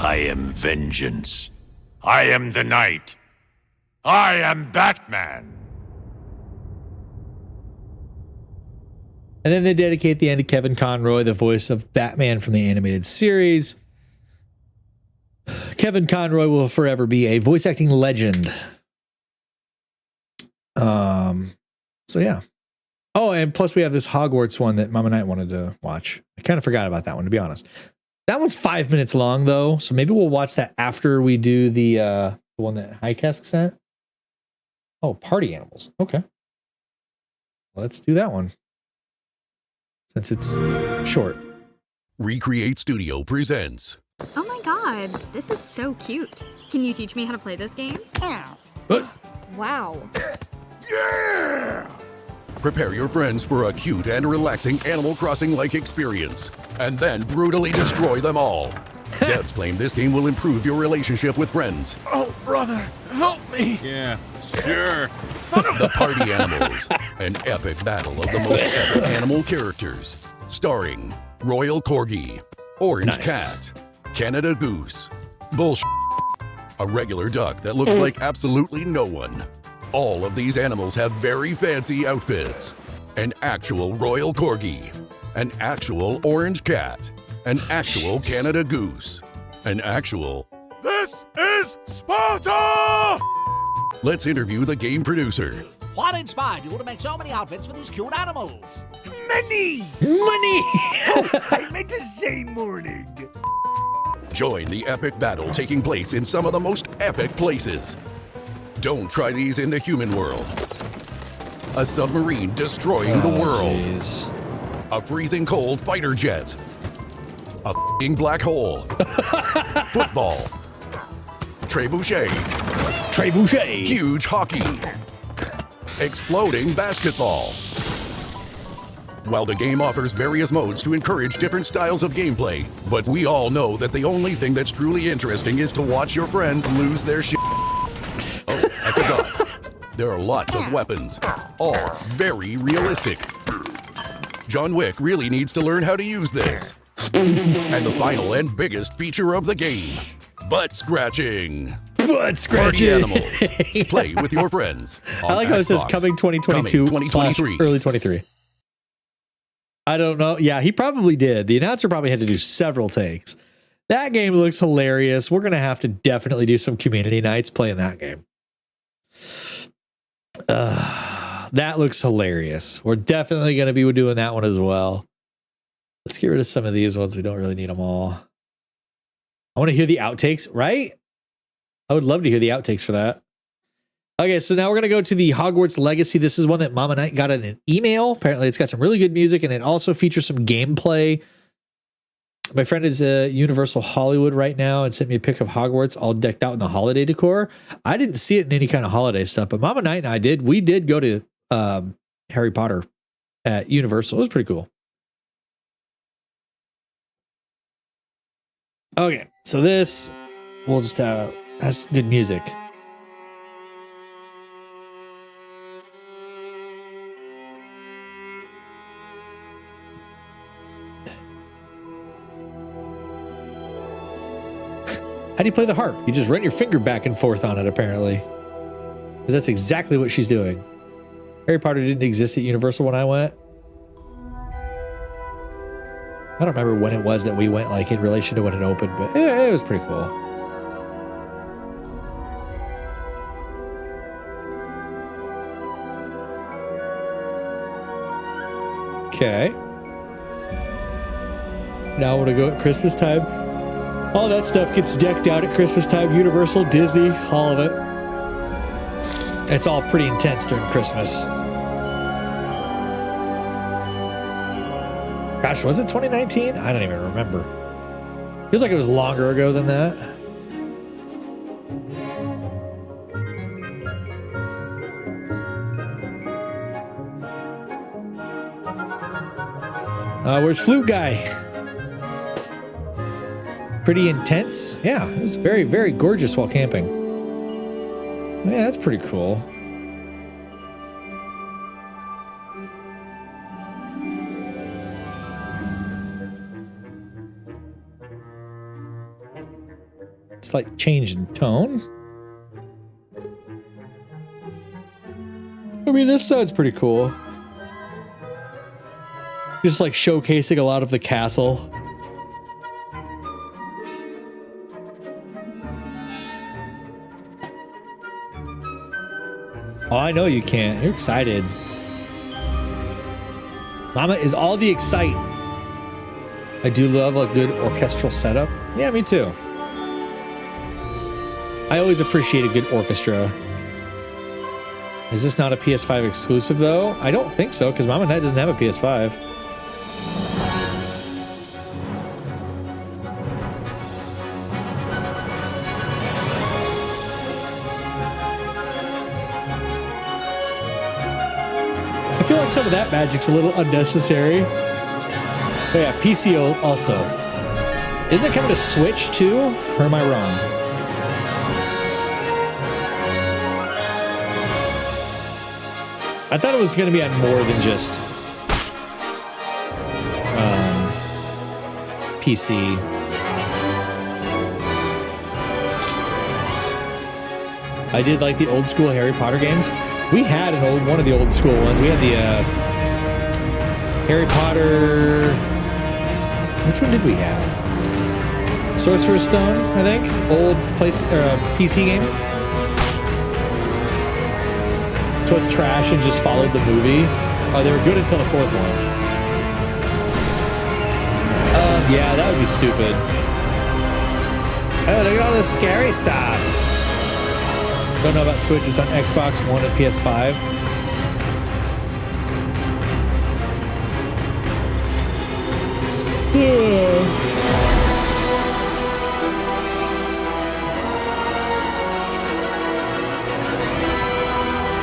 I am vengeance. I am the night. I am Batman. And then they dedicate the end to Kevin Conroy, the voice of Batman from the animated series. Kevin Conroy will forever be a voice acting legend. So yeah. Oh, and plus we have this Hogwarts one that Mama Knight wanted to watch. I kind of forgot about that one, to be honest. That one's 5 minutes long though, so maybe we'll watch that after we do the one that High Cask sent. Oh, Party Animals. Okay. Let's do that one. Since it's short. Recreate Studio presents. Oh my god, this is so cute. Can you teach me how to play this game? Wow. Yeah! Prepare your friends for a cute and relaxing Animal Crossing-like experience, and then brutally destroy them all. Devs claim this game will improve your relationship with friends. Oh, brother, help me. Yeah, sure. The Party Animals, an epic battle of the most epic animal characters, starring Royal Corgi, Orange Cat, Canada Goose, Bullshit, a regular duck that looks like absolutely no one. All of these animals have very fancy outfits. An actual Royal Corgi, an actual Orange Cat, an actual Canada Goose, an actual... This is Sparta! Let's interview the game producer. What inspired you to make so many outfits for these cute animals? Money! Money! Oh, I meant to say morning. Join the epic battle taking place in some of the most epic places. Don't try these in the human world. A submarine destroying the world. Geez. A freezing cold fighter jet. A f***ing black hole. Football. Trebuchet. Trebuchet. Huge hockey. Exploding basketball. While the game offers various modes to encourage different styles of gameplay, but we all know that the only thing that's truly interesting is to watch your friends lose their shit. Oh, I forgot. There are lots of weapons, all very realistic. John Wick really needs to learn how to use this. And the final and biggest feature of the game, butt scratching. Butt scratching. Party animals. Play with your friends. I like how it says coming 2022 Coming 2023. / early 23. I don't know. Yeah, he probably did. The announcer probably had to do several takes. That game looks hilarious. We're going to have to definitely do some community nights playing that game. That looks hilarious. We're definitely going to be doing that one as well. Let's get rid of some of these ones. We don't really need them all. I want to hear the outtakes, right? I would love to hear the outtakes for that. Okay, so now we're going to go to the Hogwarts Legacy. This is one that Mama Knight got in an email. Apparently, it's got some really good music, and it also features some gameplay. My friend is at Universal Hollywood right now and sent me a pic of Hogwarts all decked out in the holiday decor. I didn't see it in any kind of holiday stuff, but Mama Knight and I did. We did go to Harry Potter at Universal. It was pretty cool. Okay, so this, we'll just has good music. How do you play the harp? You just run your finger back and forth on it, apparently. Because that's exactly what she's doing. Harry Potter didn't exist at Universal when I went. I don't remember when it was that we went, like, in relation to when it opened, but it was pretty cool. Okay. Now we're going to go at Christmas time. All that stuff gets decked out at Christmas time. Universal, Disney, all of it. It's all pretty intense during Christmas. Gosh, was it 2019? I don't even remember. Feels like it was longer ago than that. Where's Flute Guy? Pretty intense. Yeah, it was very, very gorgeous while camping. Yeah, that's pretty cool. It's like change in tone. I mean, this side's pretty cool. Just like showcasing a lot of the castle. Oh, I know you can't. You're excited. Mama is all the excite. I do love a good orchestral setup. Yeah, me too. I always appreciate a good orchestra. Is this not a PS5 exclusive, though? I don't think so, because Mama Knight doesn't have a PS5. I feel like some of that magic's a little unnecessary. But yeah, PC also. Isn't it coming to Switch too? Or am I wrong? I thought it was going to be on more than just PC. I did like the old school Harry Potter games. We had one of the old school ones. We had the Harry Potter. Which one did we have? Sorcerer's Stone, I think. Old PC game. So it's trash and just followed the movie. They were good until the fourth one. Yeah, that would be stupid. Oh, look at all this scary stuff. Don't know about Switch. It's on Xbox One and PS5.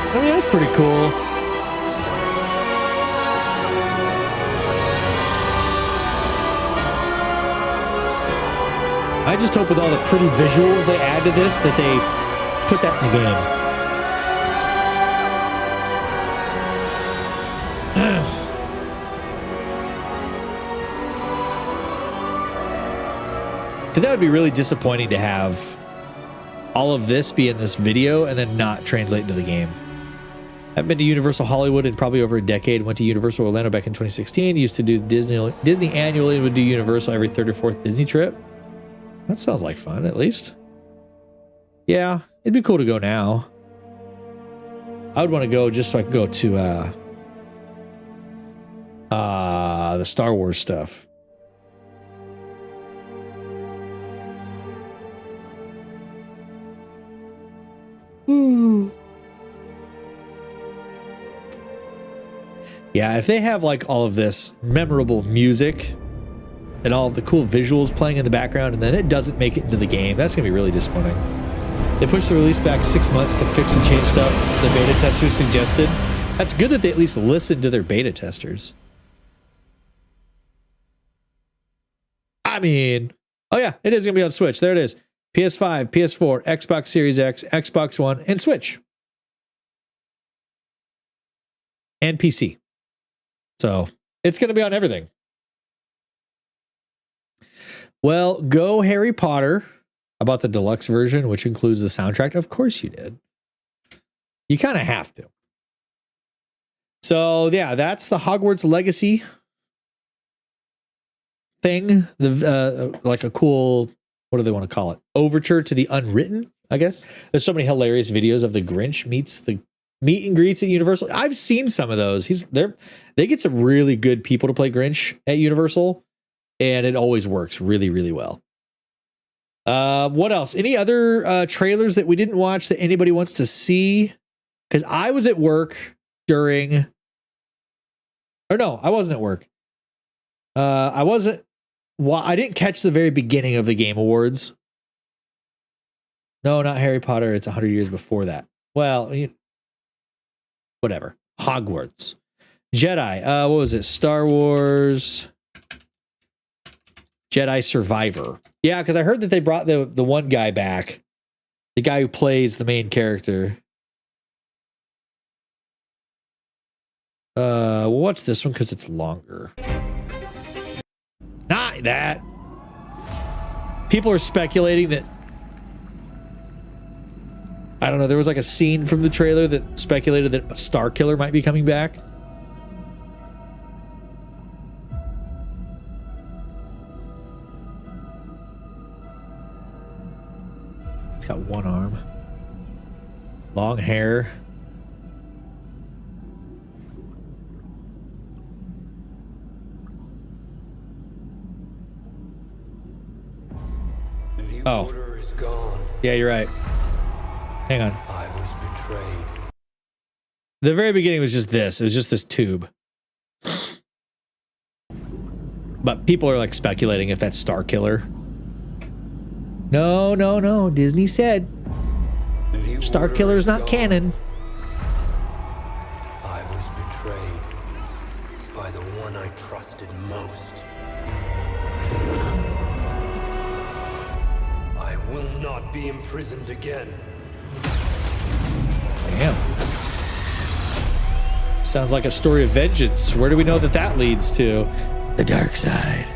I mean, that's pretty cool. I just hope with all the pretty visuals they add to this that they put that in the game. Because that would be really disappointing to have all of this be in this video and then not translate into the game. I've been to Universal Hollywood in probably over a decade. Went to Universal Orlando back in 2016. Used to do Disney annually. Would do Universal every third or fourth Disney trip. That sounds like fun, at least. Yeah, it'd be cool to go now. I would want to go just so I could go to the Star Wars stuff. Yeah, if they have like all of this memorable music and all of the cool visuals playing in the background and then it doesn't make it into the game, that's gonna be really disappointing. They pushed the release back 6 months to fix and change stuff the beta testers suggested. That's good that they at least listened to their beta testers. I mean, oh yeah, it is gonna be on Switch. There it is. PS5, PS4, Xbox Series X, Xbox One, and Switch. And PC. So it's going to be on everything. Well, go Harry Potter. About the deluxe version, which includes the soundtrack. Of course you did. You kind of have to. So yeah, that's the Hogwarts Legacy thing. The like a cool, what do they want to call it? Overture to the Unwritten, I guess. There's so many hilarious videos of the Grinch meets the meet and greets at Universal. I've seen some of those. They get some really good people to play Grinch at Universal, and it always works really, really well. What else? Any other trailers that we didn't watch that anybody wants to see? Because I was at work during, or no, I wasn't at work. I wasn't. Well, I didn't catch the very beginning of the Game Awards. No, not Harry Potter. It's 100 years before that. Well, whatever. Hogwarts. Jedi. What was it? Star Wars. Jedi Survivor. Yeah, because I heard that they brought the one guy back. The guy who plays the main character. We'll watch this one because it's longer. Not that. People are speculating that, I don't know, there was like a scene from the trailer that speculated that Starkiller might be coming back. It's got one arm. Long hair. Oh. Yeah, you're right. Hang on. I was betrayed. The very beginning was just this. It was just this tube. But people are like speculating if that's Starkiller. No, no, no. Disney said Starkiller's not canon. I was betrayed by the one I trusted most. I will not be imprisoned again. Damn. Sounds like a story of vengeance. Where do we know that that leads to? The dark side.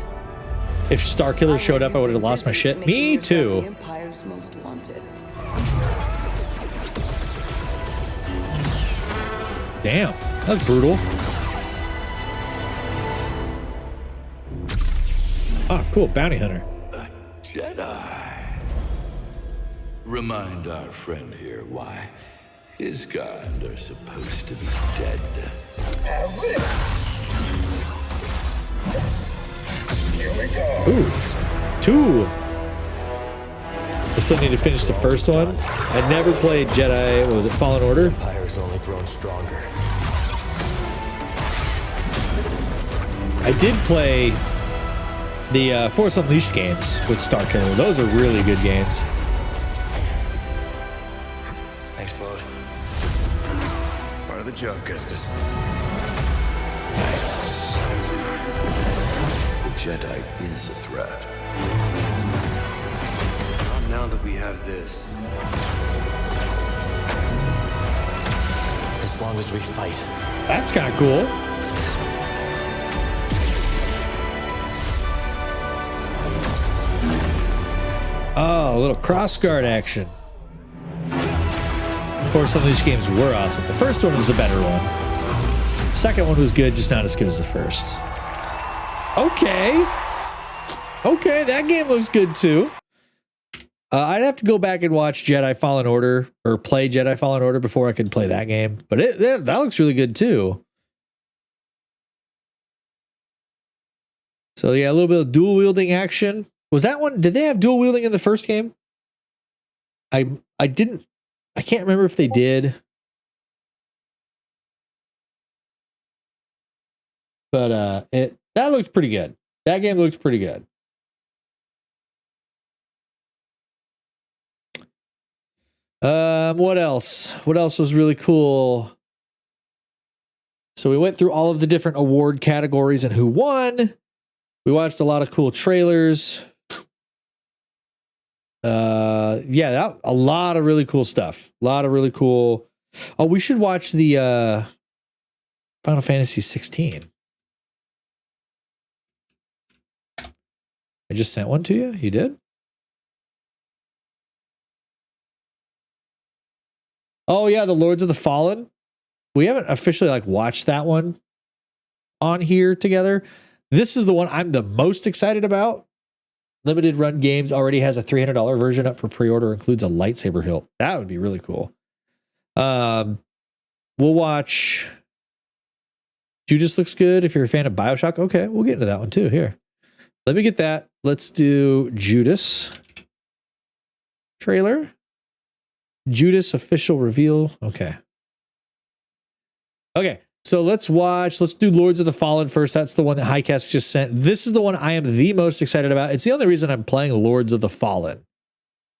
If Starkiller showed up, I would have lost my shit. Me too. Empire's most wanted. Damn, that's brutal. Ah, cool, bounty hunter. A Jedi. Remind our friend here why his kind are supposed to be dead. Ooh, 2. I still need to finish the first one. I never played Jedi, what was it, Fallen Order? Empire's only grown stronger. I did play the Force Unleashed games with Starkiller. Those are really good games. Thanks, Bode. Part of the job, Gustus. Nice. The Jedi is a threat. Not now that we have this. As long as we fight. That's kind of cool. Oh, a little crossguard action. Of course, some of these games were awesome. The first one was the better one. The second one was good, just not as good as the first. Okay. Okay, that game looks good too. I'd have to go back and watch Jedi Fallen Order or play Jedi Fallen Order before I could play that game. But that looks really good too. So yeah, a little bit of dual wielding action. Was that one? Did they have dual wielding in the first game? I can't remember if they did. But that looks pretty good. That game looks pretty good. What else? What else was really cool? So we went through all of the different award categories and who won. We watched a lot of cool trailers. Yeah, a lot of really cool stuff. A lot of really cool. Oh, we should watch the Final Fantasy 16. I just sent one to you. You did? Oh yeah, the Lords of the Fallen. We haven't officially watched that one on here together. This is the one I'm the most excited about. Limited Run Games already has a $300 version up for pre-order, includes a lightsaber hilt. That would be really cool. We'll watch Judas looks good if you're a fan of BioShock. Okay, we'll get into that one too. Here. Let me get that. Let's do Judas trailer. Judas official reveal. Okay. Okay. So let's do Lords of the Fallen first. That's the one that Highcast just sent. This is the one I am the most excited about. It's the only reason I'm playing Lords of the Fallen,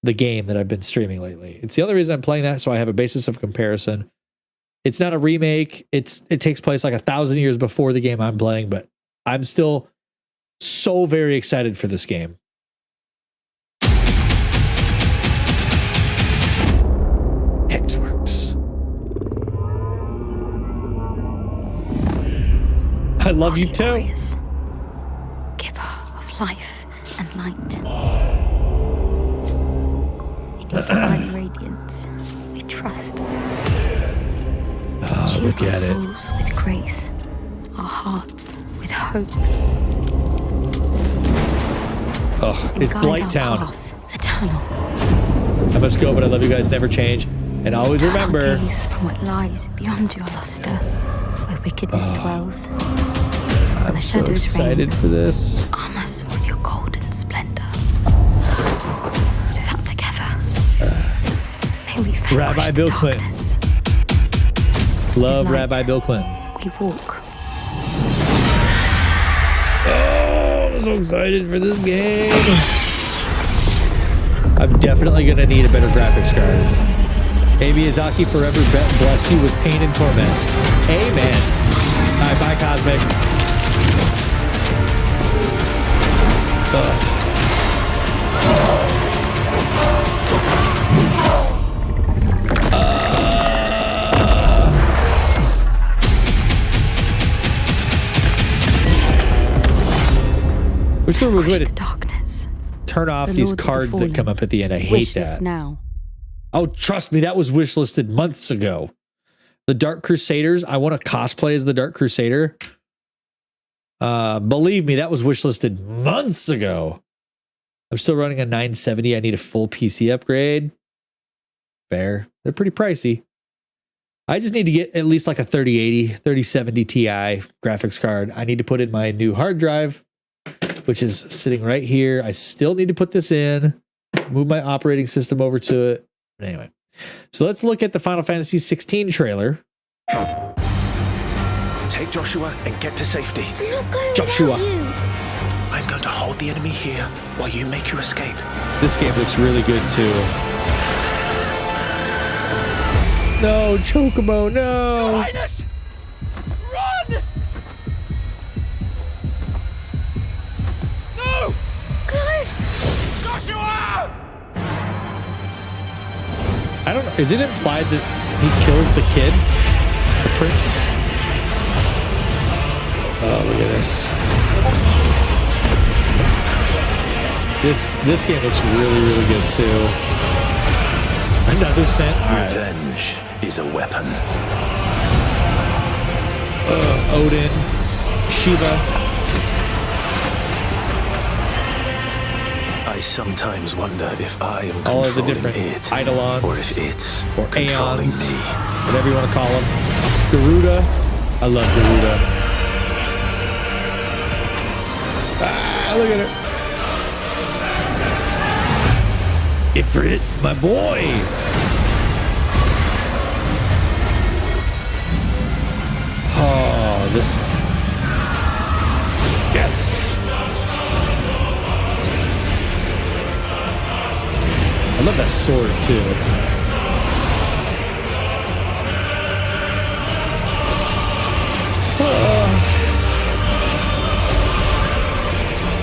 the game that I've been streaming lately. It's the only reason I'm playing that, so I have a basis of comparison. It's not a remake. It takes place 1,000 years before the game I'm playing, but I'm still so very excited for this game. Hexworks. I love you too. Warriors, giver of life and light. In your divine radiance, we trust. Oh, Shield look our at it. souls with grace, our hearts with hope. Oh, And it's guide Blight our Town. path eternal. I must go, but I love you guys. Never change. And always Turn remember. our gaze from what lies beyond your luster, where wickedness dwells. I'm the so shadows excited for this. Arm us with your golden splendor, so that together may we vanquish Rabbi the Bill Clinton. darkness. Love Tonight, Rabbi Bill Clinton. We walk. Oh, I'm so excited for this game. I'm definitely going to need a better graphics card. May Miyazaki forever bless you with pain and torment. Amen. All right, bye, Cosmic. Wish there was a way to turn off these cards that come up at the end. I hate that. Now. Oh, trust me, that was wishlisted months ago. The Dark Crusaders. I want to cosplay as the Dark Crusader. Believe me, that was wishlisted months ago. I'm still running a 970. I need a full PC upgrade. Fair. They're pretty pricey. I just need to get at least a 3080, 3070 Ti graphics card. I need to put in my new hard drive, which is sitting right here. I still need to put this in. Move my operating system over to it. But anyway, so let's look at the Final Fantasy 16 trailer. Take Joshua and get to safety. I'm not going Joshua. without you. I'm going to hold the enemy here while you make your escape. This game looks really good too. No, Chocobo, no! Your Highness! Run! No! Clive! Joshua! I don't know. Is it implied that he kills the kid? The prince? Oh, look at this. This game looks really, really good too. Another scent. All right. Revenge is a weapon. Odin, Shiva. I sometimes wonder if I am All of the controlling different it, Eidolons, or if it's or controlling Aeons, me. whatever you want to call them. Garuda. I love Garuda. Ah, look at it. Ifrit, my boy. Oh, this. Yes. I love that sword too.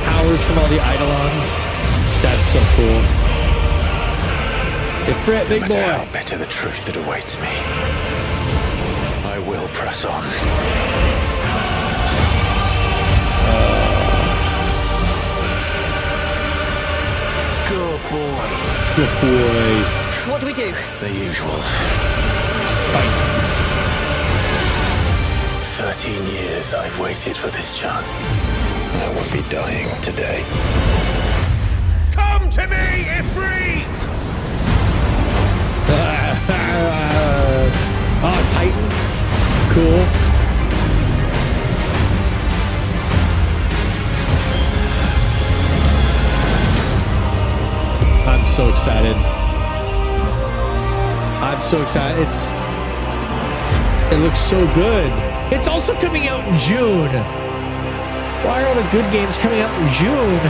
Powers from all the Eidolons. That's so cool. Ifrit, big No boy. matter how better the truth that awaits me, I will press on. Good boy. Good boy. What do we do? The usual. 13 years I've waited for this chance. I won't be dying today. Come to me, Ifrit! Oh, Titan. Cool. I'm so excited. I'm so excited. It looks so good. It's also coming out in June. Why are all the good games coming out in June?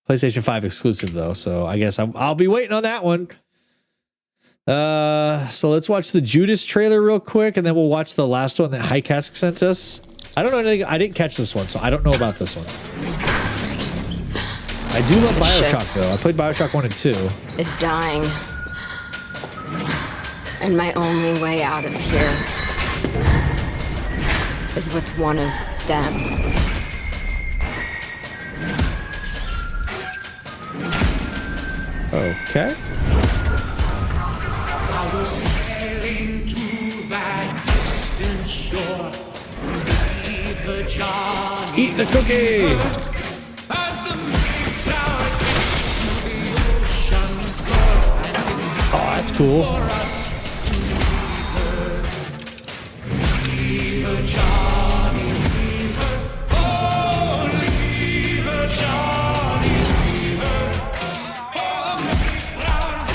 PlayStation 5 exclusive though, so I guess I'll be waiting on that one. So let's watch the Judas trailer real quick, and then we'll watch the last one that Highcask sent us. I don't know anything. I didn't catch this one, so I don't know about this one. I do love BioShock though. I played BioShock 1 and 2. Is dying. And my only way out of here is with one of them. Okay. I was sailing to that distant shore. Leave the Johnny Eat the cookie! as the Mayflower gets to the ocean floor, and it's Oh, that's cool. for us to leave her, Johnny, leave her. Oh, leave her, Johnny, leave her. Oh, the Mayflower's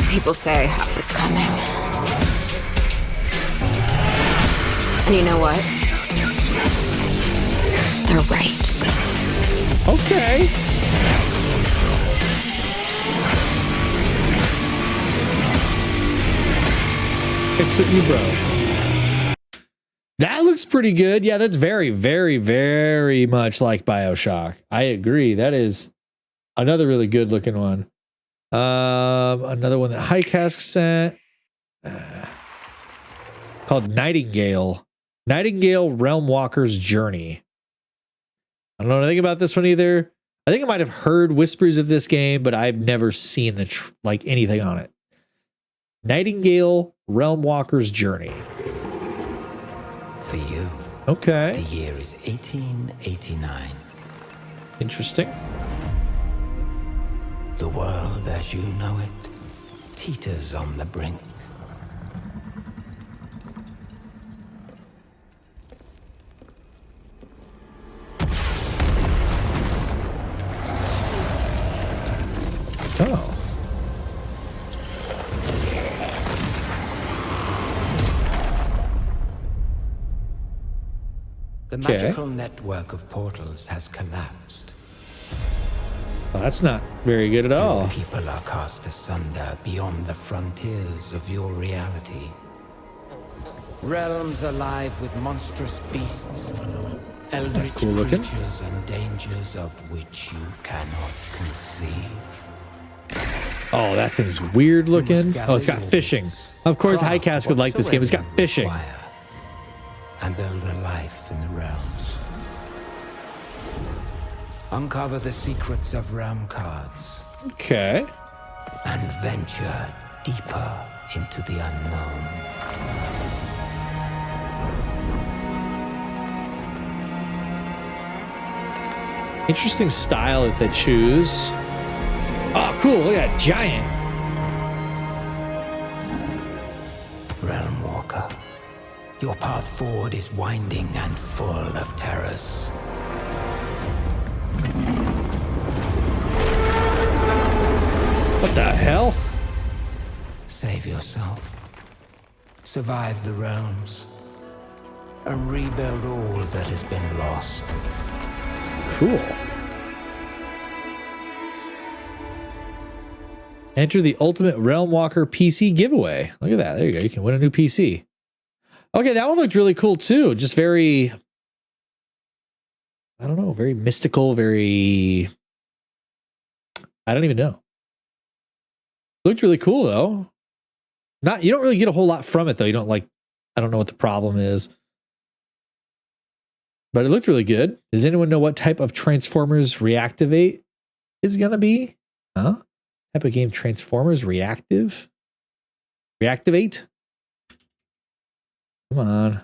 People say I have this coming. And you know what? They're right. Okay. Fix what you broke. That looks pretty good. Yeah, that's very, very, very much like BioShock. I agree. That is another really good looking one. Another one that Highcask sent called Nightingale. Nightingale Realmwalker's Journey. I don't know anything about this one either. I think I might have heard whispers of this game, but I've never seen like anything on it. Nightingale Realmwalker's Journey. For you. Okay. The year is 1889. Interesting. The world as you know it teeters on the brink. The Okay. magical network of portals has collapsed. Well, that's not very good at all. Your people are cast asunder beyond the frontiers of your reality. Realms alive with monstrous beasts, eldritch Cool looking. creatures and dangers of which you cannot conceive. Oh, that thing's weird looking. Oh, it's got fishing. Of course, Highcast would like this game. It's got fishing. And build a life in the realms. Uncover the secrets of realm cards. Okay. And venture deeper into the unknown. Interesting style that they choose. Oh, cool. Look at that giant. Realm Walker, your path forward is winding and full of terrors. What the hell? Save yourself. Survive the realms. And rebuild all that has been lost. Cool. Enter the Ultimate Realm Walker PC giveaway. Look at that. There you go. You can win a new PC. Okay, that one looked really cool too. Just very, I don't know, very mystical, very, I don't even know. Looked really cool though. You don't really get a whole lot from it though. You don't like, I don't know what the problem is. But it looked really good. Does anyone know what type of Transformers Reactivate is going to be? Huh? Type of game Transformers Reactivate? Come on.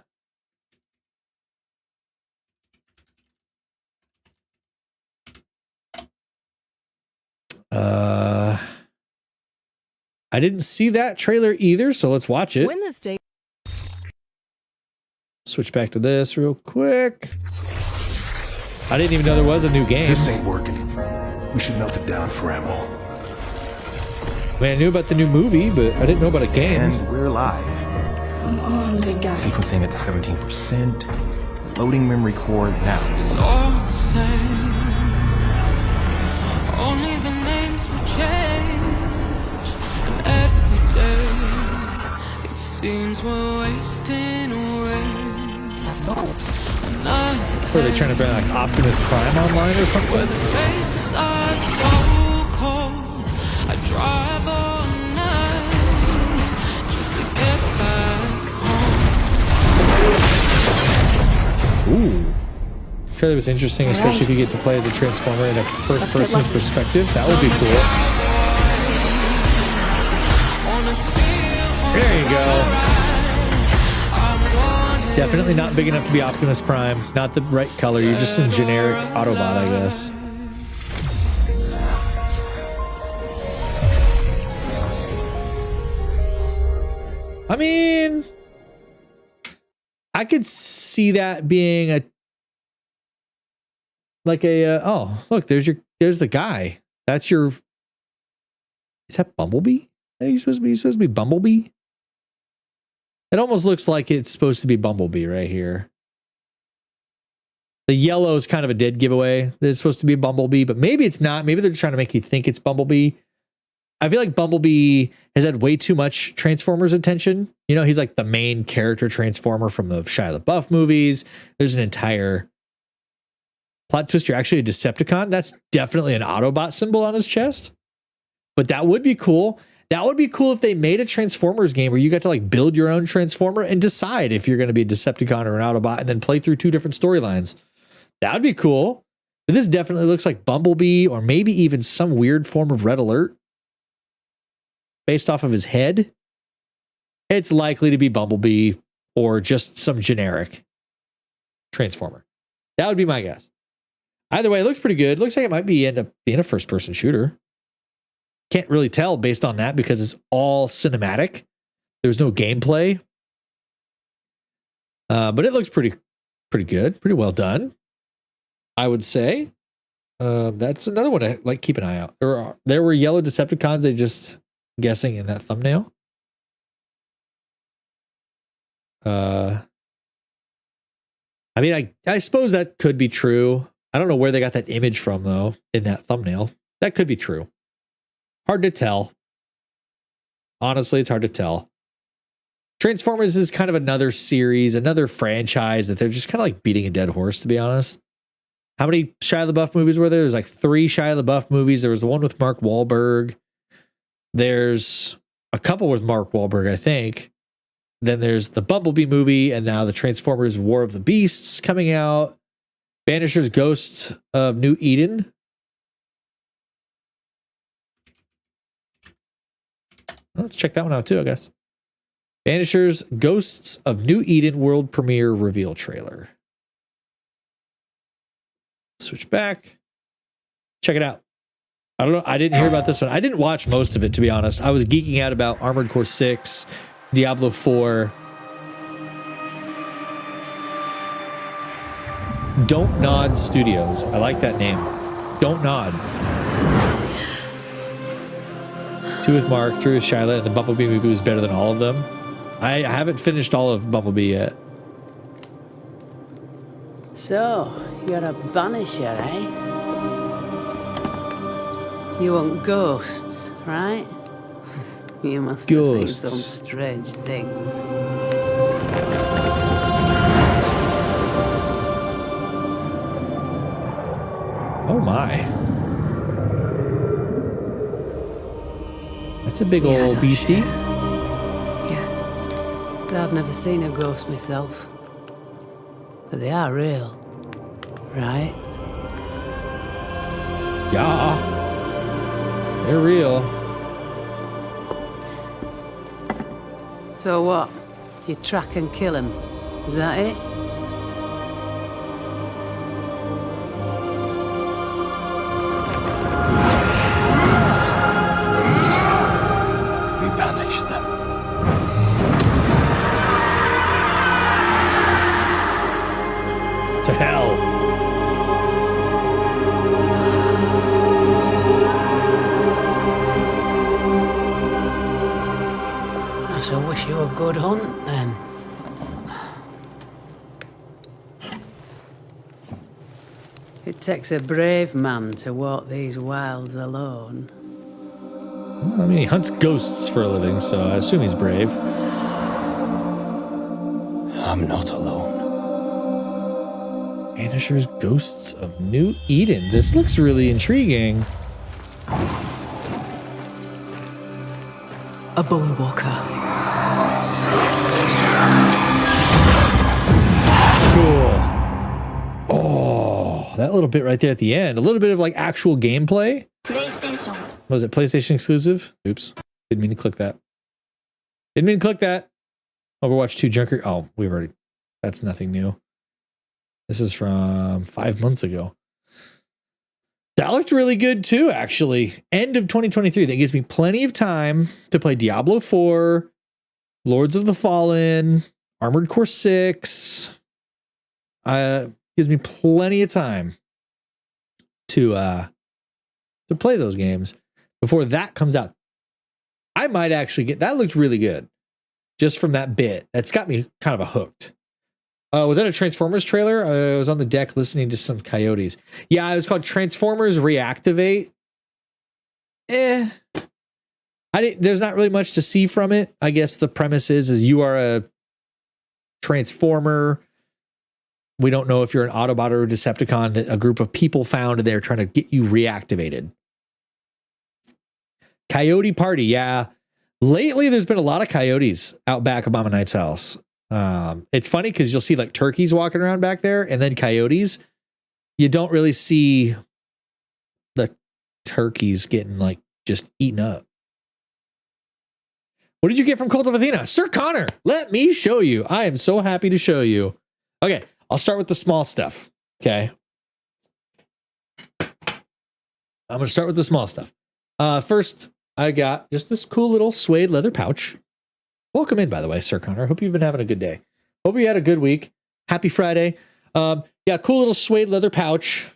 I didn't see that trailer either, so let's watch it. When this day Switch back to this real quick. I didn't even know there was a new game. This ain't working. We should melt it down for ammo. I mean, I knew about the new movie, but I didn't know about a game. And we're live. Come on, big guy. Sequencing at 17%. Loading memory core now. It's all the same. Only the names will change. And every day it seems we're wasting away. Or are they trying to bring like Optimus Prime online or something? Where the faces are so cold. I drive all night just to get back home. Ooh. Trailer was interesting, especially if you get to play as a Transformer in a first-person perspective. That would be cool. There you go. Definitely not big enough to be Optimus Prime. Not the right color. You're just a generic Autobot, I guess. I mean, I could see that being a oh, look, there's the guy. That's your, is that Bumblebee? Are you supposed to be Bumblebee? It almost looks like it's supposed to be Bumblebee right here. The yellow is kind of a dead giveaway that it's supposed to be Bumblebee, but maybe it's not. Maybe they're trying to make you think it's Bumblebee. I feel like Bumblebee has had way too much Transformers attention. You know, he's like the main character Transformer from the Shia LaBeouf movies. There's an entire plot twist. You're actually a Decepticon. That's definitely an Autobot symbol on his chest. But that would be cool. That would be cool if they made a Transformers game where you got to like build your own Transformer and decide if you're going to be a Decepticon or an Autobot and then play through two different storylines. That would be cool. But this definitely looks like Bumblebee or maybe even some weird form of Red Alert based off of his head. It's likely to be Bumblebee or just some generic Transformer. That would be my guess. Either way, it looks pretty good. Looks like it might end up being a first-person shooter. Can't really tell based on that because it's all cinematic. There's no gameplay. But it looks pretty good. Pretty well done, I would say. That's another one I like keep an eye out. There were yellow Decepticons. They just guessing in that thumbnail. I mean, I suppose that could be true. I don't know where they got that image from, though, in that thumbnail. That could be true. Hard to tell. Honestly, it's hard to tell. Transformers is kind of another series, another franchise that they're just kind of like beating a dead horse, to be honest. How many Shia LaBeouf movies were there? There's like 3 Shia LaBeouf movies. There was the one with Mark Wahlberg. There's a couple with Mark Wahlberg, I think. Then there's the Bumblebee movie, and now the Transformers War of the Beasts coming out. Banisher's Ghosts of New Eden. Let's check that one out too, I guess. Banisher's Ghosts of New Eden world premiere reveal trailer. Switch back. Check it out. I don't know. I didn't hear about this one. I didn't watch most of it, to be honest. I was geeking out about Armored Core 6, Diablo 4. Don't Nod Studios. I like that name. Don't Nod. 2 with Mark, 3 with Shyla, and the Bumblebee movie was better than all of them. I haven't finished all of Bumblebee yet. So, you're a banisher, eh? You want ghosts, right? You must have seen some strange things. Oh my. That's a big old beastie. Yes. But I've never seen a ghost myself. But they are real, right? Yeah. They're real. So what? You track and kill him? Is that it? We banish them. To hell. I shall wish you a good hunt, then. It takes a brave man to walk these wilds alone. Well, I mean, he hunts ghosts for a living, so I assume he's brave. I'm not alone. Banisher's Ghosts of New Eden. This looks really intriguing. A bone walker. Cool. Oh, that little bit right there at the end. A little bit of like actual gameplay. PlayStation. Was it PlayStation exclusive? Oops. Didn't mean to click that. Didn't mean to click that. Overwatch 2 Junker. Oh, we've already. That's nothing new. This is from 5 months ago. That looked really good too, actually. End of 2023. That gives me plenty of time to play Diablo 4, Lords of the Fallen, Armored Core 6. Gives me plenty of time to play those games before that comes out. I might actually get that. Looked really good just from that bit. That's got me kind of a hooked. Was that a Transformers trailer? I was on the deck listening to some coyotes. Yeah, it was called Transformers Reactivate. There's not really much to see from it. I guess the premise is you are a Transformer. We don't know if you're an Autobot or a Decepticon that a group of people found and they're trying to get you reactivated. Coyote Party, yeah. Lately, there's been a lot of coyotes out back of Mama Knight's house. It's funny because you'll see like turkeys walking around back there and then coyotes. You don't really see the turkeys getting like just eaten up. What did you get from Kult of Athena? Sir Connor, let me show you. I am so happy to show you. Okay, I'll start with the small stuff. Okay. I'm going to start with the small stuff. First, I got just this cool little suede leather pouch. Welcome in, by the way, Sir Connor. Hope you've been having a good day. Hope you had a good week. Happy Friday. Yeah, cool little suede leather pouch.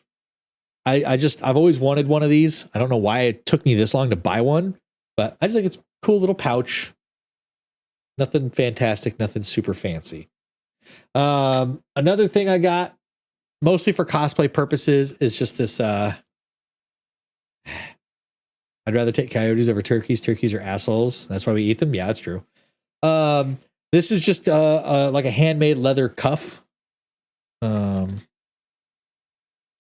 I've always wanted one of these. I don't know why it took me this long to buy one, but I just think it's a cool little pouch. Nothing fantastic, nothing super fancy. Another thing I got, mostly for cosplay purposes, is just this. I'd rather take coyotes over turkeys. Turkeys are assholes. That's why we eat them. Yeah, that's true. This is just like a handmade leather cuff.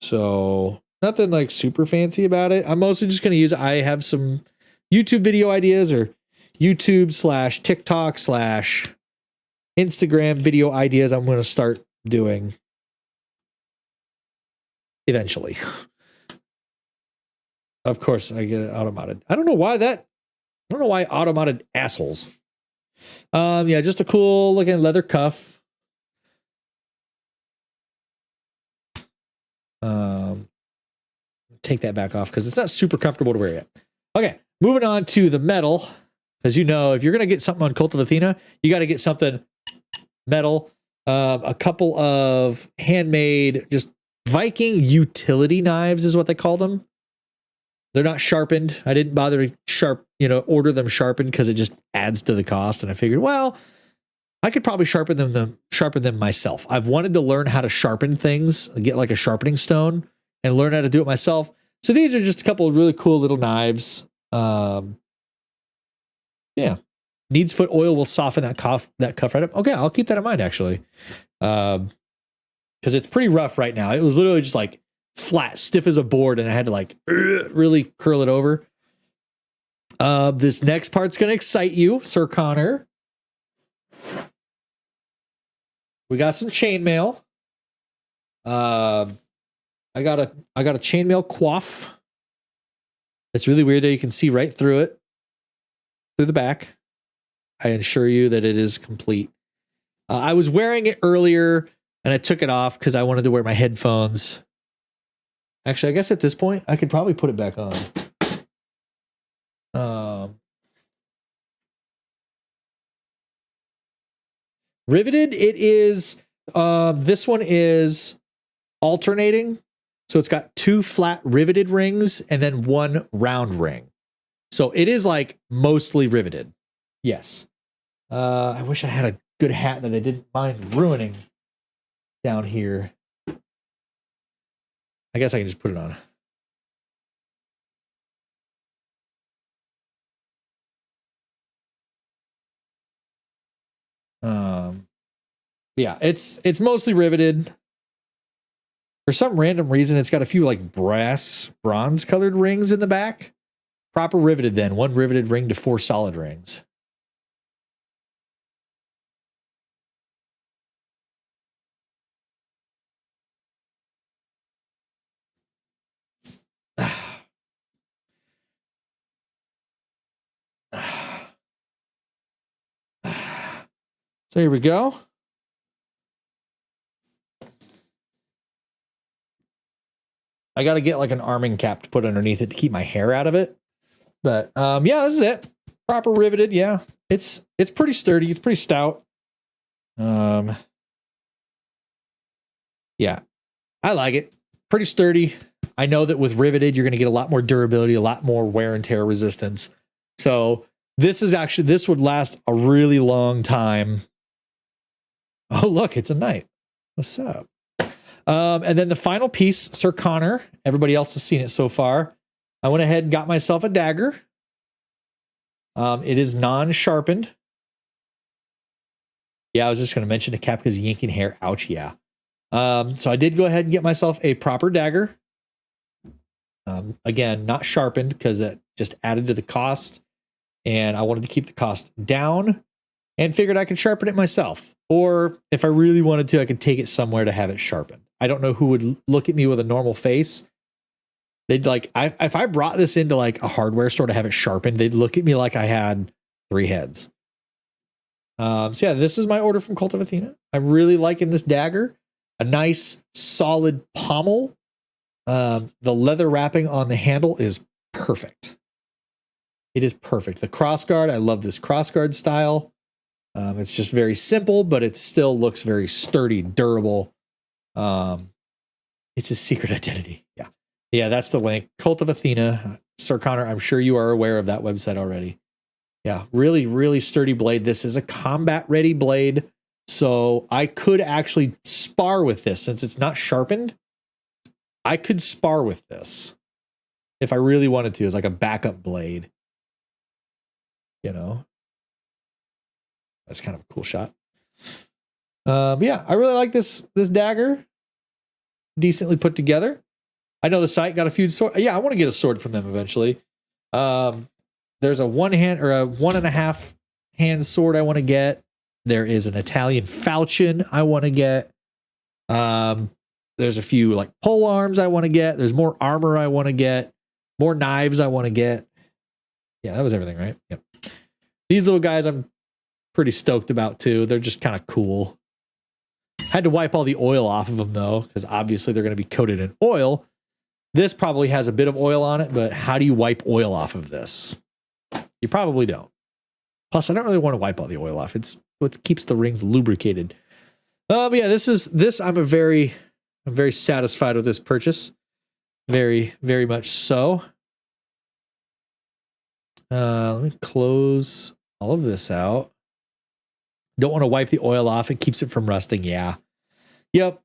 So nothing like super fancy about it. I'm mostly just going to use, I have some YouTube video ideas or YouTube / TikTok / Instagram video ideas I'm going to start doing eventually. Of course, I get it automated. I don't know why automated assholes. Yeah, just a cool looking leather cuff. Take that back off because it's not super comfortable to wear yet. Okay, moving on to the metal. As you know, if you're gonna get something on Kult of Athena, you got to get something metal. A couple of handmade, just Viking utility knives is what they call them. They're not sharpened. I didn't bother to order them sharpened because it just adds to the cost. And I figured, well, I could probably sharpen them myself. I've wanted to learn how to sharpen things, get like a sharpening stone, and learn how to do it myself. So these are just a couple of really cool little knives. Yeah. Needs foot oil will soften that cuff right up. Okay, I'll keep that in mind actually. Because it's pretty rough right now. It was literally just like flat, stiff as a board, and I had to like really curl it over. This next part's gonna excite you, Sir Connor. We got some chainmail. I got a chainmail coif. It's really weird that you can see right through it, through the back. I assure you that it is complete. I was wearing it earlier and I took it off because I wanted to wear my headphones. Actually, I guess at this point I could probably put it back on. Riveted, it is. This one is alternating. So it's got 2 flat riveted rings and then 1 round ring. So it is like mostly riveted. Yes. I wish I had a good hat that I didn't mind ruining down here. I guess I can just put it on. Yeah, it's mostly riveted. For some random reason, it's got a few like bronze colored rings in the back. Proper riveted then. 1 riveted ring to 4 solid rings. So here we go. I got to get like an arming cap to put underneath it to keep my hair out of it. But yeah, this is it. Proper riveted. Yeah, it's pretty sturdy. It's pretty stout. Yeah, I like it. Pretty sturdy. I know that with riveted, you're going to get a lot more durability, a lot more wear and tear resistance. So this would last a really long time. Oh, look, it's a knight. What's up? And then the final piece, Sir Connor. Everybody else has seen it so far. I went ahead and got myself a dagger. It is non-sharpened. Yeah, I was just going to mention the cap because yanking hair. Ouch, yeah. So I did go ahead and get myself a proper dagger. Again, not sharpened because it just added to the cost. And I wanted to keep the cost down and figured I could sharpen it myself. Or if I really wanted to, I could take it somewhere to have it sharpened. I don't know who would look at me with a normal face. They'd like, if I brought this into like a hardware store to have it sharpened, they'd look at me like I had 3 heads. So yeah, this is my order from Kult of Athena. I'm really liking this dagger. A nice solid pommel. The leather wrapping on the handle is perfect. It is perfect. The crossguard, I love this crossguard style. It's just very simple, but it still looks very sturdy, durable. It's a secret identity. Yeah. Yeah, that's the link. Kult of Athena. Sir Connor, I'm sure you are aware of that website already. Yeah, really, really sturdy blade. This is a combat ready blade. So I could actually spar with this since it's not sharpened. I could spar with this if I really wanted to as like a backup blade. You know, that's kind of a cool shot. But yeah, I really like this dagger. Decently put together. I know the site got a few swords. Yeah, I want to get a sword from them eventually. There's a 1 hand or a 1.5 hand sword I want to get. There is an Italian falchion I want to get. There's a few like pole arms I want to get. There's more armor I want to get. More knives I want to get. Yeah, that was everything, right? Yep. These little guys I'm pretty stoked about too. They're just kind of cool. Had to wipe all the oil off of them though, because obviously they're going to be coated in oil. This probably has a bit of oil on it, but how do you wipe oil off of this? You probably don't. Plus, I don't really want to wipe all the oil off. It's what keeps the rings lubricated. But yeah, I'm very satisfied with this purchase. Very, very much so. Let me close all of this out. Don't want to wipe the oil off. It keeps it from rusting. Yeah. Yep.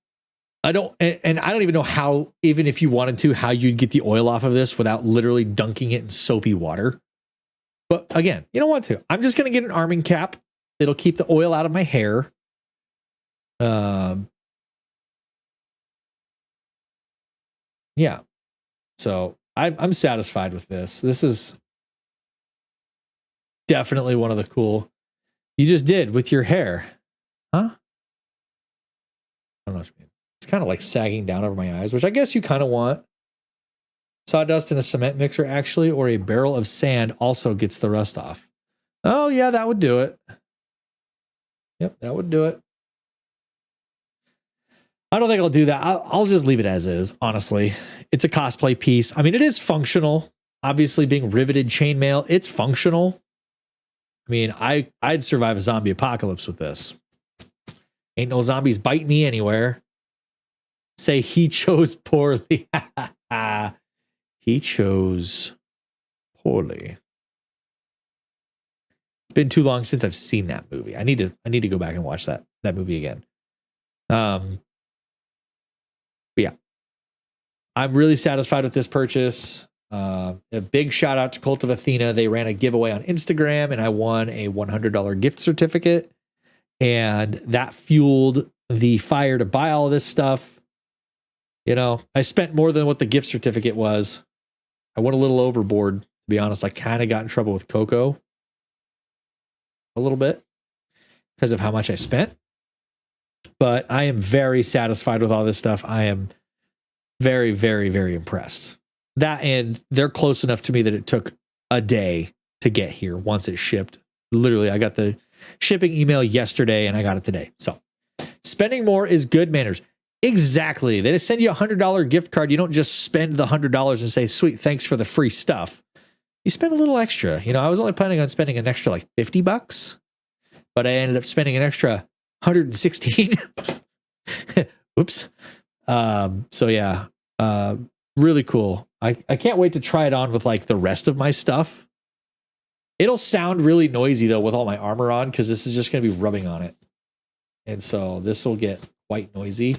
I don't even know how, even if you wanted to, how you'd get the oil off of this without literally dunking it in soapy water. But again, you don't want to. I'm just going to get an arming cap. It'll keep the oil out of my hair. Yeah. So I'm satisfied with this. This is definitely one of the cool. You just did with your hair. Huh? I don't know what you mean. It's kind of like sagging down over my eyes, which I guess you kind of want. Sawdust in a cement mixer, actually, or a barrel of sand also gets the rust off. Oh, yeah, that would do it. Yep, that would do it. I don't think I'll do that. I'll just leave it as is, honestly. It's a cosplay piece. I mean, it is functional. Obviously, being riveted chainmail, it's functional. I mean, I'd survive a zombie apocalypse with this. Ain't no zombies biting me anywhere. Say he chose poorly. He chose poorly. It's been too long since I've seen that movie. I need to go back and watch that movie again. But yeah. I'm really satisfied with this purchase. A big shout out to Kult of Athena. They ran a giveaway on Instagram and I won a $100 gift certificate. And that fueled the fire to buy all of this stuff. You know, I spent more than what the gift certificate was. I went a little overboard, to be honest. I kind of got in trouble with Coco a little bit because of how much I spent. But I am very satisfied with all this stuff. I am very, very, very impressed. That, and they're close enough to me that it took a day to get here once it shipped. Literally, I got the shipping email yesterday and I got it today. So spending more is good manners. Exactly. They just send you $100 gift card. You don't just spend the $100 and say, sweet, thanks for the free stuff. You spend a little extra. You know, I was only planning on spending an extra like $50, but I ended up spending an extra 116. Oops. So yeah, really cool. I can't wait to try it on with like the rest of my stuff. It'll sound really noisy though with all my armor on because this is just going to be rubbing on it. And so this will get quite noisy.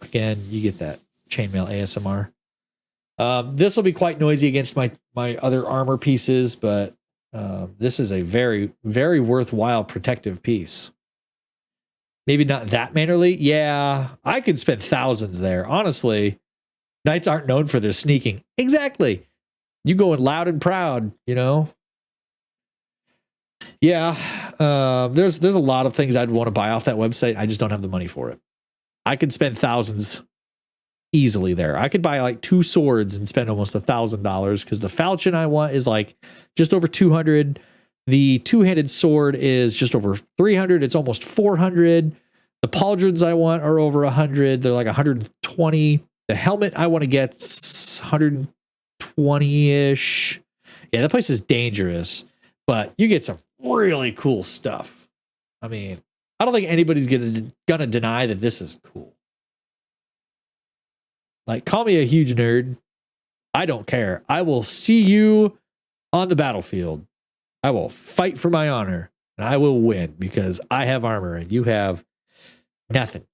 Again, you get that chainmail ASMR. This will be quite noisy against my other armor pieces, but this is a very, very worthwhile protective piece. Maybe not that mannerly. Yeah, I could spend thousands there. Honestly, knights aren't known for their sneaking. Exactly. You going loud and proud, you know? Yeah, there's a lot of things I'd want to buy off that website. I just don't have the money for it. I could spend thousands easily there. I could buy like 2 swords and spend almost $1,000 because the falchion I want is like just over 200. The 2-handed sword is just over 300. It's almost 400. The pauldrons I want are over 100. They're like 120. The helmet I want to get's 120-ish. Yeah, that place is dangerous, but you get some really cool stuff. I mean, I don't think anybody's gonna deny that this is cool. Like, call me a huge nerd. I don't care. I will see you on the battlefield. I will fight for my honor. And I will win because I have armor and you have nothing.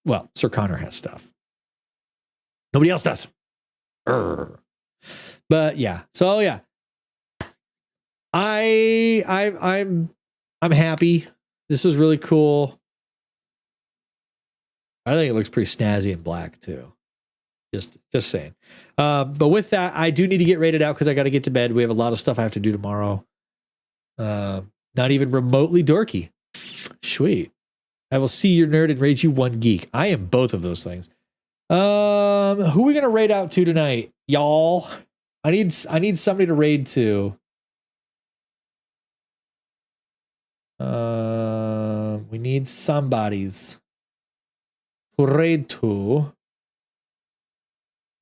Well, Sir Connor has stuff. Nobody else does. Urgh. But yeah, so yeah. I'm happy. This is really cool. I think it looks pretty snazzy in black too. Just saying. But with that, I do need to get rated out because I got to get to bed. We have a lot of stuff I have to do tomorrow. Not even remotely dorky. Sweet. I will see your nerd and raise you one geek. I am both of those things. Who are we gonna raid out to tonight, y'all? I need somebody to raid to. We need somebody's to raid to.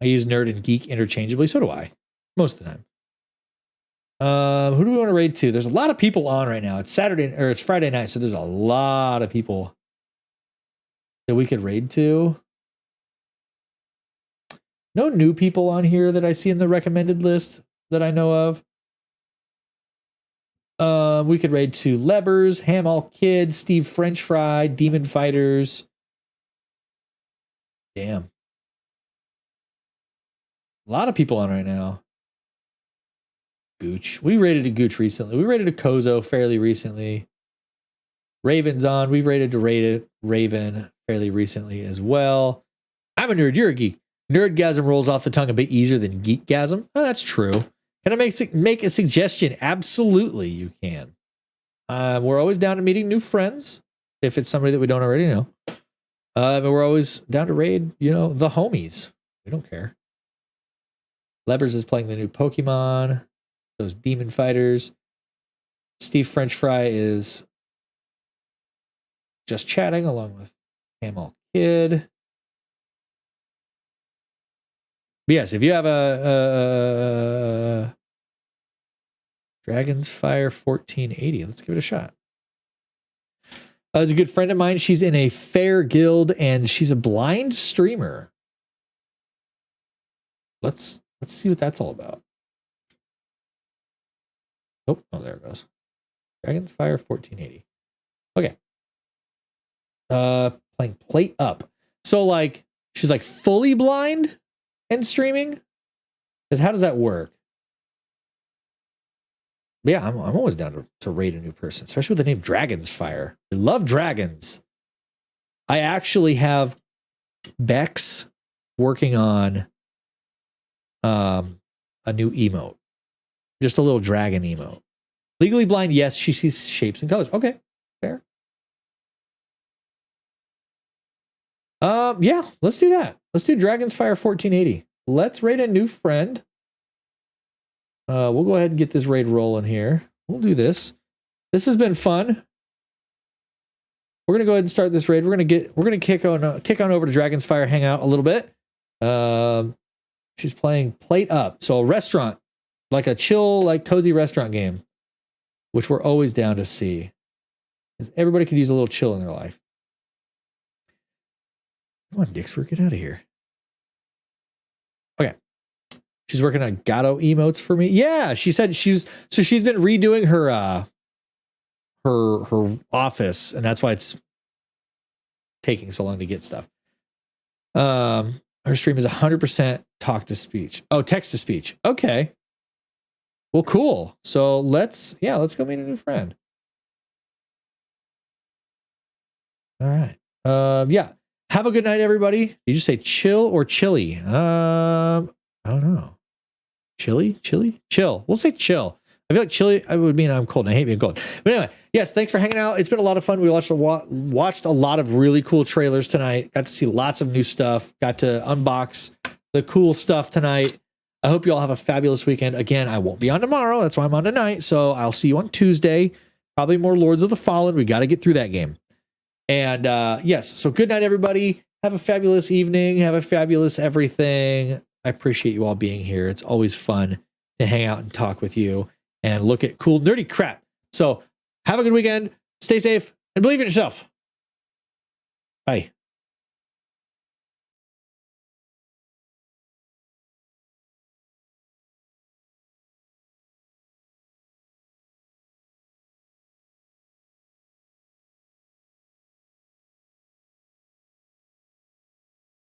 I use nerd and geek interchangeably. So do I, most of the time. Who do we want to raid to? There's a lot of people on right now. It's Saturday or it's Friday night, so there's a lot of people that we could raid to. No new people on here that I see in the recommended list that I know of. We could raid to Lebers, Ham All Kid, Steve French Fry, Demon Fighters. Damn. A lot of people on right now. Gooch. We raided a Gooch recently. We raided a Kozo fairly recently. Raven's on. We raided to Raven fairly recently as well. I'm a nerd. You're a geek. Nerdgasm rolls off the tongue a bit easier than geekgasm. Oh, that's true. Can I make a suggestion? Absolutely, you can. We're always down to meeting new friends if it's somebody that we don't already know. But we're always down to raid, the homies. We don't care. Lebers is playing the new Pokemon. Those Demon Fighters. Steve French Fry is just chatting along with Hamel Kid. But yes, if you have a Dragon's Fire 1480, let's give it a shot. There's a good friend of mine. She's in a fair guild and she's a blind streamer. Let's see what that's all about. Oh, there it goes. Dragon's Fire 1480. Okay. Playing Plate Up. So like she's like fully blind and streaming? Because how does that work? But yeah, I'm always down to raid a new person, especially with the name Dragon's Fire. I love dragons. I actually have Bex working on a new emote. Just a little dragon emote. Legally blind, yes, she sees shapes and colors. Okay, fair. Yeah, let's do that. Let's do Dragon's Fire 1480. Let's raid a new friend. We'll go ahead and get this raid rolling here. We'll do this. This has been fun. We're gonna go ahead and start this raid. We're gonna kick on over to Dragon's Fire, hang out a little bit. She's playing Plate Up, so a restaurant, like a chill, like cozy restaurant game, which we're always down to see, because everybody could use a little chill in their life. Come on, Dixper, get out of here. Okay. She's working on Gato emotes for me. Yeah, she said she's been redoing her her office, and that's why it's taking so long to get stuff. Her stream is 100% talk to speech. Oh, text to speech. Okay. Well, cool. So let's go meet a new friend. All right. Yeah. Have a good night, everybody. Did you say chill or chilly? I don't know. Chilly? Chill. We'll say chill. I feel like chilly would mean I'm cold, and I hate being cold. But anyway, yes, thanks for hanging out. It's been a lot of fun. We watched a lot of really cool trailers tonight. Got to see lots of new stuff. Got to unbox the cool stuff tonight. I hope you all have a fabulous weekend. Again, I won't be on tomorrow. That's why I'm on tonight. So I'll see you on Tuesday. Probably more Lords of the Fallen. We got to get through that game. And yes, so good night, everybody. Have a fabulous evening. Have a fabulous everything. I appreciate you all being here. It's always fun to hang out and talk with you and look at cool, nerdy crap. So have a good weekend. Stay safe and believe in yourself. Bye.